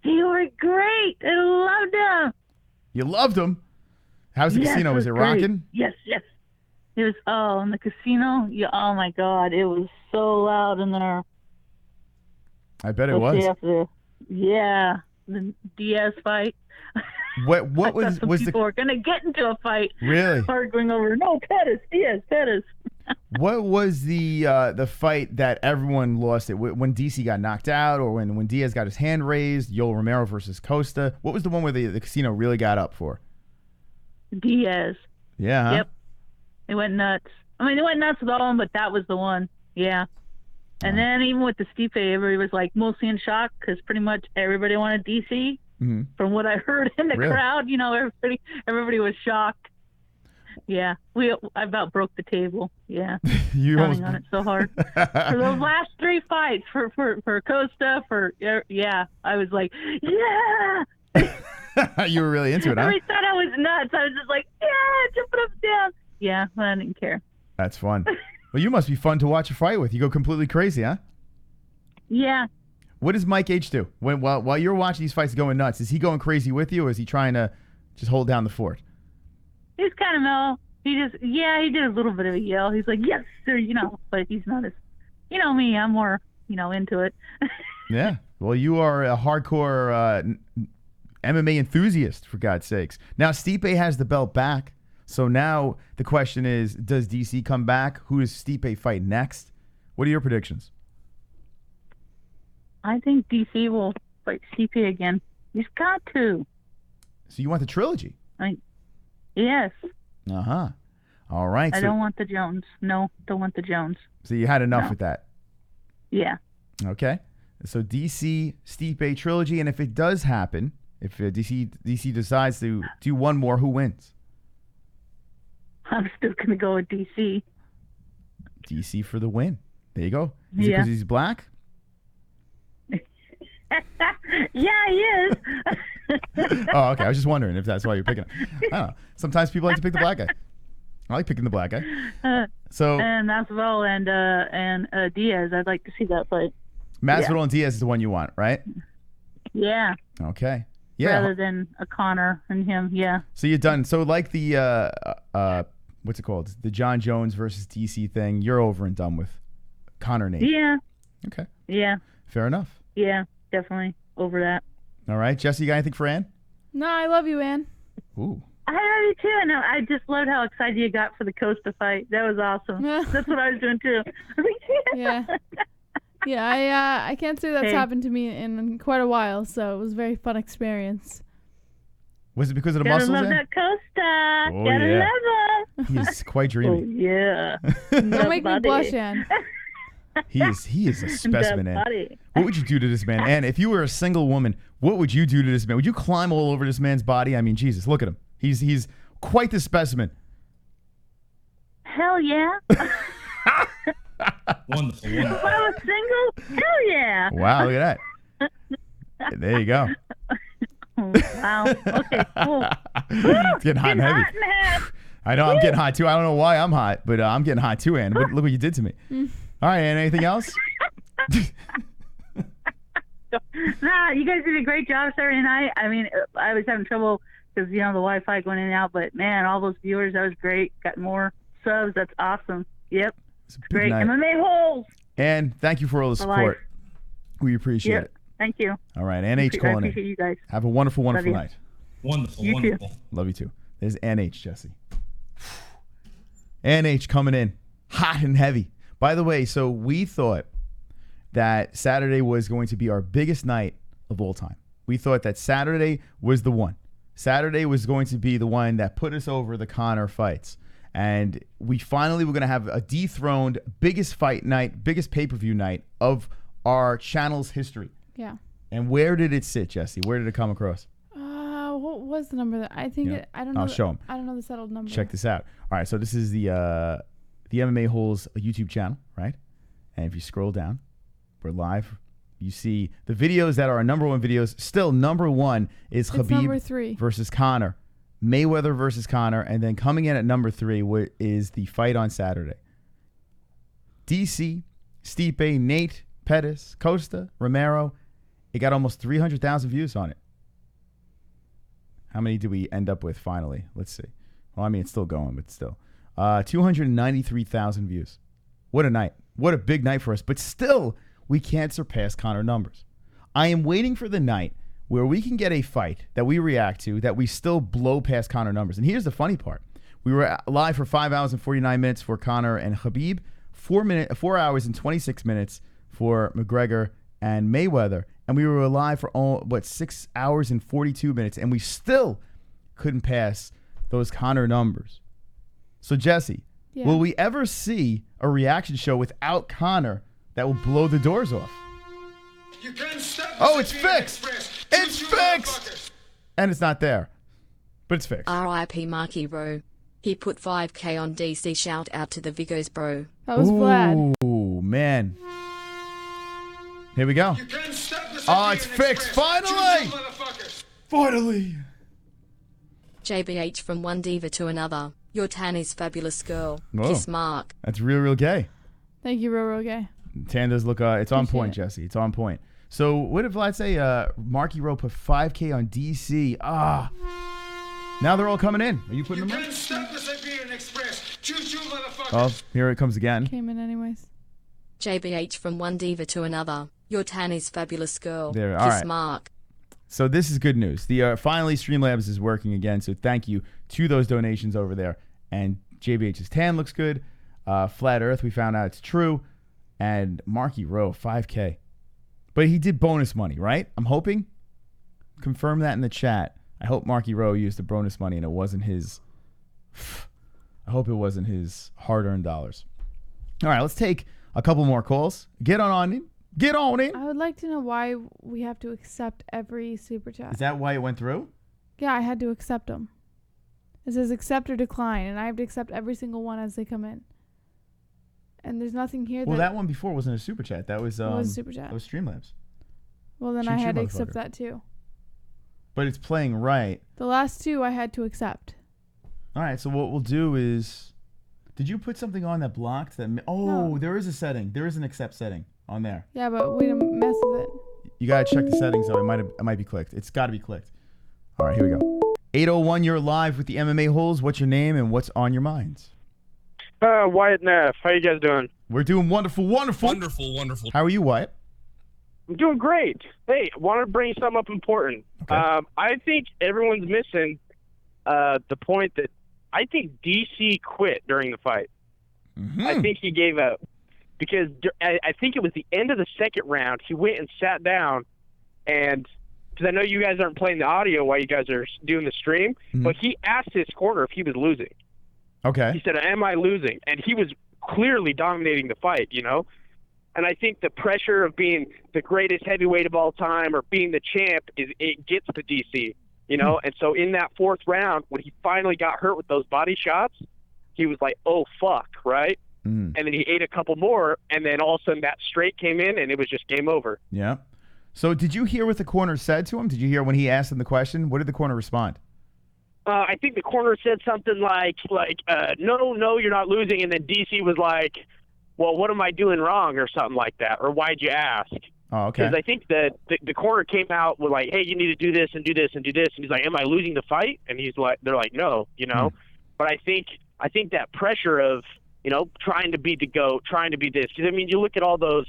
They were great. I loved them. You loved them? How's the casino? Was it rocking? Yes. It was, in the casino. Yeah, oh, my God. It was so loud in there. I bet it was. Yeah, the Diaz fight. What was people were going to get into a fight. Really? Arguing over, no, Pettis, Diaz, Pettis. What was the fight that everyone lost it when DC got knocked out, or when Diaz got his hand raised? Romero versus Costa. What was the one where the casino really got up for? Diaz. Yeah. Huh? Yep. It went nuts. I mean, it went nuts with all of them, but that was the one. Yeah. And then even with the Stipe, everybody was like mostly in shock because pretty much everybody wanted DC. Mm-hmm. From what I heard in the crowd, everybody was shocked. Yeah, I about broke the table. Yeah, you counting on it so hard for those last 3 fights for Costa. I was like, yeah. You were really into it, huh? Everybody thought I was nuts. I was just like, yeah, jumping up and down. Yeah, I didn't care. That's fun. Well, you must be fun to watch a fight with. You go completely crazy, huh? Yeah. What does Mike H do while you're watching these fights going nuts? Is he going crazy with you, or is he trying to just hold down the fort? He's kind of mellow. He did a little bit of a yell. He's like, yes, sir, but he's not as, me, I'm more, into it. Yeah. Well, you are a hardcore MMA enthusiast, for God's sakes. Now, Stipe has the belt back. So now the question is, does DC come back? Who does Stipe fight next? What are your predictions? I think DC will fight Stipe again. He's got to. So you want the trilogy? Yes. Uh-huh. All right. I don't want the Jones. No, don't want the Jones. So you had enough with that? Yeah. Okay. So DC, Stipe trilogy, and if it does happen, if DC decides to do one more, who wins? I'm still going to go with DC. DC for the win. There you go. Is it because he's black? Yeah, he is. Oh, okay. I was just wondering if that's why you're picking him. I don't know. Sometimes people like to pick the black guy. I like picking the black guy. And Masvidal and Diaz, I'd like to see that fight. Masvidal and Diaz is the one you want, right? Yeah. Okay. Yeah. Rather than a Conor and him, yeah. So you're done. So like the what's it called? The Jon Jones versus DC thing. You're over and done with Conor Nate. Yeah. Okay. Yeah. Fair enough. Yeah, definitely over that. All right, Jesse, you got anything for Ann? No, I love you, Ann. Ooh. I love you too, and I just loved how excited you got for the Costa fight. That was awesome. That's what I was doing too. Yeah. Yeah, I can't say that's happened to me in quite a while, so it was a very fun experience. Was it because of the Gotta muscles? love that Costa. Oh, Gotta yeah. love him. He's quite dreamy. Oh, yeah. Don't make me blush, Ann. He is a specimen, The Ann. body. What would you do to this man? Ann, if you were a single woman, what would you do to this man? Would you climb all over this man's body? I mean, Jesus, look at him. He's quite the specimen. Hell yeah. Wonderful. If I was single, hell yeah. Wow, look at that. There you go. Wow. Okay, cool. It's getting hot and heavy. I know, I'm getting hot too. I don't know why I'm hot, but I'm getting hot too, Ann. Look what you did to me. All right, Ann, anything else? Nah, you guys did a great job Saturday night. I mean, I was having trouble because, the Wi-Fi going in and out, but man, all those viewers, that was great. Got more subs. That's awesome. Yep. It's great. night. MMA Holes. Ann, thank you for all the For support. life. We appreciate it. Thank you. All right, Ann H. I calling appreciate in. you guys. Have a wonderful, wonderful Love you. night. Wonderful, You wonderful. too. Love you too. There's Ann H. Jesse. Ann H. coming in hot and heavy. By the way, so we thought that Saturday was going to be our biggest night of all time. We thought that Saturday was the one. Saturday was going to be the one that put us over the Conor fights. And we finally were going to have a dethroned biggest fight night, biggest pay-per-view night of our channel's history. Yeah. And where did it sit, Jesse? Where did it come across? What was the number? I think Yeah. I don't know. I'll show 'em. I don't know the settled number. Check this out. All right, so this is the MMA-Holes YouTube channel, right? And if you scroll down, we're live. You see the videos that are our number one videos. Still, number one is It's number Khabib 3. versus Conor. Mayweather versus Conor. And then coming in at number 3 is the fight on Saturday. DC, Stipe, Nate, Pettis, Costa, Romero. It got almost 300,000 views on it. How many did we end up with finally? Let's see. Well, I mean, it's still going, but still. 293,000 views. What a night. What a big night for us. But still, we can't surpass Conor numbers. I am waiting for the night where we can get a fight that we react to that we still blow past Conor numbers. And here's the funny part. We were live for 5 hours and 49 minutes for Conor and Khabib, 4 hours and 26 minutes for McGregor and Mayweather, and we were live for 6 hours and 42 minutes, and we still couldn't pass those Conor numbers. So Jesse, will we ever see a reaction show without Conor that will blow the doors off? Oh, it's fixed! It's fixed! And it's not there, but it's fixed. R.I.P. Marky Rowe. He put 5K on DC. Shout out to the Vigos, bro. That was Vlad. Ooh, man. Here we go. Oh, it's fixed. Finally! Finally! JBH from one diva to another. Your tan is fabulous, girl. Whoa. Kiss Mark. That's real gay. Thank you, real gay. Tan does look, it's on point, Jesse. It's on point. So what did Vlad say? Marky Rowe put 5K on DC. Now they're all coming in. Are you putting them in? Oh, here it comes again. Came in anyways. JBH from one diva to another. Your tan is fabulous, girl. There, Kiss all right. Mark. So this is good news. The finally Streamlabs is working again. So thank you to those donations over there. And JBH's tan looks good. Flat Earth, we found out it's true. And Marky Rowe, 5K. But he did bonus money, right? I'm hoping. Confirm that in the chat. I hope Marky Rowe used the bonus money and it wasn't his. I hope it wasn't his hard-earned dollars. All right, let's take a couple more calls. Get on in. Get on in. I would like to know why we have to accept every super chat. Is that why it went through? Yeah, I had to accept them. It says accept or decline, and I have to accept every single one as they come in. And there's nothing here. Well, that one before wasn't a super chat. That was a super chat. That was Streamlabs. Well, then I had to accept that too. But it's playing right. The last two I had to accept. All right, so what we'll do is, did you put something on that blocked that? No. There is a setting. There is an accept setting on there. Yeah, but we didn't mess with it. You gotta check the settings though. It might be clicked. It's got to be clicked. All right, here we go. 801, you're live with the MMA Holes. What's your name and what's on your minds? Wyatt Neff. How you guys doing? We're doing wonderful. Wonderful. How are you, Wyatt? I'm doing great. Hey, I want to bring something up important. Okay. I think everyone's missing the point that I think DC quit during the fight. Mm-hmm. I think he gave up because I think it was the end of the second round. He went and sat down, and because I know you guys aren't playing the audio while you guys are doing the stream, but he asked his corner if he was losing. Okay. He said, "Am I losing?" And he was clearly dominating the fight, you know? And I think the pressure of being the greatest heavyweight of all time or being the champ, it gets to DC, you know? And so in that fourth round, when he finally got hurt with those body shots, he was like, oh, fuck, right? And then he ate a couple more, and then all of a sudden that straight came in, and it was just game over. Yeah. So did you hear what the corner said to him? Did you hear when he asked him the question? What did the corner respond? I think the corner said something like, no, you're not losing. And then DC was like, well, what am I doing wrong or something like that? Or why'd you ask? Oh, okay. Because I think that the corner came out with like, hey, you need to do this and do this and do this. And he's like, am I losing the fight? And he's like, they're like, no, you know. But I think that pressure of, you know, trying to be the GOAT, trying to be this. Because, I mean, you look at all those,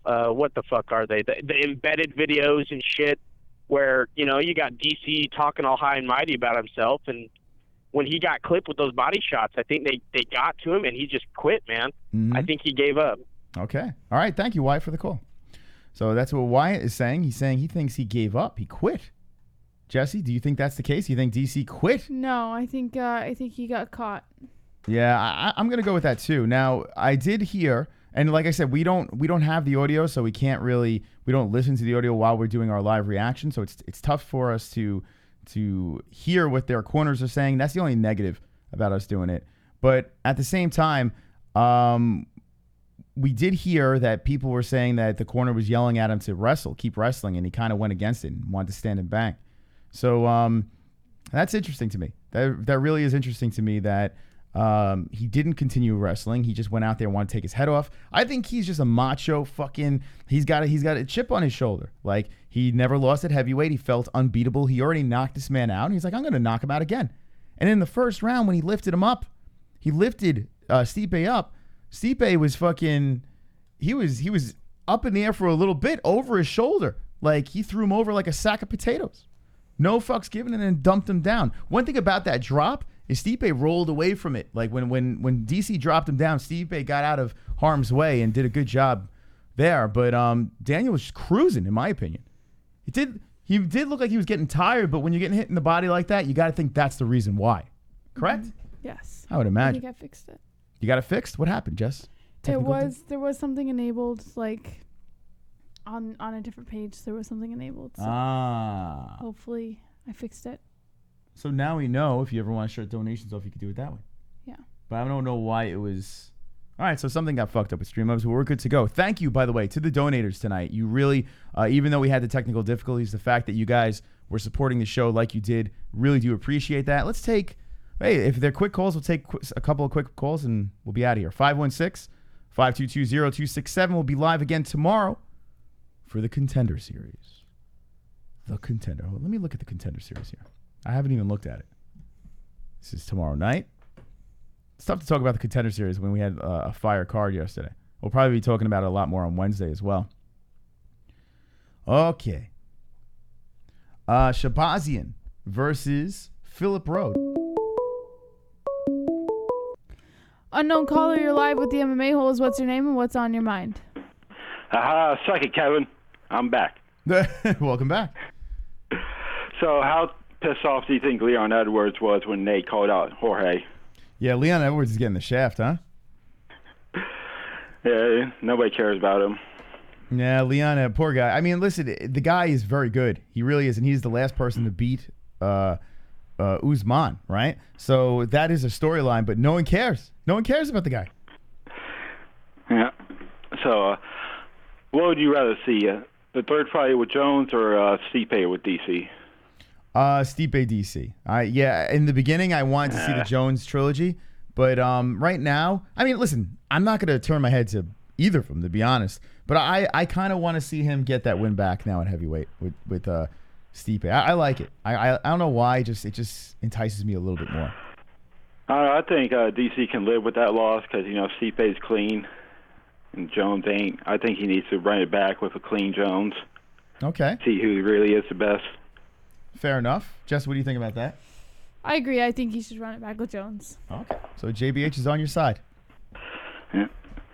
what the fuck are they? The embedded videos and shit where, you know, you got DC talking all high and mighty about himself. And when he got clipped with those body shots, I think they got to him and he just quit, man. I think he gave up. Okay. All right. Thank you, Wyatt, for the call. So that's what Wyatt is saying. He's saying he thinks he gave up. He quit. Jesse, do you think that's the case? You think DC quit? No, I think he got caught. Yeah, I'm gonna go with that too. Now, I did hear, and like I said, we don't have the audio, so we don't listen to the audio while we're doing our live reaction. So it's tough for us to hear what their corners are saying. That's the only negative about us doing it. But at the same time, we did hear that people were saying that the corner was yelling at him to keep wrestling, and he kind of went against it and wanted to stand and bang. So that's interesting to me. That really is interesting to me that he didn't continue wrestling. He just went out there and wanted to take his head off. I think he's just a macho fucking. He's got a chip on his shoulder. Like, he never lost at heavyweight. He felt unbeatable. He already knocked this man out. And he's like, I'm going to knock him out again. And in the first round, when he lifted him up, he lifted Stipe up. Stipe was fucking. He was up in the air for a little bit over his shoulder. Like, he threw him over like a sack of potatoes. No fucks given, and then dumped him down. One thing about that drop is Stipe rolled away from it. Like when DC dropped him down, Stipe got out of harm's way and did a good job there. But Daniel was just cruising, in my opinion. He did look like he was getting tired, but when you're getting hit in the body like that, you got to think that's the reason why. Correct? Yes. I would imagine. I think I fixed it. You got it fixed? What happened, Jess? There was something enabled, like on a different page. There was something enabled. So hopefully I fixed it. So now we know if you ever want to share donations off, you can do it that way. Yeah. But I don't know why it was. All right, so something got fucked up with Streamlabs, but we're good to go. Thank you, by the way, to the donators tonight. You really, even though we had the technical difficulties, the fact that you guys were supporting the show like you did, really do appreciate that. Let's take, hey, if they're quick calls, we'll take a couple of quick calls and we'll be out of here. 516-522-0267. We'll be live again tomorrow for the Contender Series. The Contender. Let me look at the Contender Series here. I haven't even looked at it. This is tomorrow night. It's tough to talk about the Contender Series when we had a fire card yesterday. We'll probably be talking about it a lot more on Wednesday as well. Okay. Shabazian versus Philip Rowe. Unknown caller, you're live with the MMA Holes. What's your name and what's on your mind? Suck it, Kevin. I'm back. Welcome back. So how pissed off do you think Leon Edwards was when Nate called out Jorge? Yeah, Leon Edwards is getting the shaft, huh? Yeah, nobody cares about him. Yeah, Leon, poor guy. I mean, listen, the guy is very good. He really is, and he's the last person to beat Usman, right? So that is a storyline, but no one cares. No one cares about the guy. Yeah. So what would you rather see? The third fight with Jones or Stipe with DC? Stipe DC. Yeah, in the beginning, I wanted to see the Jones trilogy, but right now, I mean, listen, I'm not going to turn my head to either of them, to be honest, but I kind of want to see him get that win back now at heavyweight with Stipe. I like it. I don't know why, it just entices me a little bit more. I think DC can live with that loss because, Stipe's clean and Jones ain't. I think he needs to run it back with a clean Jones. Okay. See who really is the best. Fair enough. Jess, what do you think about that? I agree. I think he should run it back with Jones. Okay. So JBH is on your side. Yeah.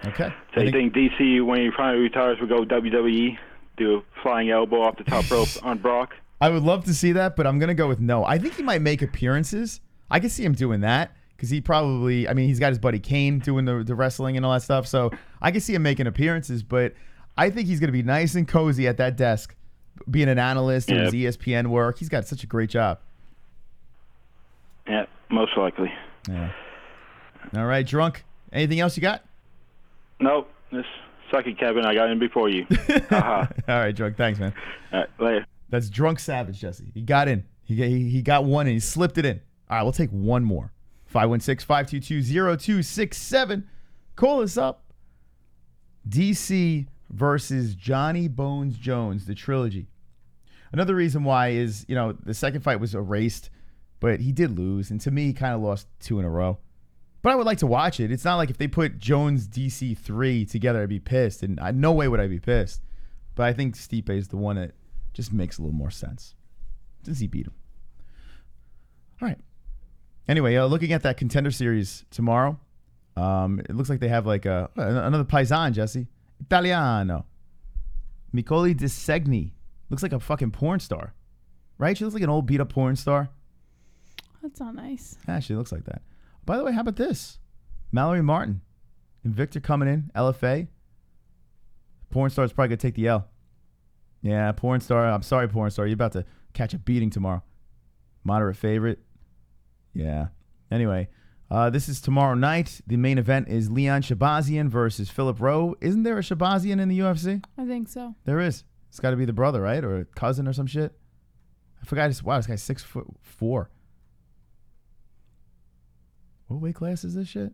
Okay. So you think DC, when he finally retires, will go WWE, do a flying elbow off the top rope on Brock? I would love to see that, but I'm going to go with no. I think he might make appearances. I can see him doing that because he probably, I mean, he's got his buddy Kane doing the wrestling and all that stuff. So I can see him making appearances, but I think he's going to be nice and cozy at that desk, being an analyst, doing his ESPN work. He's got such a great job. Yeah, most likely. Yeah. All right, Drunk. Anything else you got? Nope. Just suck it, Kevin. I got in before you. All right, Drunk. Thanks, man. All right, later. That's Drunk Savage, Jesse. He got in. He got one and he slipped it in. All right, we'll take one more. 516-522-0267. Call us up. DC versus Johnny Bones Jones, the trilogy. Another reason why is, the second fight was erased, but he did lose. And to me, he kind of lost 2 in a row. But I would like to watch it. It's not like if they put Jones DC 3 together, I'd be pissed. And no way would I be pissed. But I think Stipe is the one that just makes a little more sense since he beat him. All right. Anyway, looking at that Contender Series tomorrow, it looks like they have like another Paisan, Jesse. Italiano. Micoli DeSegni. Looks like a fucking porn star. Right? She looks like an old beat-up porn star. That's not nice. Yeah, she looks like that. By the way, how about this? Mallory Martin. Invicta coming in. LFA. Porn star's probably going to take the L. Yeah, porn star. I'm sorry, porn star. You're about to catch a beating tomorrow. Moderate favorite. Yeah. Anyway, this is tomorrow night. The main event is Leon Shabazian versus Philip Rowe. Isn't there a Shabazian in the UFC? I think so. There is. It's got to be the brother, right? Or a cousin or some shit. I forgot. Wow, this guy's 6'4". What weight class is this shit?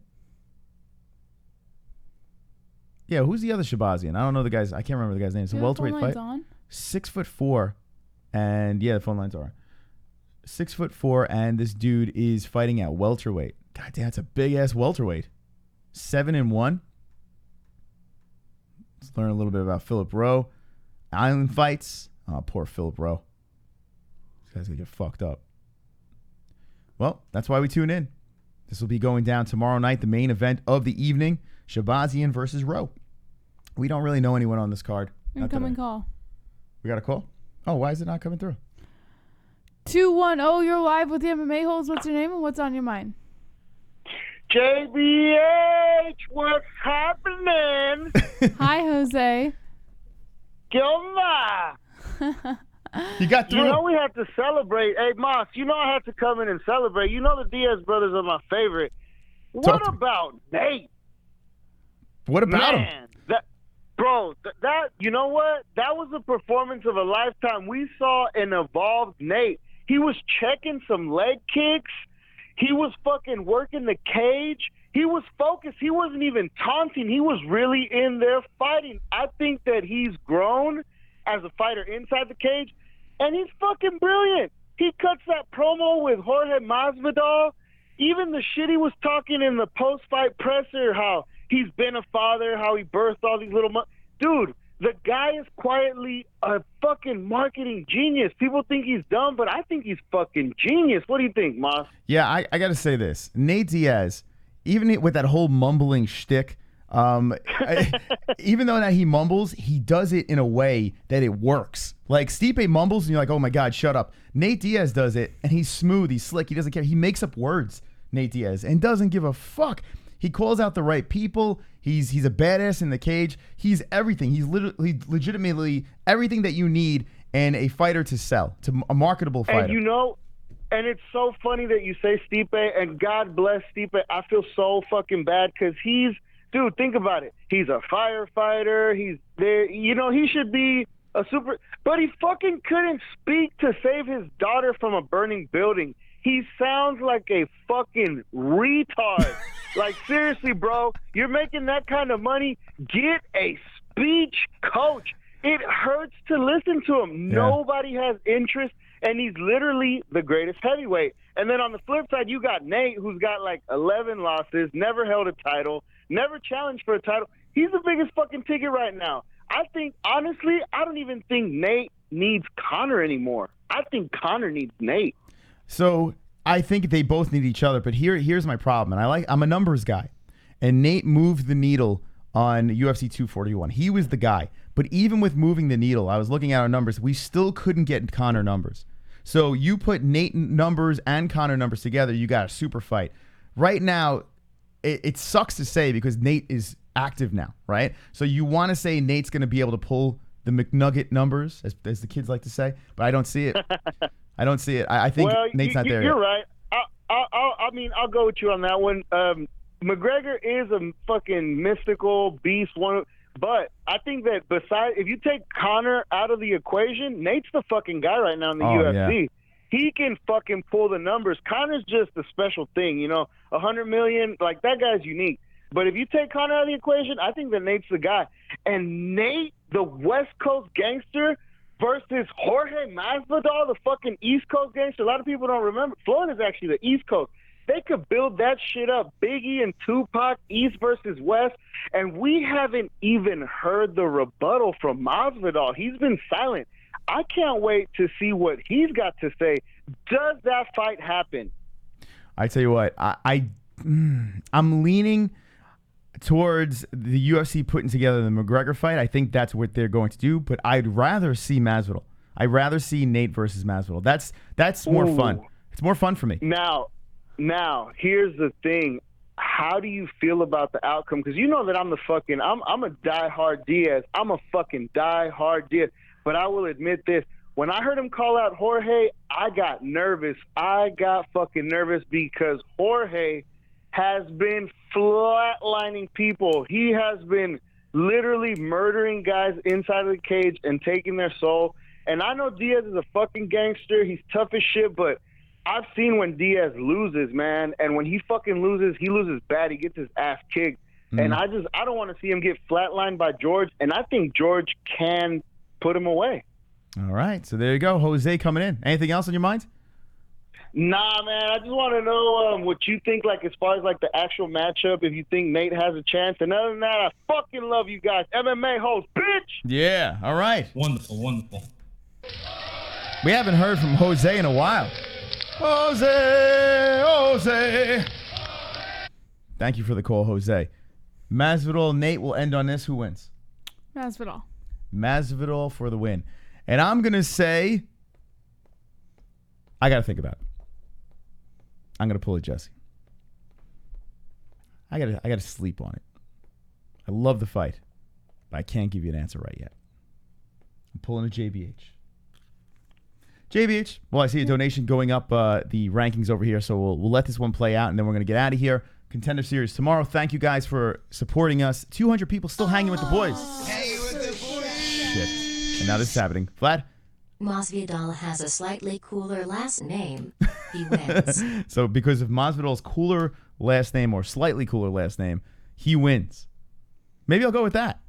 Yeah, who's the other Shabazian? I don't know the guy's. I can't remember the guy's name. It's a welterweight fight. On? 6'4", and yeah, the phone lines are 6'4", and this dude is fighting at welterweight. God damn, that's a big ass welterweight. 7-1. Let's learn a little bit about Philip Rowe. Island fights. Oh, poor Philip Rowe. This guy's gonna get fucked up. Well, that's why we tune in. This will be going down tomorrow night, the main event of the evening, Shabazian versus Rowe. We don't really know anyone on this card. Incoming call. We got a call? Oh, why is it not coming through? 210, you're live with the MMA Holes. What's your name and what's on your mind? JBH, what's happening? Hi, Jose. Gilma. You got through. You know we have to celebrate. Hey, Moss, you know I have to come in and celebrate. You know the Diaz brothers are my favorite. What about Nate? What about him? Man, that you know what? That was a performance of a lifetime. We saw an evolved Nate. He was checking some leg kicks. He was fucking working the cage. He was focused. He wasn't even taunting. He was really in there fighting. I think that he's grown as a fighter inside the cage, and he's fucking brilliant. He cuts that promo with Jorge Masvidal. Even the shit he was talking in the post-fight presser, how he's been a father, how he birthed all these little... Dude, the guy is quietly a fucking marketing genius. People think he's dumb, but I think he's fucking genius. What do you think, Moss? Yeah, I got to say this. Nate Diaz, even with that whole mumbling shtick, even though that he mumbles, he does it in a way that it works. Like Stipe mumbles and you're like, oh my God, shut up. Nate Diaz does it and he's smooth, he's slick, he doesn't care. He makes up words, Nate Diaz, and doesn't give a fuck. He calls out the right people. He's a badass in the cage. He's everything. He's legitimately everything that you need in a fighter to sell, to a marketable fighter. And you know, and it's so funny that you say Stipe, and God bless Stipe. I feel so fucking bad because dude, think about it. He's a firefighter. He's there. You know, he should be a super, but he fucking couldn't speak to save his daughter from a burning building. He sounds like a fucking retard. Like, seriously, bro, you're making that kind of money. Get a speech coach. It hurts to listen to him. Yeah. Nobody has interest, and he's literally the greatest heavyweight. And then on the flip side, you got Nate, who's got like 11 losses, never held a title, never challenged for a title. He's the biggest fucking ticket right now. I think, honestly, I don't even think Nate needs Conor anymore. I think Conor needs Nate. So I think they both need each other, but here's my problem. And I'm a numbers guy, and Nate moved the needle on UFC 241. He was the guy. But even with moving the needle, I was looking at our numbers. We still couldn't get Conor numbers. So you put Nate numbers and Conor numbers together, you got a super fight. Right now, it sucks to say because Nate is active now, right? So you want to say Nate's going to be able to pull the McNugget numbers, as the kids like to say, but I don't see it. I don't see it. I think Nate's not there yet. You're right. I mean, I'll go with you on that one. McGregor is a fucking mystical beast. But I think that if you take Conor out of the equation, Nate's the fucking guy right now in the UFC. Yeah. He can fucking pull the numbers. Conor's just a special thing, you know, 100 million, like that guy's unique. But if you take Conor out of the equation, I think that Nate's the guy. And Nate, the West Coast gangster, versus Jorge Masvidal, the fucking East Coast gangster. A lot of people don't remember. Florida's actually the East Coast. They could build that shit up. Biggie and Tupac, East versus West. And we haven't even heard the rebuttal from Masvidal. He's been silent. I can't wait to see what he's got to say. Does that fight happen? I tell you what, I'm leaning towards the UFC putting together the McGregor fight. I think that's what they're going to do, but I'd rather see Masvidal. I'd rather see Nate versus Masvidal. That's more fun. It's more fun for me. Now, here's the thing. How do you feel about the outcome? Because you know that I'm a diehard Diaz. I'm a fucking diehard Diaz. But I will admit this. When I heard him call out Jorge, I got nervous. I got fucking nervous because Jorge has been flatlining people. He has been literally murdering guys inside of the cage and taking their soul. And I know Diaz is a fucking gangster. He's tough as shit, but I've seen when Diaz loses, man. And when he fucking loses, he loses bad. He gets his ass kicked. And I don't want to see him get flatlined by George. And I think George can put him away. All right. So there you go. Jose coming in. Anything else on your mind? Nah, man. I just want to know what you think, like, as far as, like, the actual matchup, if you think Nate has a chance. And other than that, I fucking love you guys. MMA host, bitch! Yeah. All right. Wonderful, wonderful. We haven't heard from Jose in a while. Jose. Thank you for the call, Jose. Masvidal, Nate will end on this. Who wins? Masvidal. Masvidal for the win. And I'm going to say, I got to think about it. I'm going to pull a Jesse. I got to sleep on it. I love the fight, but I can't give you an answer right yet. I'm pulling a JBH. JBH. Well, I see a donation going up the rankings over here, so we'll let this one play out, and then we're going to get out of here. Contender Series tomorrow. Thank you guys for supporting us. 200 people still hanging with the boys. Shit. And now this is happening. Vlad? Masvidal has a slightly cooler last name. He wins. So because of Masvidal's cooler last name or slightly cooler last name, he wins. Maybe I'll go with that.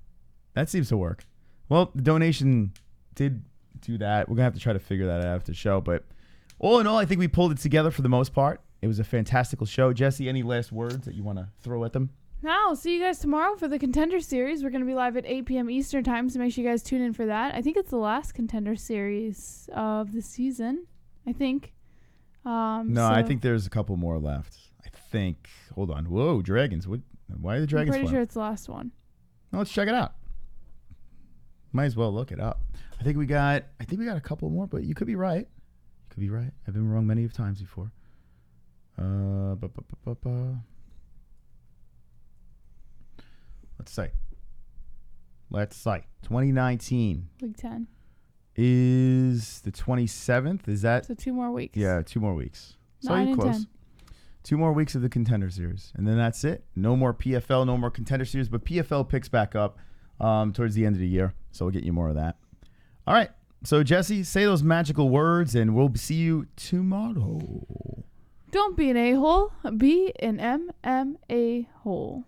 That seems to work. Well, the donation did do that. We're going to have to try to figure that out after the show. But all in all, I think we pulled it together for the most part. It was a fantastical show. Jesse, any last words that you want to throw at them? No, I'll see you guys tomorrow for the Contender Series. We're going to be live at 8 p.m. Eastern Time, so make sure you guys tune in for that. I think it's the last Contender Series of the season, I think. I think there's a couple more left. I think. Hold on. Whoa, Dragons. Why are the Dragons I'm pretty flying? sure it's the last one. Well, let's check it out. Might as well look it up. I think we got a couple more, but you could be right. You could be right. I've been wrong many of times before. Let's say 2019 Week 10 is the 27th. Is that so 2 more weeks? Yeah, 2 more weeks. 9 and close. 10. 2 more weeks of the Contender Series, and then that's it. No more PFL, no more Contender Series, but PFL picks back up towards the end of the year, so we'll get you more of that. All right, so Jesse, say those magical words, and we'll see you tomorrow. Don't be an a-hole. Be an MMA hole.